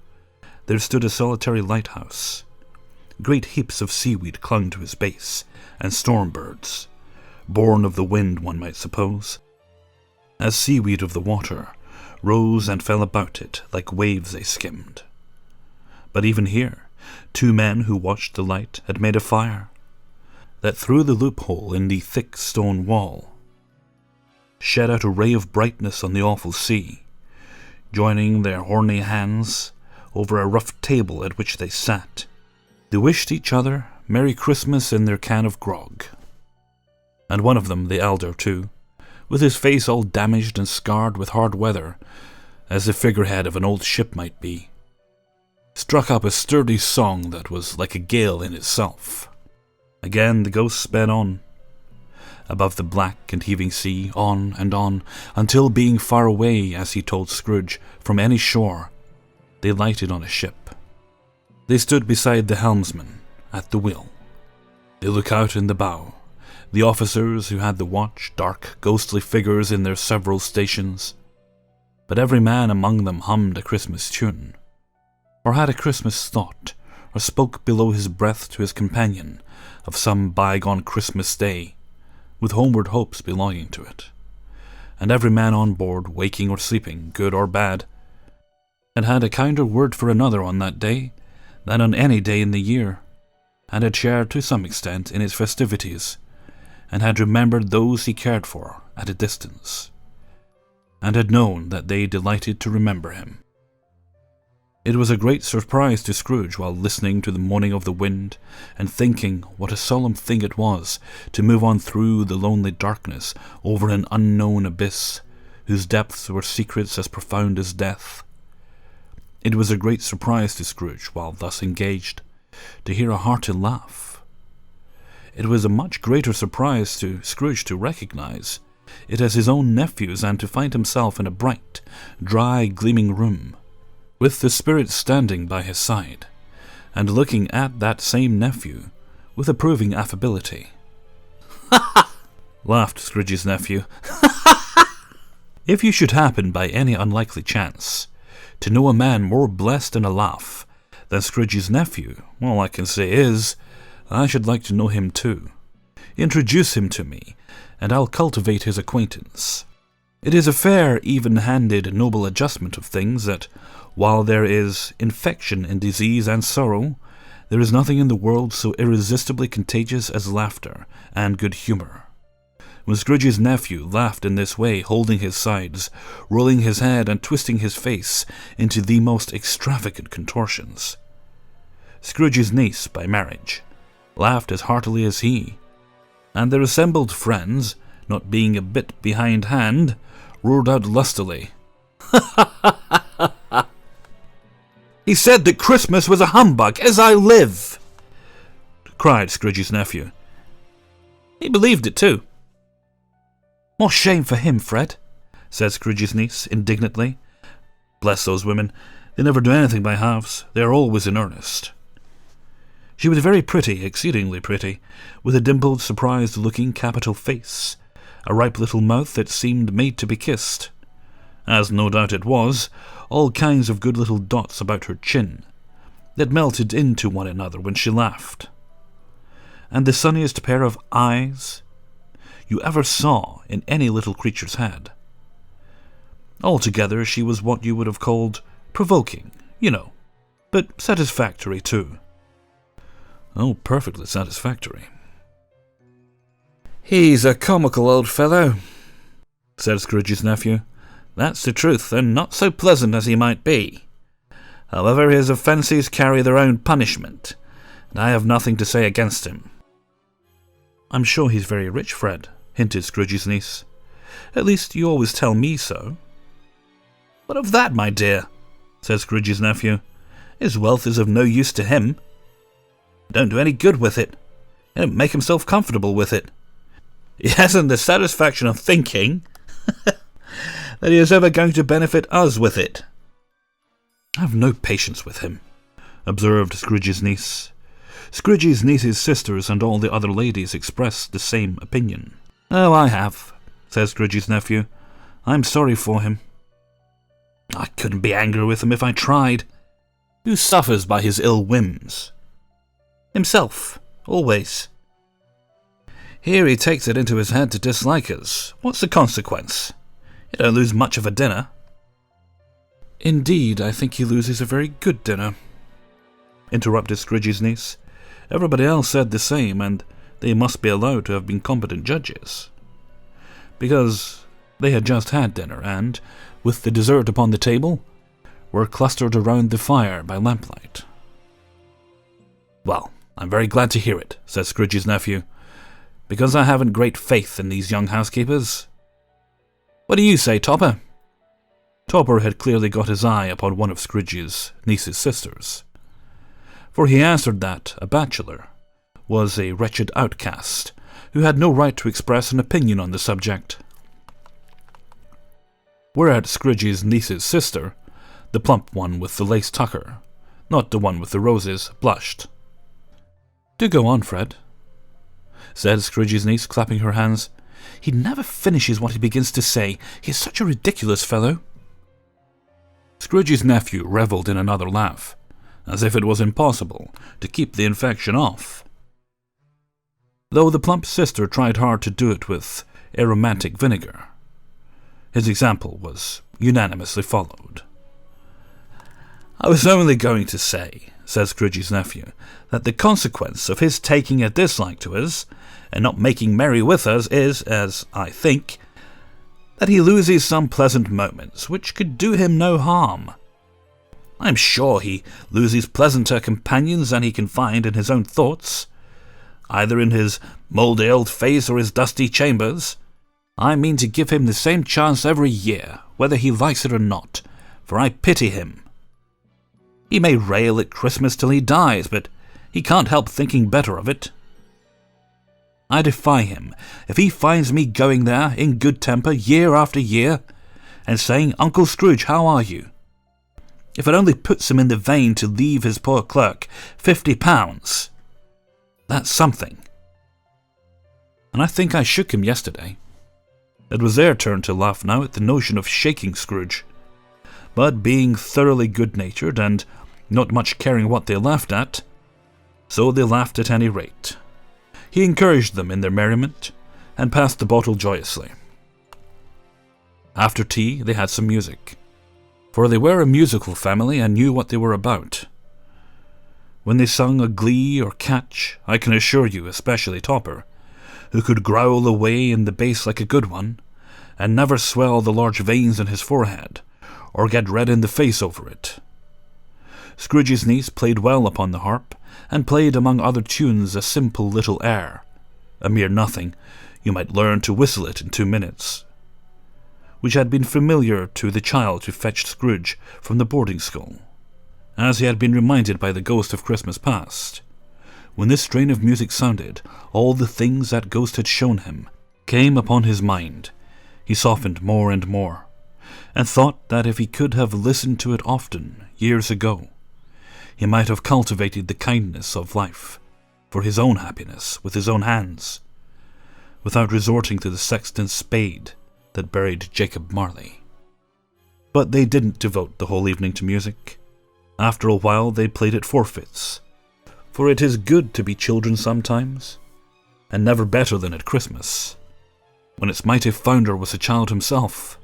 there stood a solitary lighthouse. Great heaps of seaweed clung to its base, and storm birds, born of the wind one might suppose, as seaweed of the water, rose and fell about it like waves they skimmed. But even here, 2 men who watched the light had made a fire, that through the loophole in the thick stone wall shed out a ray of brightness on the awful sea, joining their horny hands over a rough table at which they sat. They wished each other Merry Christmas in their can of grog. And one of them, the elder too, with his face all damaged and scarred with hard weather, as the figurehead of an old ship might be, struck up a sturdy song that was like a gale in itself. Again the ghost sped on, above the black and heaving sea, on, until being far away, as he told Scrooge, from any shore, they lighted on a ship. They stood beside the helmsman, at the wheel. They looked out in the bow, the officers who had the watch, dark, ghostly figures in their several stations, but every man among them hummed a Christmas tune, or had a Christmas thought, or spoke below his breath to his companion of some bygone Christmas day, with homeward hopes belonging to it. And every man on board, waking or sleeping, good or bad, had a kinder word for another on that day than on any day in the year, and had shared to some extent in its festivities, and had remembered those he cared for at a distance, and had known that they delighted to remember him. It was a great surprise to Scrooge, while listening to the moaning of the wind, and thinking what a solemn thing it was to move on through the lonely darkness over an unknown abyss, whose depths were secrets as profound as death. It was a great surprise to Scrooge, while thus engaged, to hear a hearty laugh. It was a much greater surprise to Scrooge to recognize it as his own nephew's, and to find himself in a bright, dry, gleaming room, with the Spirit standing by his side, and looking at that same nephew with approving affability. "Ha ha!" laughed Scrooge's nephew. If you should happen, by any unlikely chance, to know a man more blessed in a laugh than Scrooge's nephew, all I can say is, I should like to know him too. Introduce him to me, and I'll cultivate his acquaintance. It is a fair, even-handed, noble adjustment of things that, while there is infection in disease and sorrow, there is nothing in the world so irresistibly contagious as laughter and good humour. When Scrooge's nephew laughed in this way, holding his sides, rolling his head, and twisting his face into the most extravagant contortions, Scrooge's niece, by marriage, laughed as heartily as he, and their assembled friends, not being a bit behindhand, roared out lustily, "He said that Christmas was a humbug, as I live!" cried Scrooge's nephew. "He believed it too." "More shame for him, Fred," said Scrooge's niece indignantly. "Bless those women, they never do anything by halves, they are always in earnest." She was very pretty, exceedingly pretty, with a dimpled, surprised-looking capital face, a ripe little mouth that seemed made to be kissed, as no doubt it was, all kinds of good little dots about her chin, that melted into one another when she laughed, and the sunniest pair of eyes you ever saw in any little creature's head. Altogether, she was what you would have called provoking, you know, but satisfactory too. Oh, perfectly satisfactory. "He's a comical old fellow," said Scrooge's nephew. "That's the truth, and not so pleasant as he might be. However, his offences carry their own punishment, and I have nothing to say against him." "I'm sure he's very rich, Fred," hinted Scrooge's niece. "At least you always tell me so." "What of that, my dear?" said Scrooge's nephew. "His wealth is of no use to him. He don't do any good with it. He don't make himself comfortable with it. He hasn't the satisfaction of thinking that he is ever going to benefit us with it." "I have no patience with him," observed Scrooge's niece. Scrooge's niece's sisters and all the other ladies expressed the same opinion. "Oh, I have," said Scrooge's nephew. "I'm sorry for him." "I couldn't be angry with him if I tried. Who suffers by his ill whims?" "Himself, always. Here he takes it into his head to dislike us. What's the consequence? You don't lose much of a dinner." "Indeed, I think he loses a very good dinner," interrupted Scrooge's niece. Everybody else said the same, and they must be allowed to have been competent judges, because they had just had dinner, and, with the dessert upon the table, were clustered around the fire by lamplight. "Well, I'm very glad to hear it," said Scrooge's nephew, "because I haven't great faith in these young housekeepers. What do you say, Topper?" Topper had clearly got his eye upon one of Scrooge's niece's sisters, for he answered that a bachelor was a wretched outcast who had no right to express an opinion on the subject. Whereat Scrooge's niece's sister, the plump one with the lace tucker, not the one with the roses, blushed. "Do go on, Fred," said Scrooge's niece, clapping her hands. "He never finishes what he begins to say. He's such a ridiculous fellow." Scrooge's nephew revelled in another laugh, as if it was impossible to keep the infection off, though the plump sister tried hard to do it with aromatic vinegar. His example was unanimously followed. "I was only going to say," said Scrooge's nephew, "that the consequence of his taking a dislike to us, and not making merry with us, is, as I think, that he loses some pleasant moments which could do him no harm. I'm sure he loses pleasanter companions than he can find in his own thoughts, either in his mouldy old face or his dusty chambers. I mean to give him the same chance every year, whether he likes it or not, for I pity him." He may rail at Christmas till he dies, but he can't help thinking better of it. I defy him if he finds me going there in good temper year after year and saying, 'Uncle Scrooge, how are you?' If it only puts him in the vein to leave his poor clerk £50. That's something." And I think I shook him yesterday. It was their turn to laugh now at the notion of shaking Scrooge. But being thoroughly good-natured and not much caring what they laughed at, so they laughed at any rate. He encouraged them in their merriment and passed the bottle joyously. After tea they had some music, for they were a musical family and knew what they were about. When they sung a glee or catch, I can assure you, especially Topper, who could growl away in the bass like a good one, and never swell the large veins in his forehead, or get red in the face over it. Scrooge's niece played well upon the harp, and played among other tunes a simple little air, a mere nothing, you might learn to whistle it in 2 minutes, which had been familiar to the child who fetched Scrooge from the boarding school, as he had been reminded by the ghost of Christmas past. When this strain of music sounded, all the things that ghost had shown him came upon his mind. He softened more and more, and thought that if he could have listened to it often, years ago, he might have cultivated the kindness of life for his own happiness with his own hands, without resorting to the sexton's spade that buried Jacob Marley. But they didn't devote the whole evening to music. After a while they played at forfeits, for it is good to be children sometimes, and never better than at Christmas, when its mighty founder was a child himself.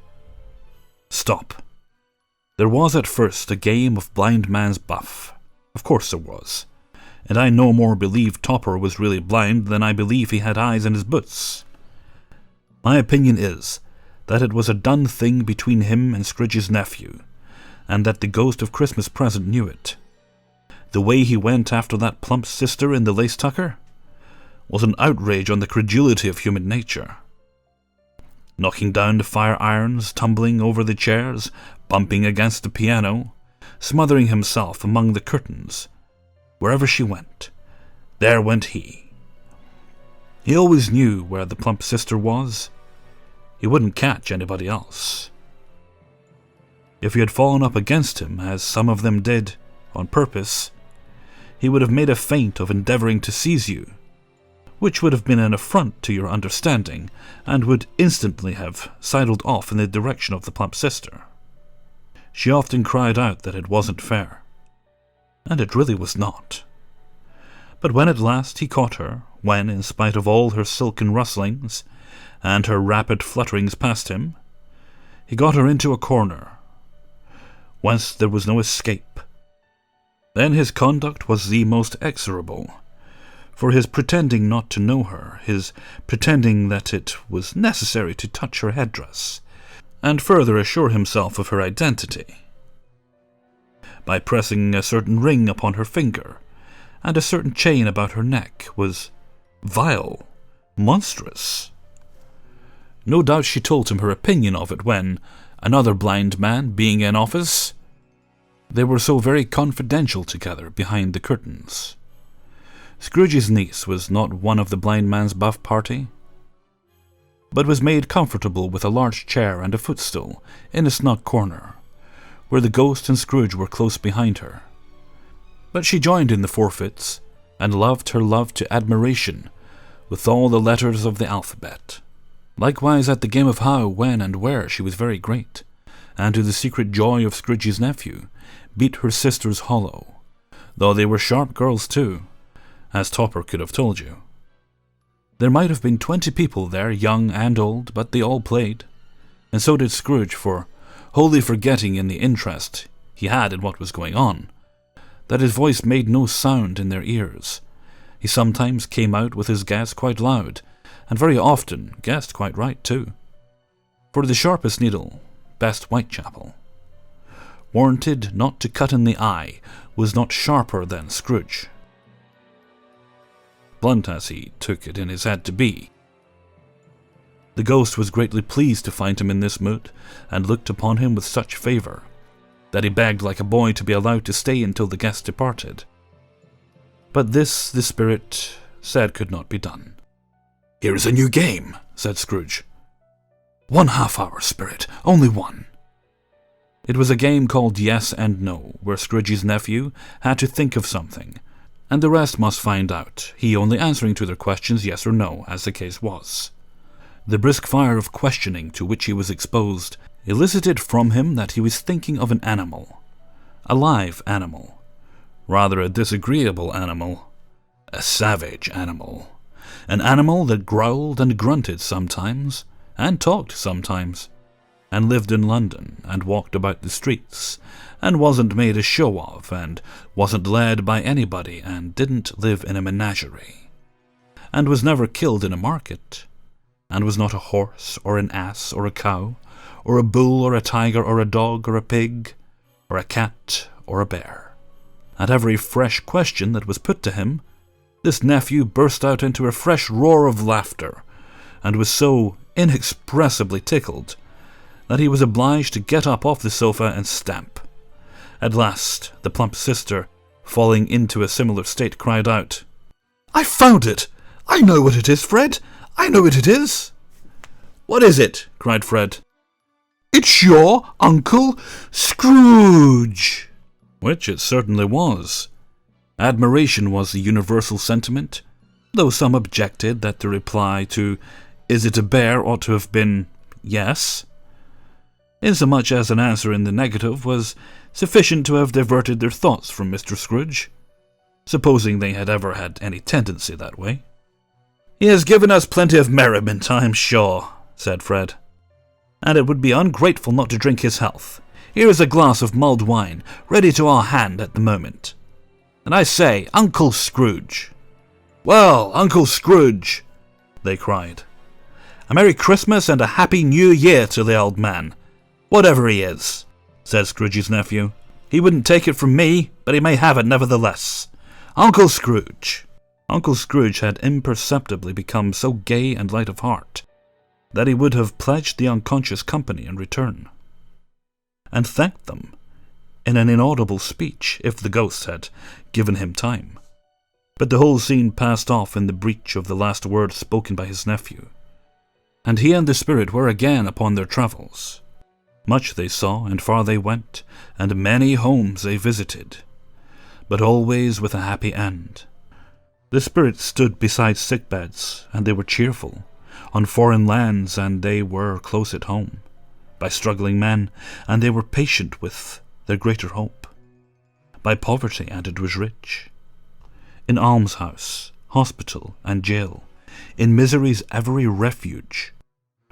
Stop. There was at first a game of blind man's buff. Of course there was, and I no more believe Topper was really blind than I believe he had eyes in his boots. My opinion is that it was a done thing between him and Scrooge's nephew, and that the ghost of Christmas present knew it. The way he went after that plump sister in the lace tucker was an outrage on the credulity of human nature. Knocking down the fire irons, tumbling over the chairs, bumping against the piano, smothering himself among the curtains. Wherever she went, there went he. He always knew where the plump sister was. He wouldn't catch anybody else. If you had fallen up against him, as some of them did, on purpose, he would have made a feint of endeavouring to seize you, which would have been an affront to your understanding, and would instantly have sidled off in the direction of the plump sister. She often cried out that it wasn't fair, and it really was not. But when at last he caught her, when, in spite of all her silken rustlings, and her rapid flutterings past him, he got her into a corner, whence there was no escape. Then his conduct was the most execrable, for his pretending not to know her, his pretending that it was necessary to touch her headdress, and further assure himself of her identity, by pressing a certain ring upon her finger, and a certain chain about her neck, was vile, monstrous. No doubt she told him her opinion of it when, another blind man being in office, they were so very confidential together behind the curtains. Scrooge's niece was not one of the blind man's buff party, but was made comfortable with a large chair and a footstool in a snug corner, where the ghost and Scrooge were close behind her. But she joined in the forfeits, and loved her love to admiration with all the letters of the alphabet. Likewise at the game of how, when, and where she was very great, and to the secret joy of Scrooge's nephew, beat her sisters hollow, though they were sharp girls too, as Topper could have told you. There might have been 20 people there, young and old, but they all played, and so did Scrooge, for, wholly forgetting in the interest he had in what was going on, that his voice made no sound in their ears, he sometimes came out with his guess quite loud, and very often guessed quite right too. For the sharpest needle, best Whitechapel, warranted not to cut in the eye, was not sharper than Scrooge, blunt as he took it in his head to be. The ghost was greatly pleased to find him in this mood, and looked upon him with such favour, that he begged like a boy to be allowed to stay until the guest departed. But this the spirit said could not be done. "Here is a new game," said Scrooge. "1 half-hour, spirit, only one." It was a game called Yes and No, where Scrooge's nephew had to think of something, and the rest must find out, he only answering to their questions yes or no, as the case was. The brisk fire of questioning to which he was exposed elicited from him that he was thinking of an animal, a live animal, rather a disagreeable animal, a savage animal, an animal that growled and grunted sometimes, and talked sometimes, and lived in London, and walked about the streets, and wasn't made a show of, and wasn't led by anybody, and didn't live in a menagerie, and was never killed in a market, and was not a horse, or an ass, or a cow, or a bull, or a tiger, or a dog, or a pig, or a cat, or a bear. At every fresh question that was put to him, this nephew burst out into a fresh roar of laughter, and was so inexpressibly tickled that he was obliged to get up off the sofa and stamp. At last, the plump sister, falling into a similar state, cried out, "I found it! I know what it is, Fred! I know what it is!" "What is it?" cried Fred. "It's your Uncle Scrooge!" Which it certainly was. Admiration was the universal sentiment, though some objected that the reply to "Is it a bear?" ought to have been "Yes," insomuch as an answer in the negative was sufficient to have diverted their thoughts from Mr. Scrooge, supposing they had ever had any tendency that way. "He has given us plenty of merriment, I am sure," said Fred, "and it would be ungrateful not to drink his health. Here is a glass of mulled wine, ready to our hand at the moment. And I say, Uncle Scrooge." "Well, Uncle Scrooge," they cried, "a Merry Christmas and a Happy New Year to the old man, whatever he is," said Scrooge's nephew. "He wouldn't take it from me, but he may have it nevertheless. Uncle Scrooge." Uncle Scrooge had imperceptibly become so gay and light of heart that he would have pledged the unconscious company in return, and thanked them in an inaudible speech if the ghosts had given him time. But the whole scene passed off in the breach of the last word spoken by his nephew, and he and the spirit were again upon their travels. Much they saw, and far they went, and many homes they visited, but always with a happy end. The spirits stood beside sick beds, and they were cheerful, on foreign lands, and they were close at home, by struggling men, and they were patient with their greater hope, by poverty, and it was rich, in almshouse, hospital, and jail, in misery's every refuge,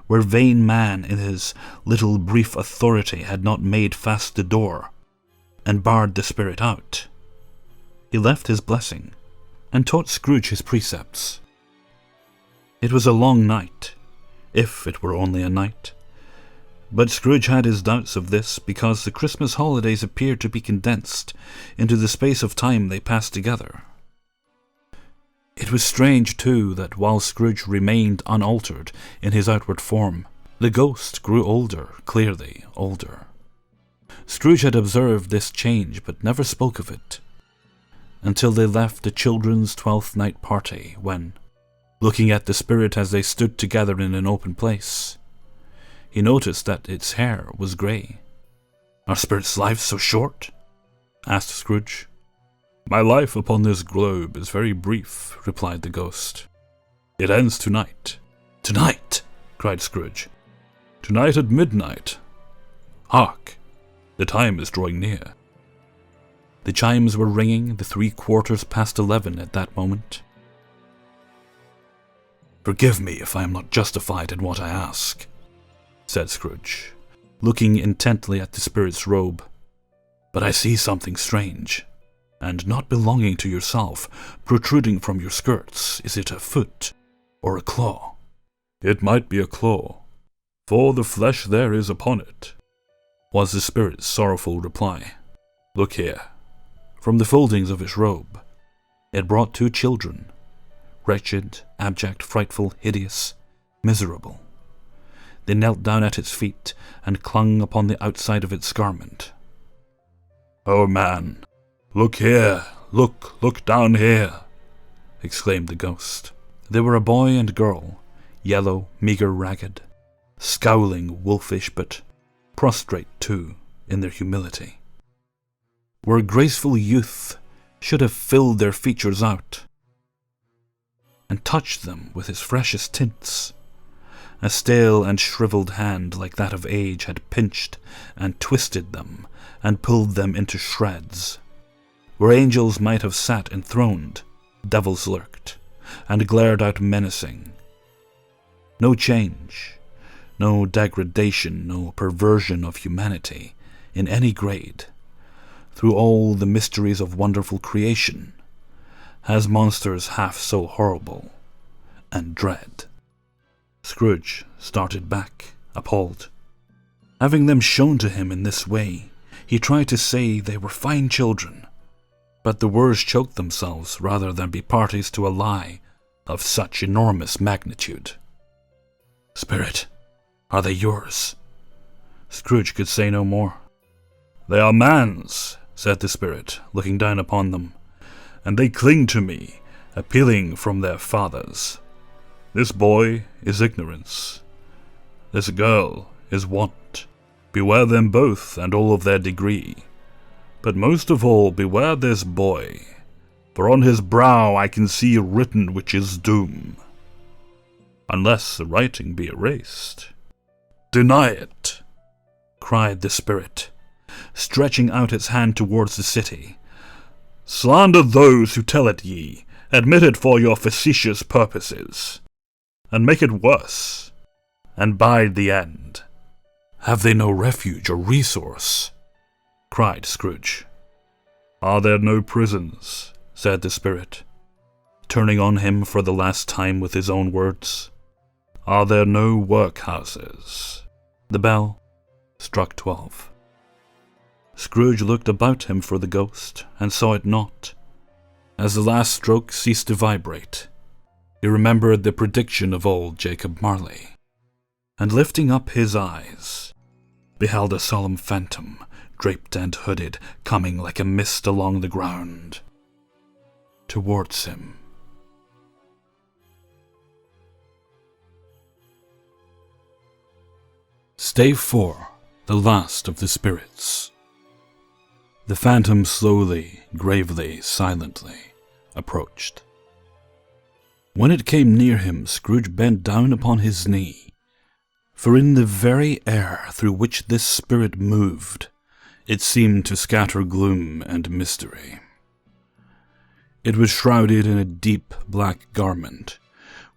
where vain man in his little brief authority had not made fast the door, and barred the spirit out. He left his blessing, and taught Scrooge his precepts. It was a long night, if it were only a night, but Scrooge had his doubts of this, because the Christmas holidays appeared to be condensed into the space of time they passed together. It was strange, too, that while Scrooge remained unaltered in his outward form, the ghost grew older, clearly older. Scrooge had observed this change, but never spoke of it, until they left the children's 12th night party, when, looking at the spirit as they stood together in an open place, he noticed that its hair was grey. "Are spirits' lives so short?" asked Scrooge. "My life upon this globe is very brief," replied the ghost. "It ends tonight." "Tonight!" cried Scrooge. "Tonight at midnight. Hark! The time is drawing near." The chimes were ringing the 11:15 at that moment. "Forgive me if I am not justified in what I ask," said Scrooge, looking intently at the spirit's robe, "but I see something strange, and not belonging to yourself, protruding from your skirts. Is it a foot or a claw?" "It might be a claw, for the flesh there is upon it," was the spirit's sorrowful reply. "Look here." From the foldings of its robe, it brought 2 children, wretched, abject, frightful, hideous, miserable. They knelt down at its feet and clung upon the outside of its garment. "Oh man, look here, look down here," exclaimed the ghost. They were a boy and girl, yellow, meagre, ragged, scowling, wolfish, but prostrate too in their humility. Where graceful youth should have filled their features out and touched them with his freshest tints, a stale and shriveled hand like that of age had pinched and twisted them and pulled them into shreds. Where angels might have sat enthroned, devils lurked and glared out menacing. No change, no degradation, no perversion of humanity in any grade, through all the mysteries of wonderful creation, has monsters half so horrible and dread. Scrooge started back, appalled. Having them shown to him in this way, he tried to say they were fine children, but the words choked themselves rather than be parties to a lie of such enormous magnitude. "Spirit, are they yours?" Scrooge could say no more. "They are man's," said the spirit, looking down upon them, "and they cling to me, appealing from their fathers. This boy is ignorance. This girl is want. Beware them both and all of their degree. But most of all, beware this boy, for on his brow I can see written which is doom, unless the writing be erased." "Deny it," cried the spirit, stretching out its hand towards the city. "Slander those who tell it ye, admit it for your facetious purposes, and make it worse, and bide the end." "Have they no refuge or resource?" cried Scrooge. "Are there no prisons?" said the spirit, turning on him for the last time with his own words. "Are there no workhouses?" The bell struck 12. Scrooge looked about him for the ghost, and saw it not. As the last stroke ceased to vibrate, he remembered the prediction of old Jacob Marley, and lifting up his eyes, beheld a solemn phantom, draped and hooded, coming like a mist along the ground towards him. Stave 4, the last of the spirits. The phantom slowly, gravely, silently approached. When it came near him, Scrooge bent down upon his knee, for in the very air through which this spirit moved, it seemed to scatter gloom and mystery. It was shrouded in a deep black garment,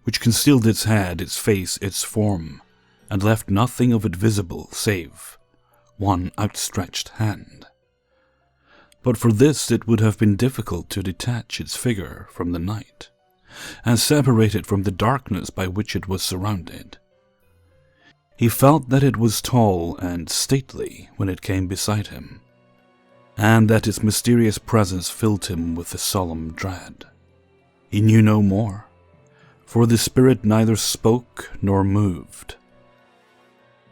which concealed its head, its face, its form, and left nothing of it visible save one outstretched hand. But for this it would have been difficult to detach its figure from the night, and separate it from the darkness by which it was surrounded. He felt that it was tall and stately when it came beside him, and that its mysterious presence filled him with a solemn dread. He knew no more, for the spirit neither spoke nor moved.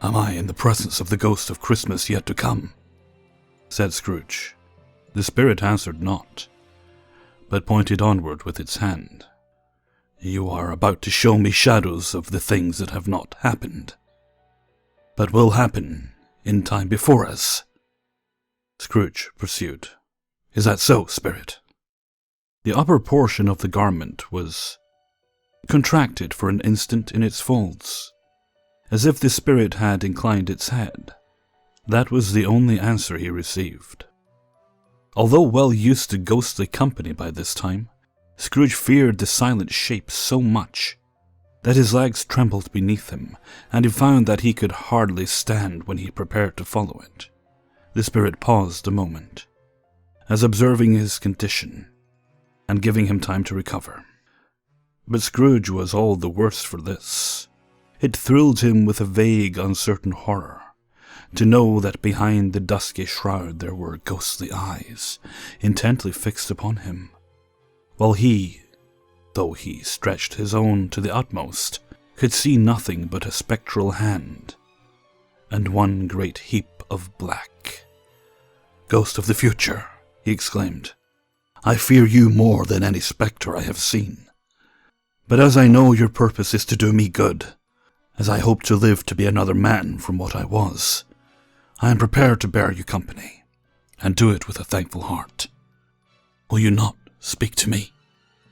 "Am I in the presence of the ghost of Christmas yet to come?" said Scrooge. The spirit answered not, but pointed onward with its hand. "You are about to show me shadows of the things that have not happened, but will happen in time before us," Scrooge pursued. "Is that so, spirit?" The upper portion of the garment was contracted for an instant in its folds, as if the spirit had inclined its head. That was the only answer he received. Although well used to ghostly company by this time, Scrooge feared the silent shape so much that his legs trembled beneath him, and he found that he could hardly stand when he prepared to follow it. The spirit paused a moment, as observing his condition, and giving him time to recover. But Scrooge was all the worse for this. It thrilled him with a vague, uncertain horror, to know that behind the dusky shroud there were ghostly eyes, intently fixed upon him, while he, though he stretched his own to the utmost, could see nothing but a spectral hand, and one great heap of black, "Ghost of the future," he exclaimed, "I fear you more than any spectre I have seen. But as I know your purpose is to do me good, as I hope to live to be another man from what I was, I am prepared to bear you company, and do it with a thankful heart. Will you not speak to me?"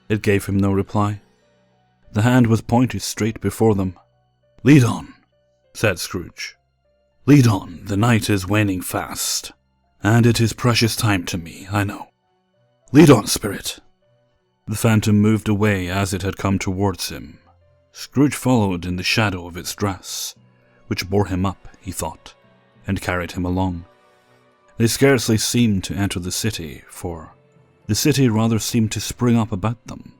It gave him no reply. The hand was pointed straight before them. "Lead on," said Scrooge. "Lead on, the night is waning fast, and it is precious time to me, I know. Lead on, spirit." The phantom moved away as it had come towards him. Scrooge followed in the shadow of its dress, which bore him up, he thought, and carried him along. They scarcely seemed to enter the city, for the city rather seemed to spring up about them,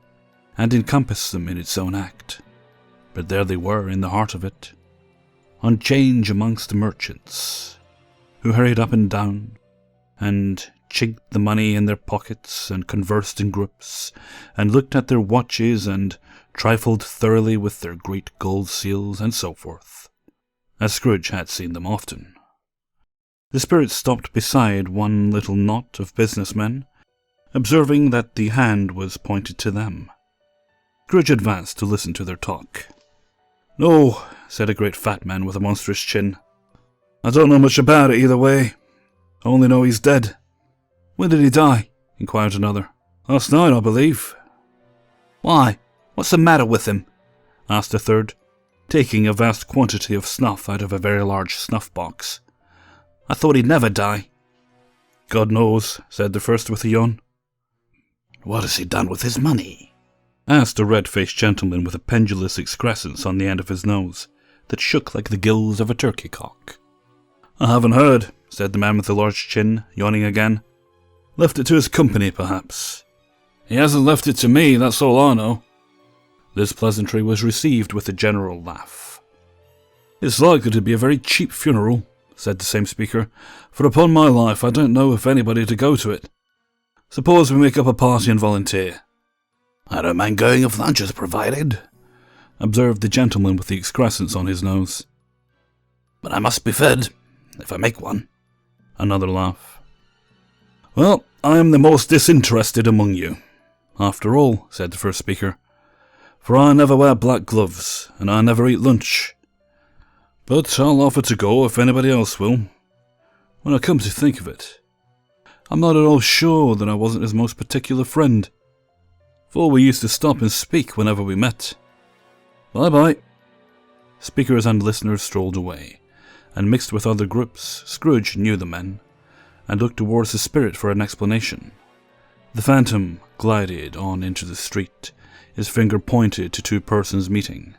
and encompass them in its own act. But there they were in the heart of it, on 'change amongst the merchants, who hurried up and down, and chinked the money in their pockets, and conversed in groups, and looked at their watches, and trifled thoroughly with their great gold seals, and so forth, as Scrooge had seen them often. The spirit stopped beside one little knot of businessmen, observing that the hand was pointed to them. Scrooge advanced to listen to their talk. "No," said a great fat man with a monstrous chin. "I don't know much about it either way. I only know he's dead." "When did he die?" inquired another. "Last night, I believe." "Why, what's the matter with him?" asked a third, taking a vast quantity of snuff out of a very large snuff-box. "I thought he'd never die." "God knows," said the first with a yawn. "What has he done with his money?" asked a red-faced gentleman with a pendulous excrescence on the end of his nose that shook like the gills of a turkey-cock. "I haven't heard," said the man with the large chin, yawning again. "Left it to his company, perhaps." "He hasn't left it to me, that's all I know." This pleasantry was received with a general laugh. "It's likely to be a very cheap funeral," said the same speaker, "for upon my life I don't know if anybody to go to it. Suppose we make up a party and volunteer." "I don't mind going if lunch is provided," observed the gentleman with the excrescence on his nose. "But I must be fed, if I make one." Another laugh. "Well, I am the most disinterested among you, after all," said the first speaker, "for I never wear black gloves, and I never eat lunch. But I'll offer to go if anybody else will. When I come to think of it, I'm not at all sure that I wasn't his most particular friend, for we used to stop and speak whenever we met. Bye-bye." Speakers and listeners strolled away, and mixed with other groups. Scrooge knew the men, and looked towards the spirit for an explanation. The phantom glided on into the street, his finger pointed to two persons meeting.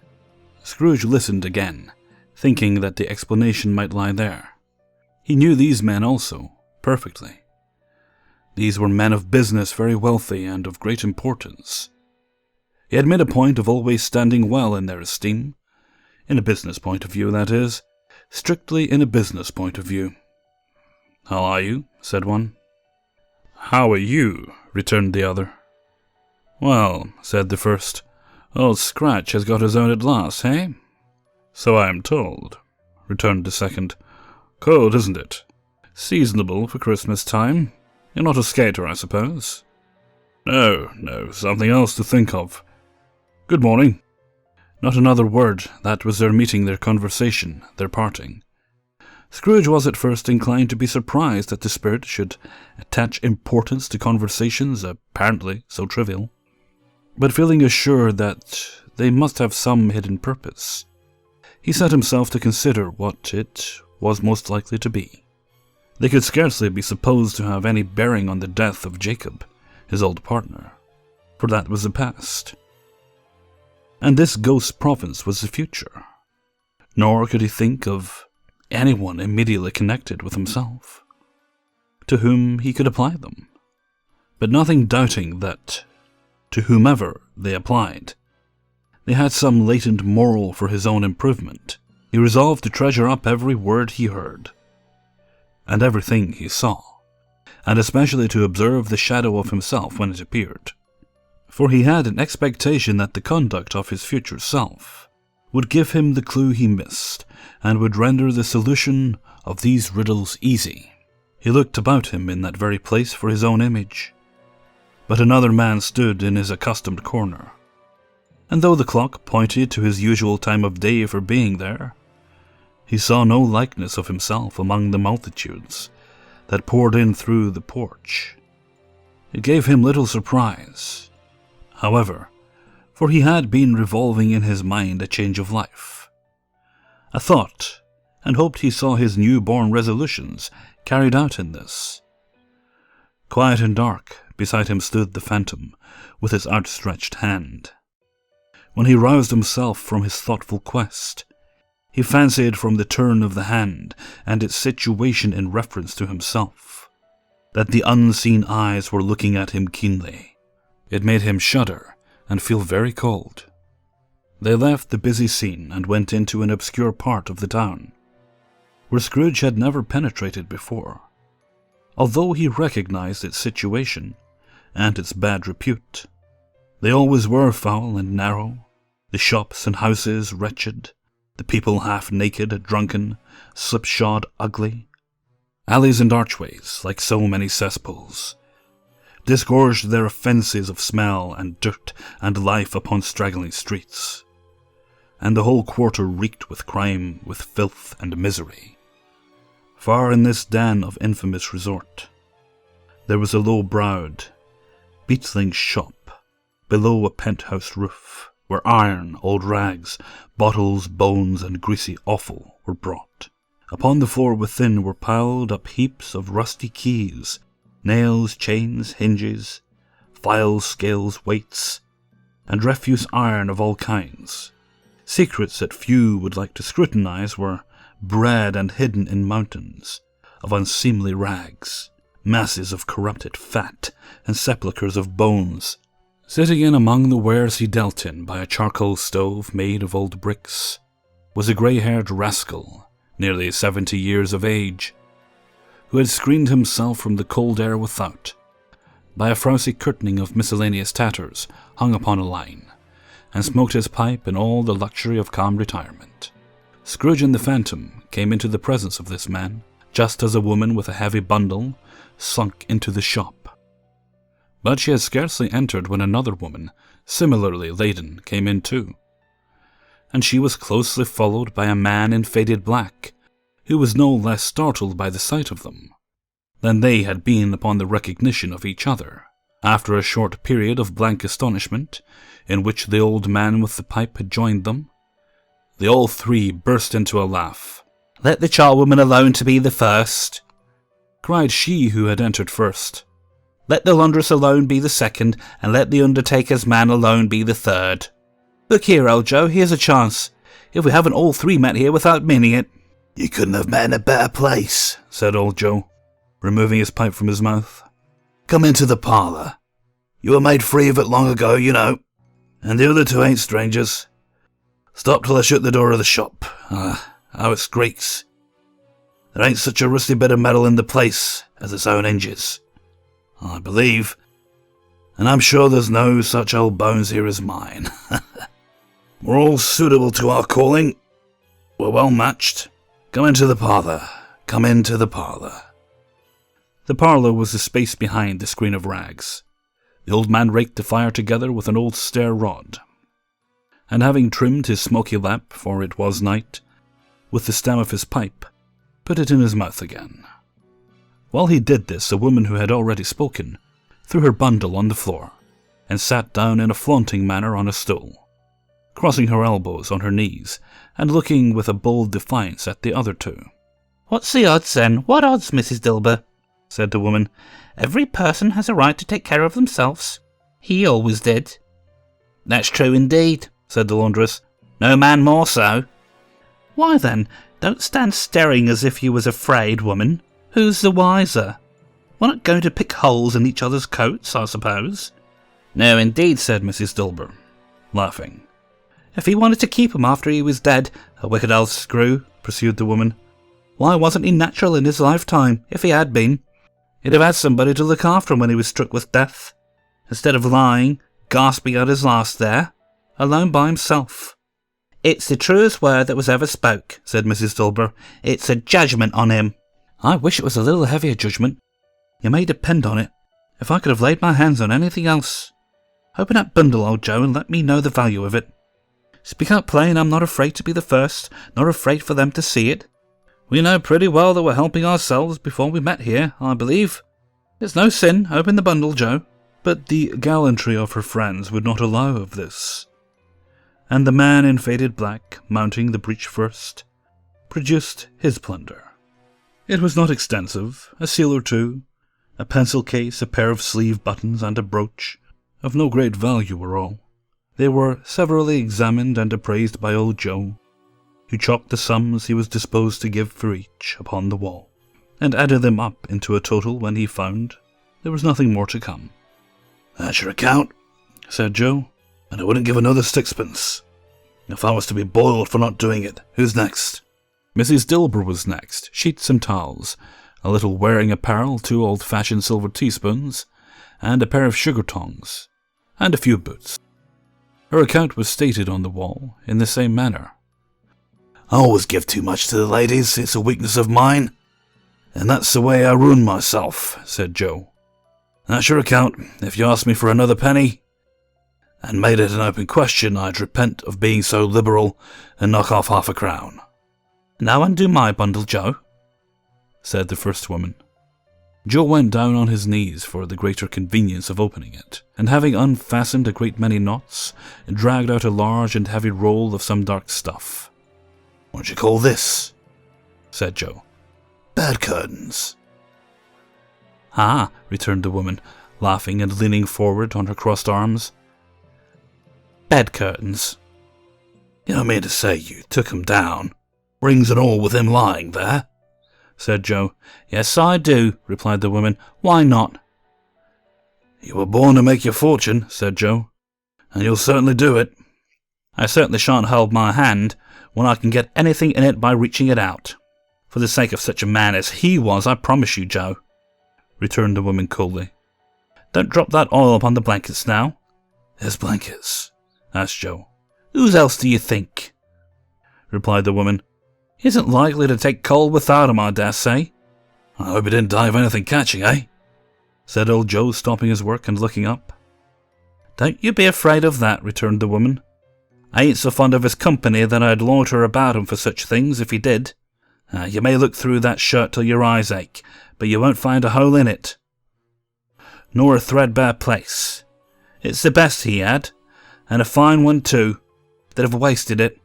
Scrooge listened again, thinking that the explanation might lie there. He knew these men also, perfectly. These were men of business, very wealthy and of great importance. He had made a point of always standing well in their esteem, in a business point of view, that is, strictly in a business point of view. "How are you?" said one. "How are you?" returned the other. "Well," said the first, "Old Scratch has got his own at last, eh?" "So I am told," returned the second. "Cold, isn't it? Seasonable for Christmas time. You're not a skater, I suppose?" No, something else to think of. Good morning." Not another word. That was their meeting, their conversation, their parting. Scrooge was at first inclined to be surprised that the spirit should attach importance to conversations apparently so trivial, but feeling assured that they must have some hidden purpose, he set himself to consider what it was most likely to be. They could scarcely be supposed to have any bearing on the death of Jacob, his old partner, for that was the past, and this ghost's province was the future. Nor could he think of anyone immediately connected with himself, to whom he could apply them. But nothing doubting that, to whomever they applied, they had some latent moral for his own improvement, he resolved to treasure up every word he heard, and everything he saw, and especially to observe the shadow of himself when it appeared, for he had an expectation that the conduct of his future self would give him the clue he missed, and would render the solution of these riddles easy. He looked about him in that very place for his own image. But another man stood in his accustomed corner, and though the clock pointed to his usual time of day for being there, he saw no likeness of himself among the multitudes that poured in through the porch. It gave him little surprise, however, for he had been revolving in his mind a change of life, a thought, and hoped he saw his new-born resolutions carried out in this. Quiet and dark, beside him stood the phantom, with his outstretched hand. When he roused himself from his thoughtful quest, he fancied from the turn of the hand and its situation in reference to himself, that the unseen eyes were looking at him keenly. It made him shudder and feel very cold. They left the busy scene and went into an obscure part of the town, where Scrooge had never penetrated before, although he recognized its situation and its bad repute. They always were foul and narrow, the shops and houses wretched, the people half-naked, drunken, slipshod, ugly. Alleys and archways, like so many cesspools, disgorged their offences of smell and dirt and life upon straggling streets, and the whole quarter reeked with crime, with filth and misery. Far in this den of infamous resort, there was a low-browed, beetling shop below a penthouse roof, where iron, old rags, bottles, bones, and greasy offal were brought. Upon the floor within were piled up heaps of rusty keys, nails, chains, hinges, files, scales, weights, and refuse iron of all kinds. Secrets that few would like to scrutinize were bred and hidden in mountains of unseemly rags, masses of corrupted fat, and sepulchres of bones. Sitting in among the wares he dealt in by a charcoal stove made of old bricks was a grey-haired rascal, nearly 70 years of age, who had screened himself from the cold air without by a frowsy curtaining of miscellaneous tatters hung upon a line, and smoked his pipe in all the luxury of calm retirement. Scrooge and the Phantom came into the presence of this man, just as a woman with a heavy bundle slunk into the shop. But she had scarcely entered when another woman, similarly laden, came in too, and she was closely followed by a man in faded black, who was no less startled by the sight of them than they had been upon the recognition of each other, after a short period of blank astonishment, in which the old man with the pipe had joined them. They all three burst into a laugh. "Let the charwoman alone to be the first," cried she who had entered first. "Let the laundress alone be the second, and let the undertaker's man alone be the third. Look here, old Joe, here's a chance, if we haven't all three met here without meaning it." "You couldn't have met in a better place," said old Joe, removing his pipe from his mouth. "Come into the parlour. You were made free of it long ago, you know, and the other two ain't strangers. Stop till I shut the door of the shop. How it squeaks. There ain't such a rusty bit of metal in the place as its own hinges, I believe, and I'm sure there's no such old bones here as mine. We're all suitable to our calling. We're well matched. Come into the parlour. Come into the parlour." The parlour was the space behind the screen of rags. The old man raked the fire together with an old stair rod, and having trimmed his smoky lamp, for it was night, with the stem of his pipe, put it in his mouth again. While he did this, a woman who had already spoken threw her bundle on the floor, and sat down in a flaunting manner on a stool, crossing her elbows on her knees, and looking with a bold defiance at the other two. "What's the odds, then? What odds, Mrs. Dilber?" said the woman. "Every person has a right to take care of themselves. He always did." "That's true indeed," said the laundress. "No man more so." "Why then, don't stand staring as if you was afraid, woman. Who's the wiser? We're not going to pick holes in each other's coats, I suppose." "No, indeed," said Mrs. Dilber, laughing. "If he wanted to keep 'em after he was dead, a wicked old screw," pursued the woman, "why wasn't he natural in his lifetime, if he had been? He'd have had somebody to look after him when he was struck with death, instead of lying, gasping at his last there, alone by himself." "It's the truest word that was ever spoke," said Mrs. Dilber. "It's a judgment on him." I wish it was a little heavier, Judgment. You may depend on it. If I could have laid my hands on anything else. Open that bundle, old Joe, and let me know the value of it. Speak out plain, I'm not afraid to be the first, nor afraid for them to see it. We know pretty well that we're helping ourselves before we met here, I believe. It's no sin, open the bundle, Joe. But the gallantry of her friends would not allow of this, and the man in faded black, mounting the breech first, produced his plunder. It was not extensive, a seal or two, a pencil case, a pair of sleeve buttons, and a brooch, of no great value were all. They were severally examined and appraised by old Joe, who chalked the sums he was disposed to give for each upon the wall, and added them up into a total when he found there was nothing more to come. "That's your account," said Joe, "and I wouldn't give another sixpence. If I was to be boiled for not doing it, who's next?" Mrs. Dilber was next, sheets and towels, a little wearing apparel, 2 old-fashioned silver teaspoons, and a pair of sugar tongs, and a few boots. Her account was stated on the wall in the same manner. "I always give too much to the ladies, it's a weakness of mine, and that's the way I ruin myself," said Joe. "That's your account. If you asked me for another penny, and made it an open question, I'd repent of being so liberal and knock off half a crown." "Now undo my bundle, Joe," said the first woman. Joe went down on his knees for the greater convenience of opening it, and having unfastened a great many knots, dragged out a large and heavy roll of some dark stuff. "What do you call this?" said Joe. "Bed curtains." "Ah," returned the woman, laughing and leaning forward on her crossed arms. "Bed curtains." "You don't mean to say you took 'em down, rings and all, with him lying there?" said Joe. "Yes, I do," replied the woman. "Why not?" "You were born to make your fortune," said Joe, "and you'll certainly do it." "I certainly shan't hold my hand when I can get anything in it by reaching it out. For the sake of such a man as he was, I promise you, Joe," returned the woman coldly. "Don't drop that oil upon the blankets now." "There's blankets?" asked Joe. "Whose else do you think?" replied the woman. "He isn't likely to take cold without 'em, I dare say." "I hope he didn't die of anything catching, eh?" said old Joe, stopping his work and looking up. "Don't you be afraid of that," returned the woman. "I ain't so fond of his company that I'd loiter about him for such things if he did. You may look through that shirt till your eyes ache, but you won't find a hole in it, nor a threadbare place. It's the best he had, and a fine one too. They'd have wasted it,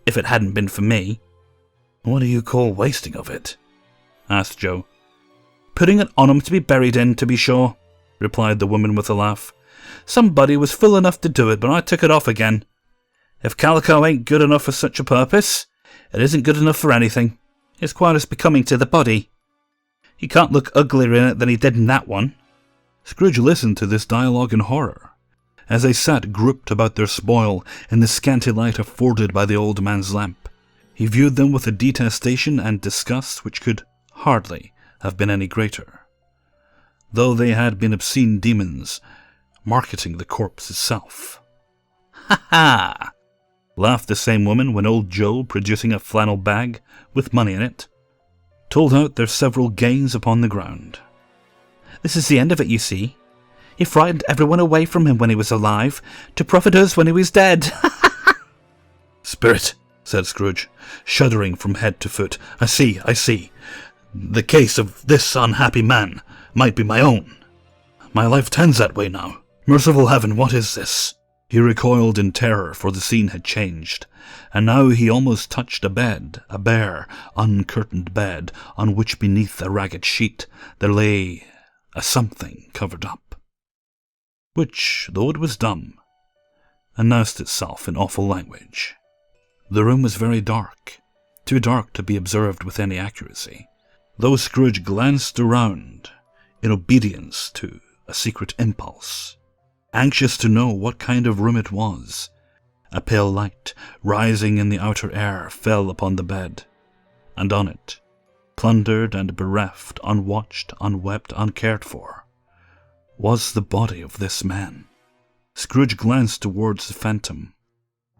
if it hadn't been for me." "What do you call wasting of it?" asked Joe. "Putting it on him to be buried in, to be sure," replied the woman with a laugh. "Somebody was fool enough to do it, but I took it off again. If calico ain't good enough for such a purpose, it isn't good enough for anything. It's quite as becoming to the body. He can't look uglier in it than he did in that one." Scrooge listened to this dialogue in horror, as they sat grouped about their spoil in the scanty light afforded by the old man's lamp. He viewed them with a detestation and disgust which could hardly have been any greater, though they had been obscene demons marketing the corpse itself. "Ha ha!" laughed the same woman when old Joe, producing a flannel bag with money in it, told out their several gains upon the ground. "This is the end of it, you see. He frightened everyone away from him when he was alive, to profit us when he was dead." "Spirit," said Scrooge, shuddering from head to foot. I see. The case of this unhappy man might be my own. My life tends that way now. Merciful heaven, what is this?" He recoiled in terror, for the scene had changed, and now he almost touched a bed, a bare, uncurtained bed, on which beneath a ragged sheet there lay a something covered up, which, though it was dumb, announced itself in awful language. The room was very dark, too dark to be observed with any accuracy, though Scrooge glanced around in obedience to a secret impulse, anxious to know what kind of room it was. A pale light, rising in the outer air, fell upon the bed, and on it, plundered and bereft, unwatched, unwept, uncared for, was the body of this man. Scrooge glanced towards the phantom.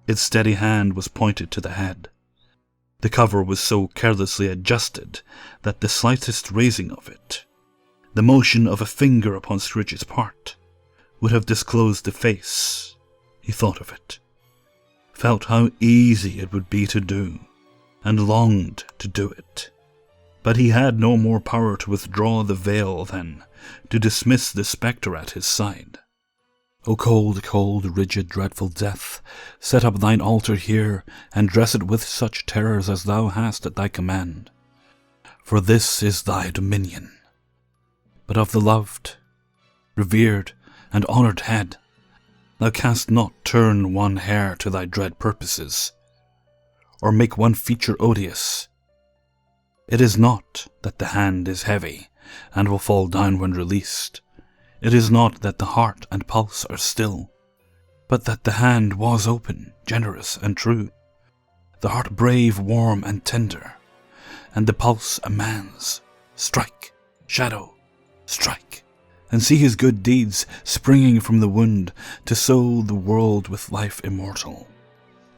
Its steady hand was pointed to the head. The cover was so carelessly adjusted that the slightest raising of it, the motion of a finger upon Scrooge's part, would have disclosed the face. He thought of it, felt how easy it would be to do, and longed to do it. But he had no more power to withdraw the veil than to dismiss the spectre at his side. O cold, cold, rigid, dreadful death, set up thine altar here, and dress it with such terrors as thou hast at thy command. For this is thy dominion. But of the loved, revered, and honoured head, thou canst not turn one hair to thy dread purposes, or make one feature odious. It is not that the hand is heavy, and will fall down when released. It is not that the heart and pulse are still, but that the hand was open, generous, and true, the heart brave, warm, and tender, and the pulse a man's. Strike, shadow, strike, and see his good deeds springing from the wound to sow the world with life immortal.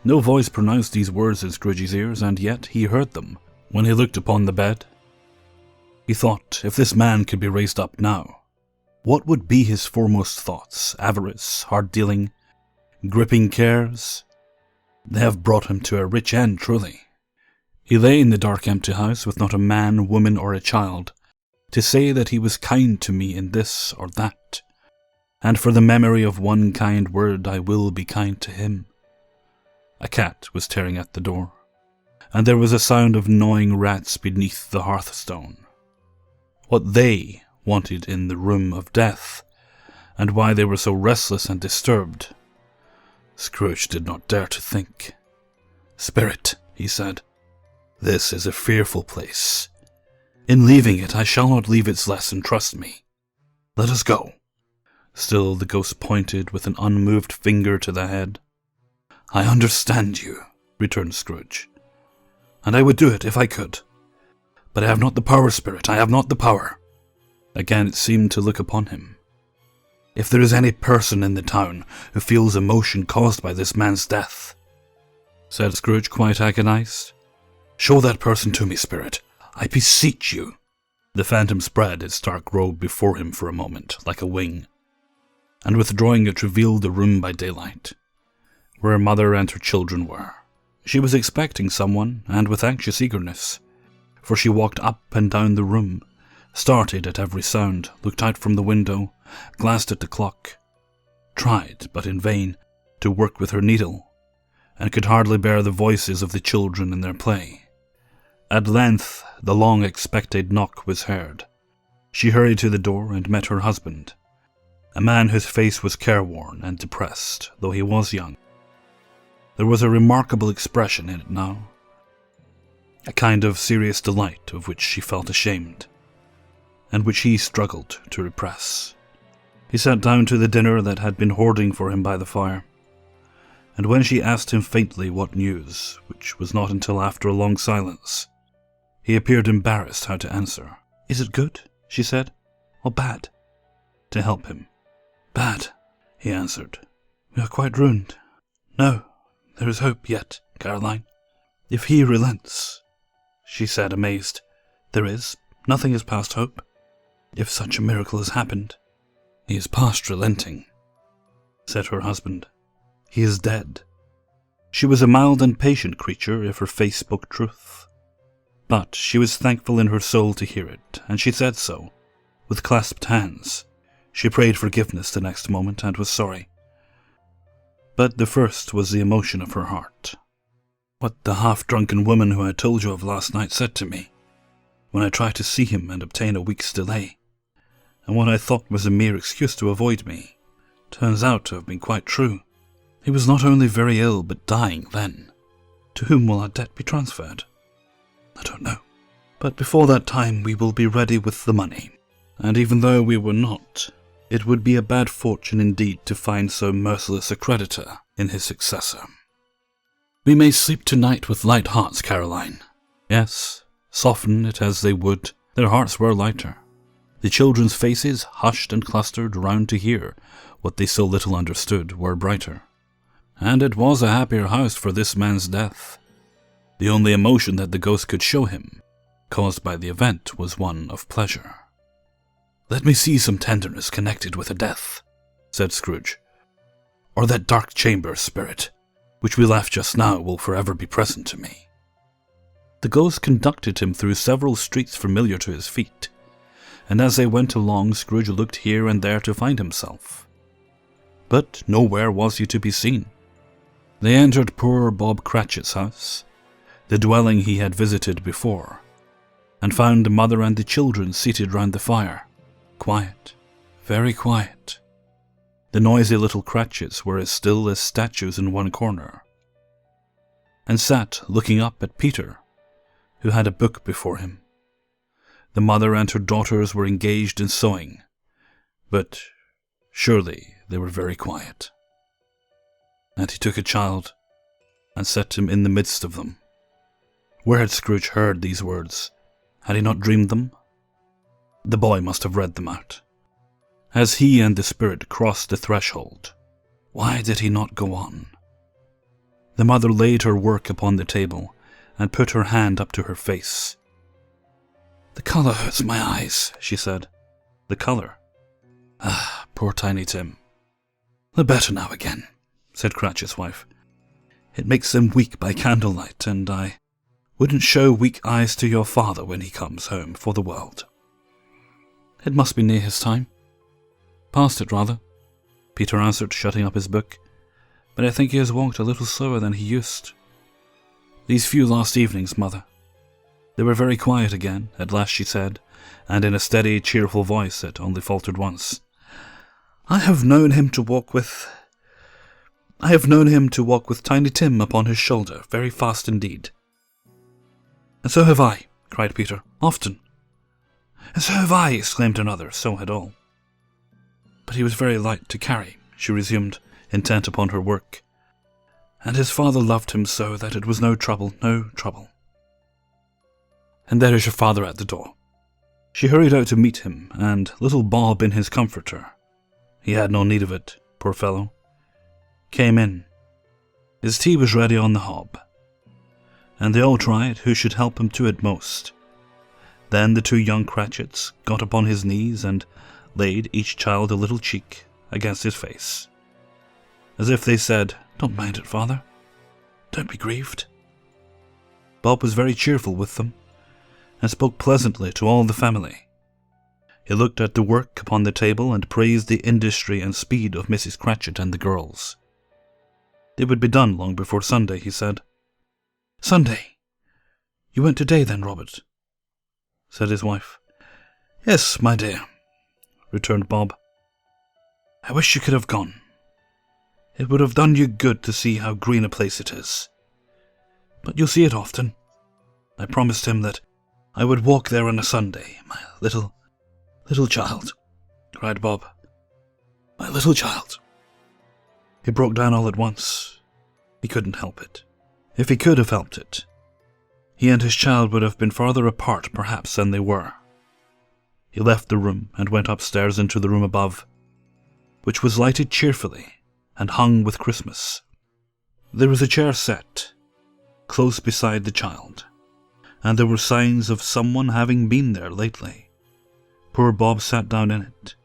No voice pronounced these words in Scrooge's ears, and yet he heard them when he looked upon the bed. He thought, if this man could be raised up now, what would be his foremost thoughts? Avarice, hard-dealing, gripping cares? They have brought him to a rich end, truly. He lay in the dark empty house with not a man, woman, or a child to say that he was kind to me in this or that, and for the memory of one kind word I will be kind to him. A cat was tearing at the door, and there was a sound of gnawing rats beneath the hearthstone. What they wanted in the room of death, and why they were so restless and disturbed, Scrooge did not dare to think. "Spirit," he said, "this is a fearful place. In leaving it, I shall not leave its lesson, trust me. Let us go." Still the ghost pointed with an unmoved finger to the head. "I understand you," returned Scrooge, "and I would do it if I could. But I have not the power, Spirit, I have not the power." Again it seemed to look upon him. "If there is any person in the town who feels emotion caused by this man's death," said Scrooge, quite agonized, "show that person to me, Spirit, I beseech you." The phantom spread its dark robe before him for a moment, like a wing, and withdrawing it revealed the room by daylight, where her mother and her children were. She was expecting someone, and with anxious eagerness, for she walked up and down the room, started at every sound, looked out from the window, glanced at the clock, tried, but in vain, to work with her needle, and could hardly bear the voices of the children in their play. At length the long-expected knock was heard. She hurried to the door and met her husband, a man whose face was careworn and depressed, though he was young. There was a remarkable expression in it now, a kind of serious delight of which she felt ashamed, and which he struggled to repress. He sat down to the dinner that had been hoarding for him by the fire, and when she asked him faintly what news, which was not until after a long silence, he appeared embarrassed how to answer. "Is it good," she said, "or bad?" To help him. "Bad," he answered. "We are quite ruined. No, there is hope yet, Caroline. If he relents," she said, amazed. "There is. Nothing is past hope. If such a miracle has happened." "He is past relenting," said her husband. "He is dead." She was a mild and patient creature if her face spoke truth. But she was thankful in her soul to hear it, and she said so, with clasped hands. She prayed forgiveness the next moment, and was sorry. But the first was the emotion of her heart. What the half-drunken woman who I told you of last night said to me, when I tried to see him and obtain a week's delay, and what I thought was a mere excuse to avoid me, turns out to have been quite true. He was not only very ill, but dying then. To whom will our debt be transferred? I don't know. But before that time we will be ready with the money. And even though we were not, it would be a bad fortune indeed to find so merciless a creditor in his successor. We may sleep tonight with light hearts, Caroline. Yes, soften it as they would, their hearts were lighter. The children's faces, hushed and clustered round to hear what they so little understood, were brighter. And it was a happier house for this man's death. The only emotion that the ghost could show him, caused by the event, was one of pleasure. "Let me see some tenderness connected with a death," said Scrooge. "Or that dark chamber spirit, which we left just now, will forever be present to me." The ghost conducted him through several streets familiar to his feet, and as they went along, Scrooge looked here and there to find himself. But nowhere was he to be seen. They entered poor Bob Cratchit's house, the dwelling he had visited before, and found the mother and the children seated round the fire, quiet, very quiet. The noisy little Cratchits were as still as statues in one corner, and sat looking up at Peter, who had a book before him. The mother and her daughters were engaged in sewing, but surely they were very quiet. And he took a child and set him in the midst of them. Where had Scrooge heard these words? Had he not dreamed them? The boy must have read them out. As he and the spirit crossed the threshold, why did he not go on? The mother laid her work upon the table and put her hand up to her face. "The colour hurts my eyes," she said. "The colour? Ah, poor Tiny Tim." "The better now again," said Cratchit's wife. "It makes them weak by candlelight, and I wouldn't show weak eyes to your father when he comes home for the world." "It must be near his time. Past it, rather," Peter answered, shutting up his book. "But I think he has walked a little slower than he used. These few last evenings, Mother." They were very quiet again, at last she said, and in a steady, cheerful voice that only faltered once. I have known him to walk with Tiny Tim upon his shoulder, very fast indeed." "And so have I," cried Peter, "often." "And so have I," exclaimed another, so had all. "But he was very light to carry," she resumed, intent upon her work. "And his father loved him so that it was no trouble, no trouble. And there is your father at the door." She hurried out to meet him, and little Bob in his comforter, he had no need of it, poor fellow, came in. His tea was ready on the hob, and they all tried who should help him to it most. Then the two young Cratchits got upon his knees and laid each child a little cheek against his face, as if they said, "Don't mind it, father. Don't be grieved." Bob was very cheerful with them, and spoke pleasantly to all the family. He looked at the work upon the table and praised the industry and speed of Mrs. Cratchit and the girls. They would be done long before Sunday, he said. "Sunday? You went today then, Robert?" said his wife. "Yes, my dear," returned Bob. "I wish you could have gone. It would have done you good to see how green a place it is. But you'll see it often. I promised him that I would walk there on a Sunday. My little child," cried Bob. "My little child." He broke down all at once. He couldn't help it. If he could have helped it, he and his child would have been farther apart perhaps than they were. He left the room and went upstairs into the room above, which was lighted cheerfully and hung with Christmas. There was a chair set close beside the child, and there were signs of someone having been there lately. Poor Bob sat down in it,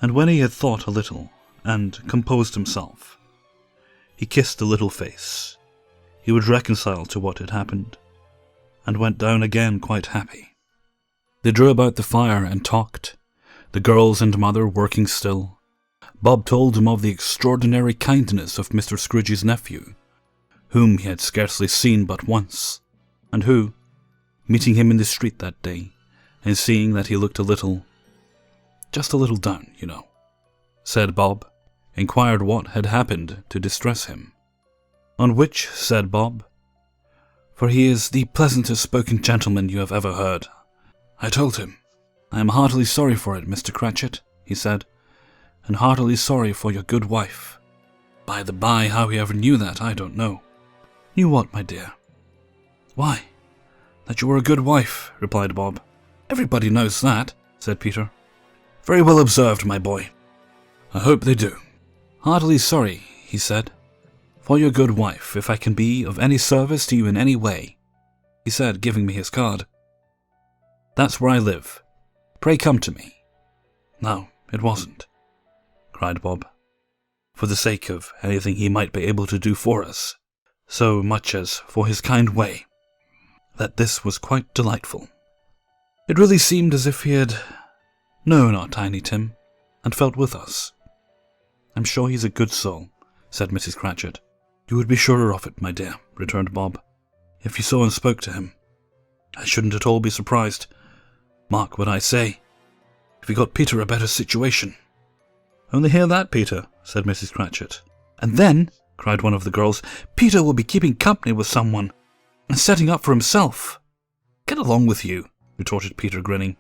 and when he had thought a little and composed himself, he kissed the little face. He was reconciled to what had happened, and went down again quite happy. They drew about the fire and talked, the girls and mother working still. Bob told him of the extraordinary kindness of Mr. Scrooge's nephew, whom he had scarcely seen but once, and who, meeting him in the street that day, and seeing that he looked just a little down, you know, said Bob, inquired what had happened to distress him. On which, said Bob, "For he is the pleasantest spoken gentleman you have ever heard," I told him. "I am heartily sorry for it, Mr. Cratchit," he said, "and heartily sorry for your good wife. By the by, how he ever knew that, I don't know." "Knew what, my dear?" "Why, that you were a good wife," replied Bob. "Everybody knows that," said Peter. "Very well observed, my boy. I hope they do." "Heartily sorry," he said, "For your good wife, if I can be of any service to you in any way," he said, giving me his card. "That's where I live. Pray come to me." "No, it wasn't," cried Bob, "for the sake of anything he might be able to do for us, so much as for his kind way, that this was quite delightful. It really seemed as if he had known our Tiny Tim, and felt with us." "I'm sure he's a good soul," said Mrs. Cratchit. "You would be surer of it, my dear," returned Bob, "if you saw and spoke to him. I shouldn't at all be surprised. Mark what I say, if he got Peter a better situation." "Only hear that, Peter," said Mrs. Cratchit. "And then," cried one of the girls, "Peter will be keeping company with someone, and setting up for himself." "Get along with you," retorted Peter, grinning.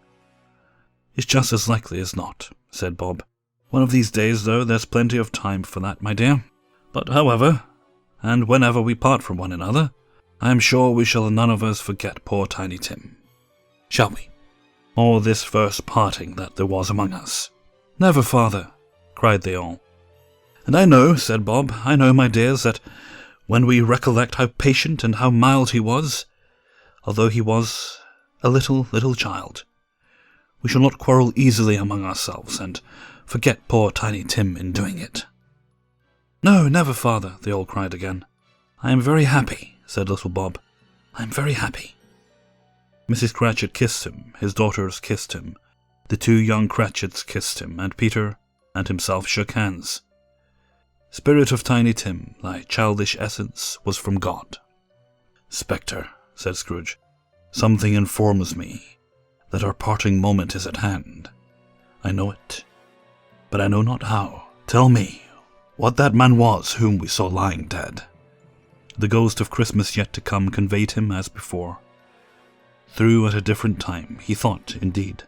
"It's just as likely as not," said Bob. "One of these days, though, there's plenty of time for that, my dear. But however, and whenever we part from one another, I am sure we shall none of us forget poor Tiny Tim. Shall we? Or this first parting that there was among us?" "Never, father," cried they all. "And I know," said Bob, "I know, my dears, that when we recollect how patient and how mild he was, although he was a little child, we shall not quarrel easily among ourselves, and forget poor Tiny Tim in doing it." "No, never, father," they all cried again. "I am very happy," said little Bob. "I am very happy." Mrs. Cratchit kissed him, his daughters kissed him, the two young Cratchits kissed him, and Peter and himself shook hands. "Spirit of Tiny Tim, thy childish essence was from God." "Spectre," said Scrooge, "something informs me that our parting moment is at hand. I know it, but I know not how. Tell me what that man was whom we saw lying dead." The ghost of Christmas yet to come conveyed him as before. Through at a different time, he thought, indeed.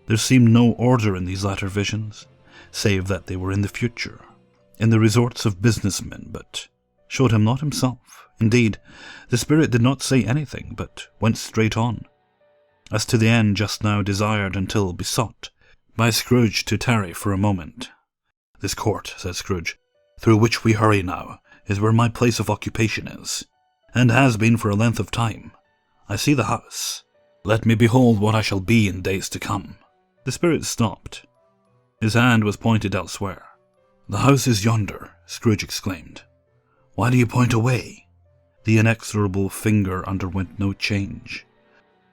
There seemed no order in these latter visions, save that they were in the future, in the resorts of businessmen, but showed him not himself. Indeed, the spirit did not say anything, but went straight on, as to the end just now desired until besought by Scrooge to tarry for a moment. "This court," said Scrooge, "through which we hurry now, is where my place of occupation is, and has been for a length of time. I see the house. Let me behold what I shall be in days to come." The spirit stopped. His hand was pointed elsewhere. "The house is yonder," Scrooge exclaimed. "Why do you point away?" The inexorable finger underwent no change.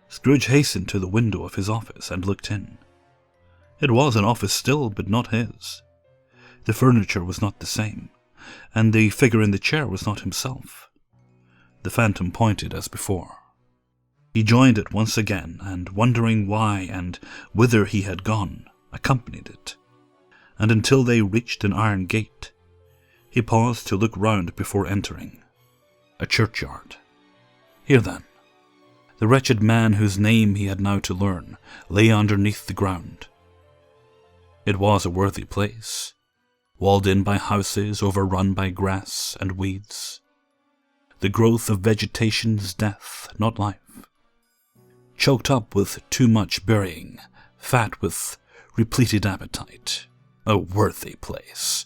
Scrooge hastened to the window of his office and looked in. It was an office still, but not his. The furniture was not the same, and the figure in the chair was not himself. The phantom pointed as before. He joined it once again, and wondering why and whither he had gone, accompanied it, and until they reached an iron gate, he paused to look round before entering. A churchyard. Here then, the wretched man whose name he had now to learn lay underneath the ground. It was a worthy place, walled in by houses overrun by grass and weeds. The growth of vegetation's death, not life. Choked up with too much burying, fat with repleted appetite. A worthy place.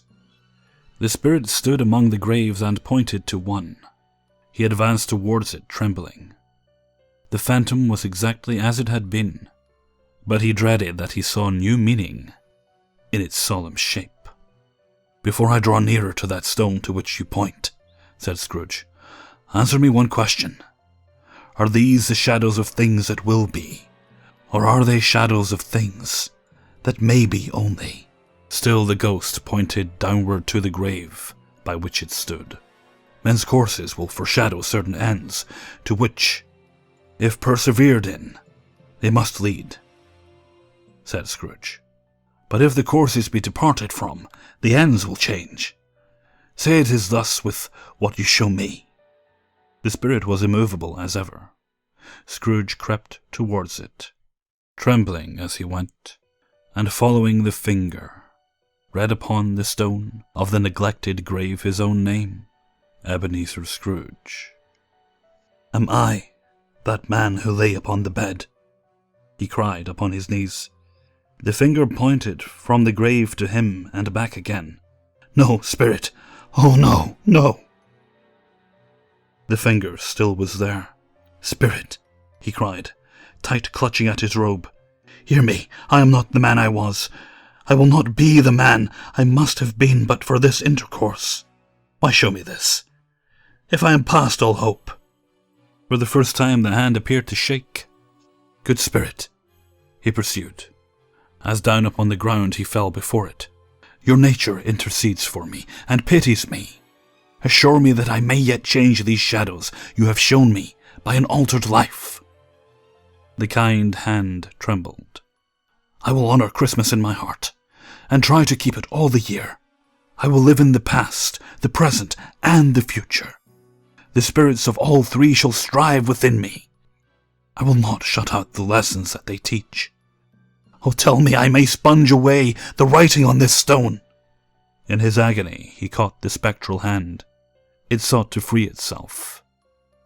The spirit stood among the graves and pointed to one. He advanced towards it, trembling. The phantom was exactly as it had been, but he dreaded that he saw new meaning in its solemn shape. "Before I draw nearer to that stone to which you point," said Scrooge, "answer me one question. Are these the shadows of things that will be, or are they shadows of things that may be only?" Still the ghost pointed downward to the grave by which it stood. "Men's courses will foreshadow certain ends, to which, if persevered in, they must lead," said Scrooge. "But if the courses be departed from, the ends will change. Say it is thus with what you show me." The spirit was immovable as ever. Scrooge crept towards it, trembling as he went, and following the finger, read upon the stone of the neglected grave his own name, Ebenezer Scrooge. "Am I that man who lay upon the bed?" he cried upon his knees. The finger pointed from the grave to him and back again. "No, spirit! Oh, no, no!" The finger still was there. "Spirit," he cried, tight clutching at his robe. "Hear me, I am not the man I was. I will not be the man I must have been but for this intercourse. Why show me this, if I am past all hope?" For the first time the hand appeared to shake. "Good spirit," he pursued, as down upon the ground he fell before it, "your nature intercedes for me, and pities me. Assure me that I may yet change these shadows you have shown me by an altered life." The kind hand trembled. "I will honor Christmas in my heart, and try to keep it all the year. I will live in the past, the present, and the future. The spirits of all three shall strive within me. I will not shut out the lessons that they teach. Oh, tell me I may sponge away the writing on this stone." In his agony he caught the spectral hand. It sought to free itself,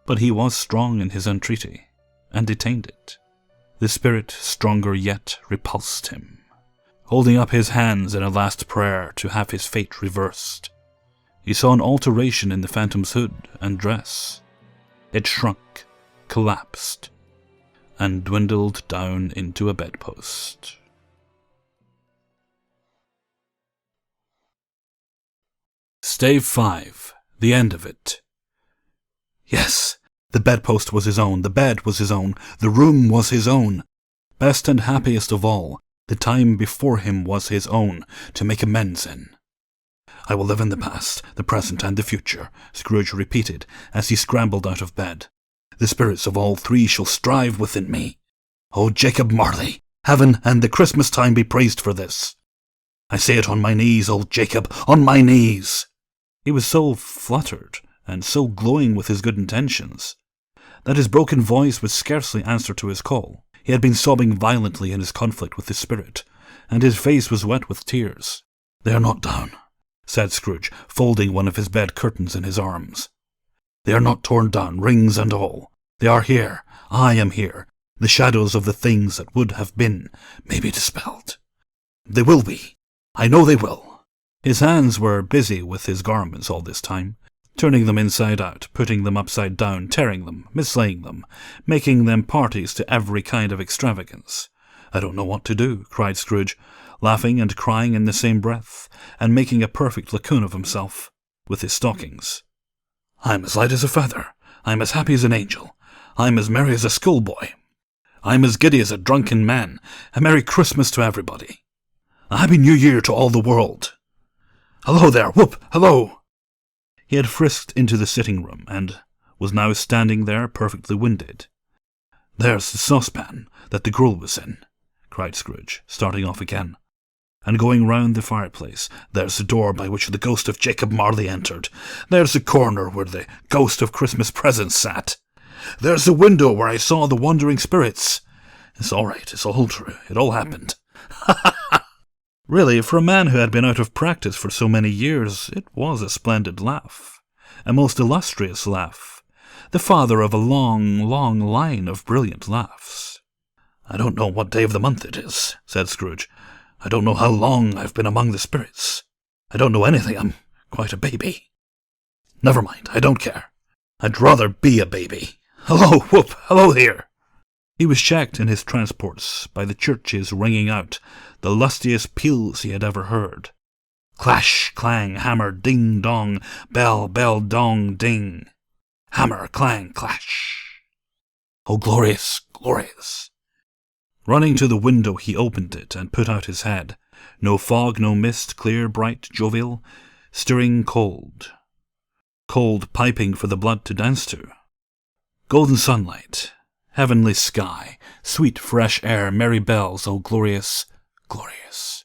but he was strong in his entreaty, and detained it. The spirit, stronger yet, repulsed him, holding up his hands in a last prayer to have his fate reversed. He saw an alteration in the phantom's hood and dress. It shrunk, collapsed, and dwindled down into a bedpost. Stave 5. The end of it. Yes, the bedpost was his own, the bed was his own, the room was his own. Best and happiest of all, the time before him was his own, to make amends in. "I will live in the past, the present, and the future," Scrooge repeated, as he scrambled out of bed. "The spirits of all three shall strive within me. Oh, Jacob Marley, heaven and the Christmas time be praised for this. I say it on my knees, old Jacob, on my knees." He was so fluttered, and so glowing with his good intentions, that his broken voice would scarcely answer to his call. He had been sobbing violently in his conflict with the spirit, and his face was wet with tears. "They are not down," said Scrooge, folding one of his bed curtains in his arms. "They are not torn down, rings and all. They are here. I am here. The shadows of the things that would have been may be dispelled. They will be. I know they will." His hands were busy with his garments all this time, turning them inside out, putting them upside down, tearing them, mislaying them, making them parties to every kind of extravagance. "I don't know what to do," cried Scrooge, laughing and crying in the same breath, and making a perfect lacoon of himself with his stockings. "I'm as light as a feather. I'm as happy as an angel. I'm as merry as a schoolboy. I'm as giddy as a drunken man. A Merry Christmas to everybody. A Happy New Year to all the world. Hello there, whoop, hello!" He had frisked into the sitting-room, and was now standing there perfectly winded. "There's the saucepan that the gruel was in," cried Scrooge, starting off again, and going round the fireplace. "There's the door by which the ghost of Jacob Marley entered. There's the corner where the ghost of Christmas presents sat. There's the window where I saw the wandering spirits. It's all right, it's all true, it all happened. Ha ha ha!" Really, for a man who had been out of practice for so many years, it was a splendid laugh, a most illustrious laugh, the father of a long, long line of brilliant laughs. "I don't know what day of the month it is," said Scrooge. "I don't know how long I've been among the spirits. I don't know anything. I'm quite a baby. Never mind, I don't care. I'd rather be a baby. Hello, whoop, hello here." He was checked in his transports by the churches ringing out the lustiest peals he had ever heard. Clash, clang, hammer, ding, dong, bell, bell, dong, ding. Hammer, clang, clash. Oh, glorious, glorious. Running to the window, he opened it and put out his head. No fog, no mist, clear, bright, jovial, stirring cold. Cold piping for the blood to dance to. Golden sunlight. Heavenly sky, sweet fresh air, merry bells, oh glorious, glorious.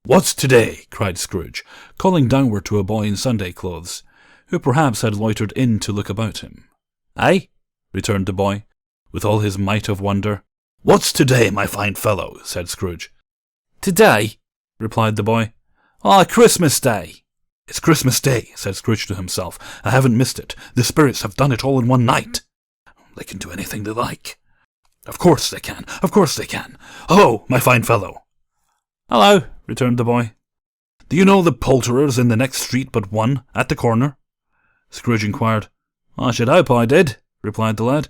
"What's today?" cried Scrooge, calling downward to a boy in Sunday clothes, who perhaps had loitered in to look about him. "Aye," returned the boy, with all his might of wonder. "What's today, my fine fellow?" said Scrooge. "Today?" replied the boy. "Ah, Christmas Day." "It's Christmas Day," said Scrooge to himself. "I haven't missed it. The spirits have done it all in one night. They can do anything they like. Of course they can. Of course they can. Hello, my fine fellow." "Hello," returned the boy. "Do you know the poulterers in the next street but one, at the corner?" Scrooge inquired. "I should hope I did," replied the lad.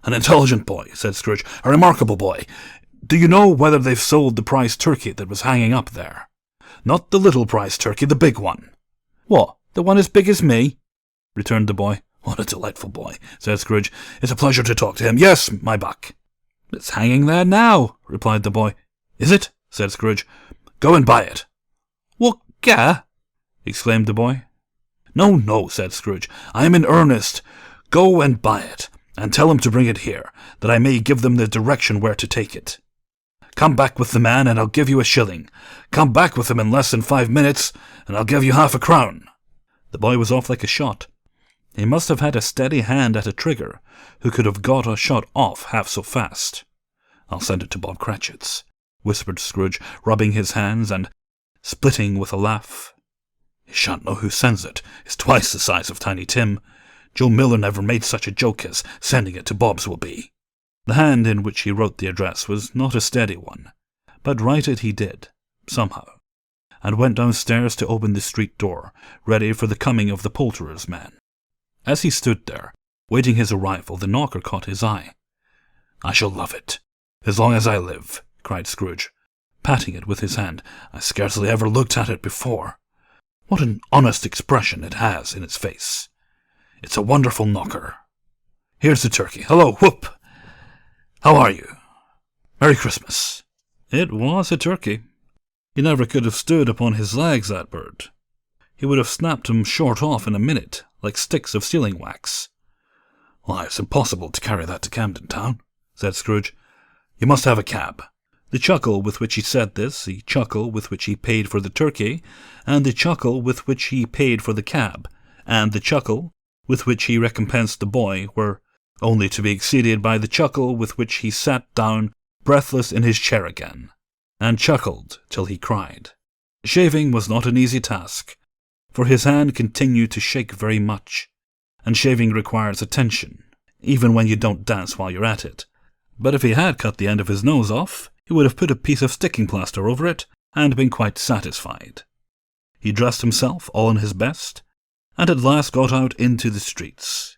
"An intelligent boy," said Scrooge. "A remarkable boy. Do you know whether they've sold the prize turkey that was hanging up there? Not the little prize turkey, the big one." "What, the one as big as me?" returned the boy. "What a delightful boy," said Scrooge. "It's a pleasure to talk to him. Yes, my buck." "It's hanging there now," replied the boy. "Is it?" said Scrooge. "Go and buy it." "What, ga?" exclaimed the boy. "No, no," said Scrooge. "I am in earnest. Go and buy it, and tell him to bring it here, that I may give them the direction where to take it. Come back with the man, and I'll give you a shilling. Come back with him in less than 5 minutes, and I'll give you half a crown." The boy was off like a shot. He must have had a steady hand at a trigger, who could have got a shot off half so fast. "I'll send it to Bob Cratchit's," whispered Scrooge, rubbing his hands and splitting with a laugh. "He shan't know who sends it. It's twice the size of Tiny Tim. Joe Miller never made such a joke as sending it to Bob's will be." The hand in which he wrote the address was not a steady one, but write it he did, somehow, and went downstairs to open the street door, ready for the coming of the poulterer's man. As he stood there, waiting his arrival, the knocker caught his eye. "I shall love it, as long as I live," cried Scrooge, patting it with his hand. "I scarcely ever looked at it before. What an honest expression it has in its face. It's a wonderful knocker. Here's the turkey. Hello, whoop! How are you? Merry Christmas." It was a turkey. He never could have stood upon his legs, that bird. He would have snapped him short off in a minute, like sticks of sealing wax. "Why, it's impossible to carry that to Camden Town," said Scrooge. "You must have a cab." The chuckle with which he said this, the chuckle with which he paid for the turkey, and the chuckle with which he paid for the cab, and the chuckle with which he recompensed the boy were only to be exceeded by the chuckle with which he sat down breathless in his chair again, and chuckled till he cried. Shaving was not an easy task, for his hand continued to shake very much, and shaving requires attention, even when you don't dance while you're at it. But if he had cut the end of his nose off, he would have put a piece of sticking plaster over it, and been quite satisfied. He dressed himself all in his best, and at last got out into the streets.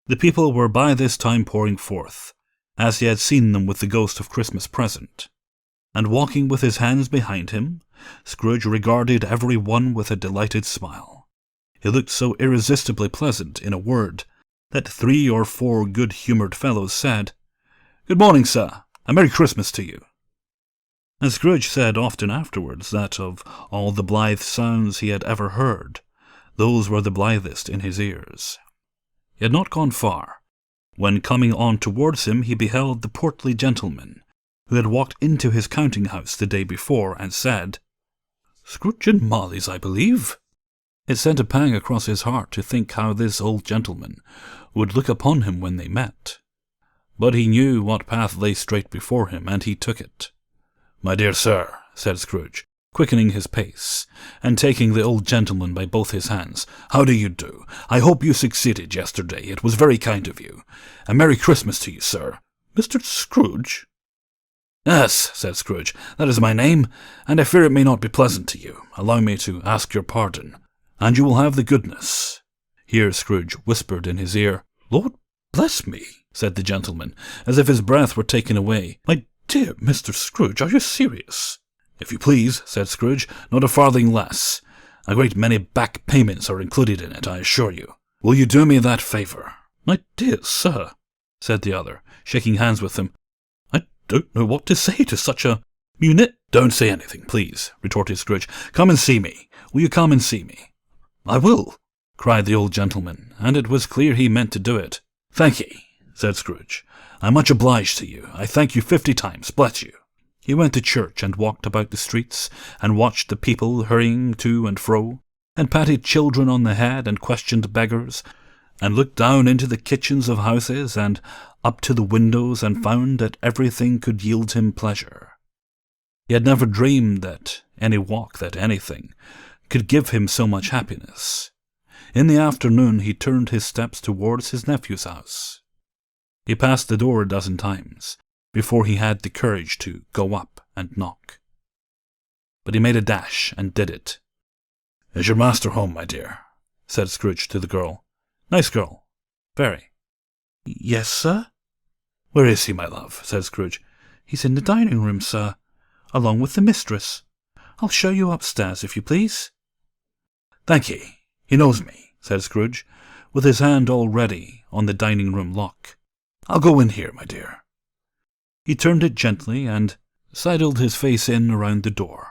The people were by this time pouring forth, as he had seen them with the ghost of Christmas present, and walking with his hands behind him, Scrooge regarded every one with a delighted smile. He looked so irresistibly pleasant, in a word, that 3 or 4 good-humoured fellows said, "Good morning, sir, and Merry Christmas to you." And Scrooge said often afterwards that of all the blithe sounds he had ever heard, those were the blithest in his ears. He had not gone far, when coming on towards him he beheld the portly gentleman who had walked into his counting-house the day before, and said, "Scrooge and Marley's, I believe." It sent a pang across his heart to think how this old gentleman would look upon him when they met. But he knew what path lay straight before him, and he took it. "My dear sir," said Scrooge, quickening his pace, and taking the old gentleman by both his hands, "how do you do? I hope you succeeded yesterday. It was very kind of you. A Merry Christmas to you, sir." "Mr. Scrooge?" "Yes," said Scrooge, "that is my name, and I fear it may not be pleasant to you. Allow me to ask your pardon, and you will have the goodness." Here Scrooge whispered in his ear. "Lord bless me," said the gentleman, as if his breath were taken away. "My dear Mr. Scrooge, are you serious?" "If you please," said Scrooge, "not a farthing less. A great many back payments are included in it, I assure you. Will you do me that favour?" "My dear sir," said the other, shaking hands with him, "I don't know what to say to such a "Don't say anything, please," retorted Scrooge. "Come and see me. Will you come and see me?" "I will," cried the old gentleman, and it was clear he meant to do it. "Thank ye," said Scrooge. "I'm much obliged to you. I thank you 50 times. Bless you." He went to church and walked about the streets, and watched the people hurrying to and fro, and patted children on the head, and questioned beggars, and looked down into the kitchens of houses, and up to the windows, and found that everything could yield him pleasure. He had never dreamed that any walk, that anything, could give him so much happiness. In the afternoon he turned his steps towards his nephew's house. He passed the door a dozen times before he had the courage to go up and knock. But he made a dash and did it. "Is your master home, my dear?" said Scrooge to the girl. "Nice girl. Very. Yes, sir? Where is he, my love? Said Scrooge. He's in the dining room, sir, along with the mistress. I'll show you upstairs, if you please. Thank ye. He knows me, said Scrooge, with his hand already on the dining room lock. I'll go in here, my dear. He turned it gently and sidled his face in around the door.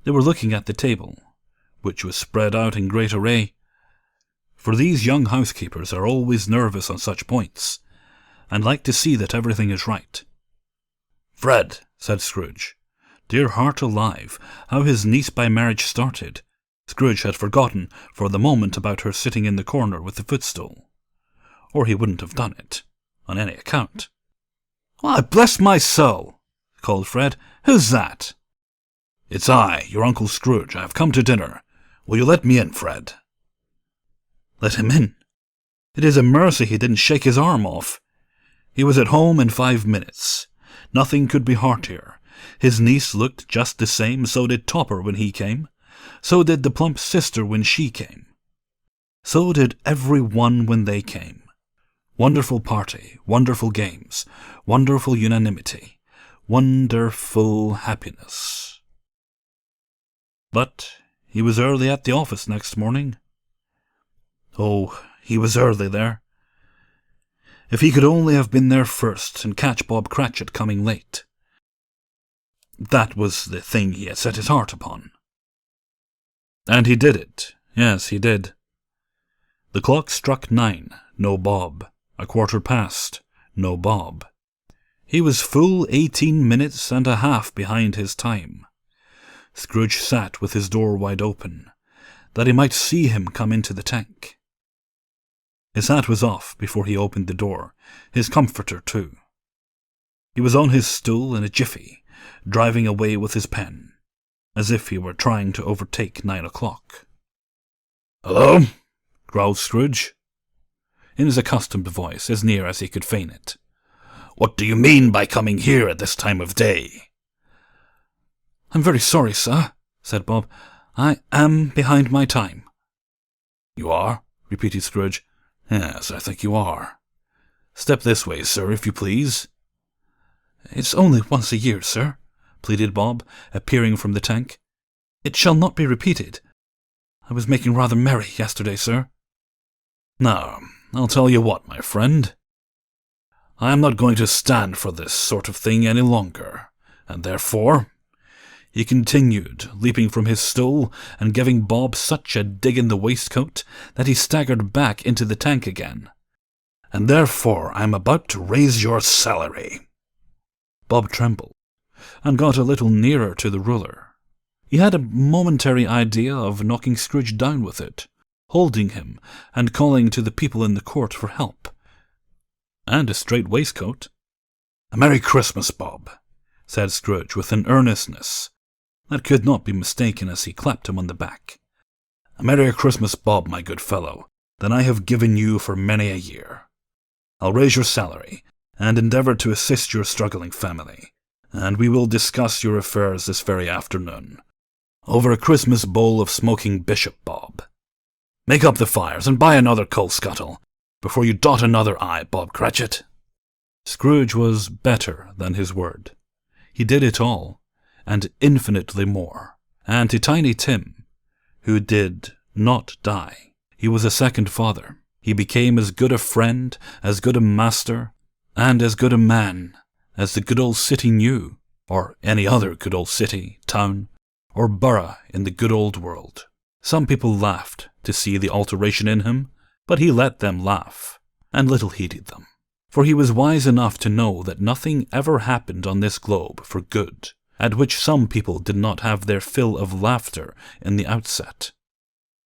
They were looking at the table, which was spread out in great array, for these young housekeepers are always nervous on such points, and like to see that everything is right. Fred, said Scrooge. Dear heart alive, how his niece by marriage started. Scrooge had forgotten for the moment about her sitting in the corner with the footstool, or he wouldn't have done it, on any account. Why, bless my soul, called Fred. Who's that? It's I, your Uncle Scrooge. I have come to dinner. Will you let me in, Fred? Let him in? It is a mercy he didn't shake his arm off. He was at home in 5 minutes. Nothing could be heartier. His niece looked just the same, so did Topper when he came. So did the plump sister when she came. So did every one when they came. Wonderful party, wonderful games, wonderful unanimity, wonderful happiness. But he was early at the office next morning. Oh, he was early there. If he could only have been there first and catch Bob Cratchit coming late. That was the thing he had set his heart upon. And he did it. Yes, he did. The clock struck 9, no Bob. 1/4 past, no Bob. He was full 18 minutes and a half behind his time. Scrooge sat with his door wide open, that he might see him come into the tank. His hat was off before he opened the door, his comforter too. He was on his stool in a jiffy, driving away with his pen, as if he were trying to overtake 9 o'clock. "Hello?" growled Scrooge, in his accustomed voice, as near as he could feign it. "What do you mean by coming here at this time of day?" "I'm very sorry, sir," said Bob. "I am behind my time." "You are?" repeated Scrooge. "Yes, I think you are. Step this way, sir, if you please." "It's only once a year, sir," pleaded Bob, appearing from the tank. "It shall not be repeated. I was making rather merry yesterday, sir." "Now, I'll tell you what, my friend. I am not going to stand for this sort of thing any longer, and therefore," he continued, leaping from his stool and giving Bob such a dig in the waistcoat that he staggered back into the tank again, "and therefore I am about to raise your salary." Bob trembled, and got a little nearer to the ruler. He had a momentary idea of knocking Scrooge down with it, holding him, and calling to the people in the court for help. And a straight waistcoat. "A Merry Christmas, Bob," said Scrooge with an earnestness that could not be mistaken as he clapped him on the back. "A Merry Christmas, Bob, my good fellow, than I have given you for many a year. I'll raise your salary, and endeavour to assist your struggling family, and we will discuss your affairs this very afternoon, over a Christmas bowl of smoking bishop, Bob. Make up the fires, and buy another coal scuttle, before you dot another I, Bob Cratchit." Scrooge was better than his word. He did it all, and infinitely more. And to Tiny Tim, who did not die, he was a second father. He became as good a friend, as good a master, and as good a man as the good old city knew, or any other good old city, town, or borough in the good old world. Some people laughed to see the alteration in him, but he let them laugh, and little heeded them. For he was wise enough to know that nothing ever happened on this globe for good, at which some people did not have their fill of laughter in the outset.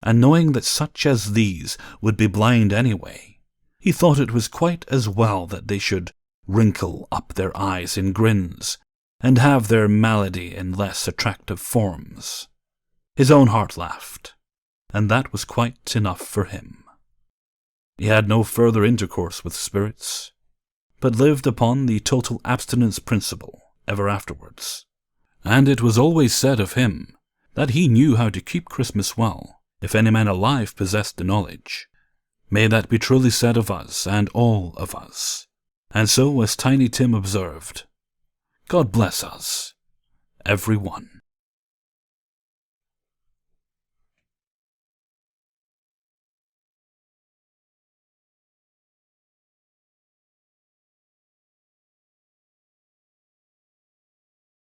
And knowing that such as these would be blind anyway, he thought it was quite as well that they should wrinkle up their eyes in grins, and have their malady in less attractive forms. His own heart laughed, and that was quite enough for him. He had no further intercourse with spirits, but lived upon the total abstinence principle ever afterwards. And it was always said of him that he knew how to keep Christmas well, if any man alive possessed the knowledge. May that be truly said of us and all of us. And so, as Tiny Tim observed, God bless us, every one.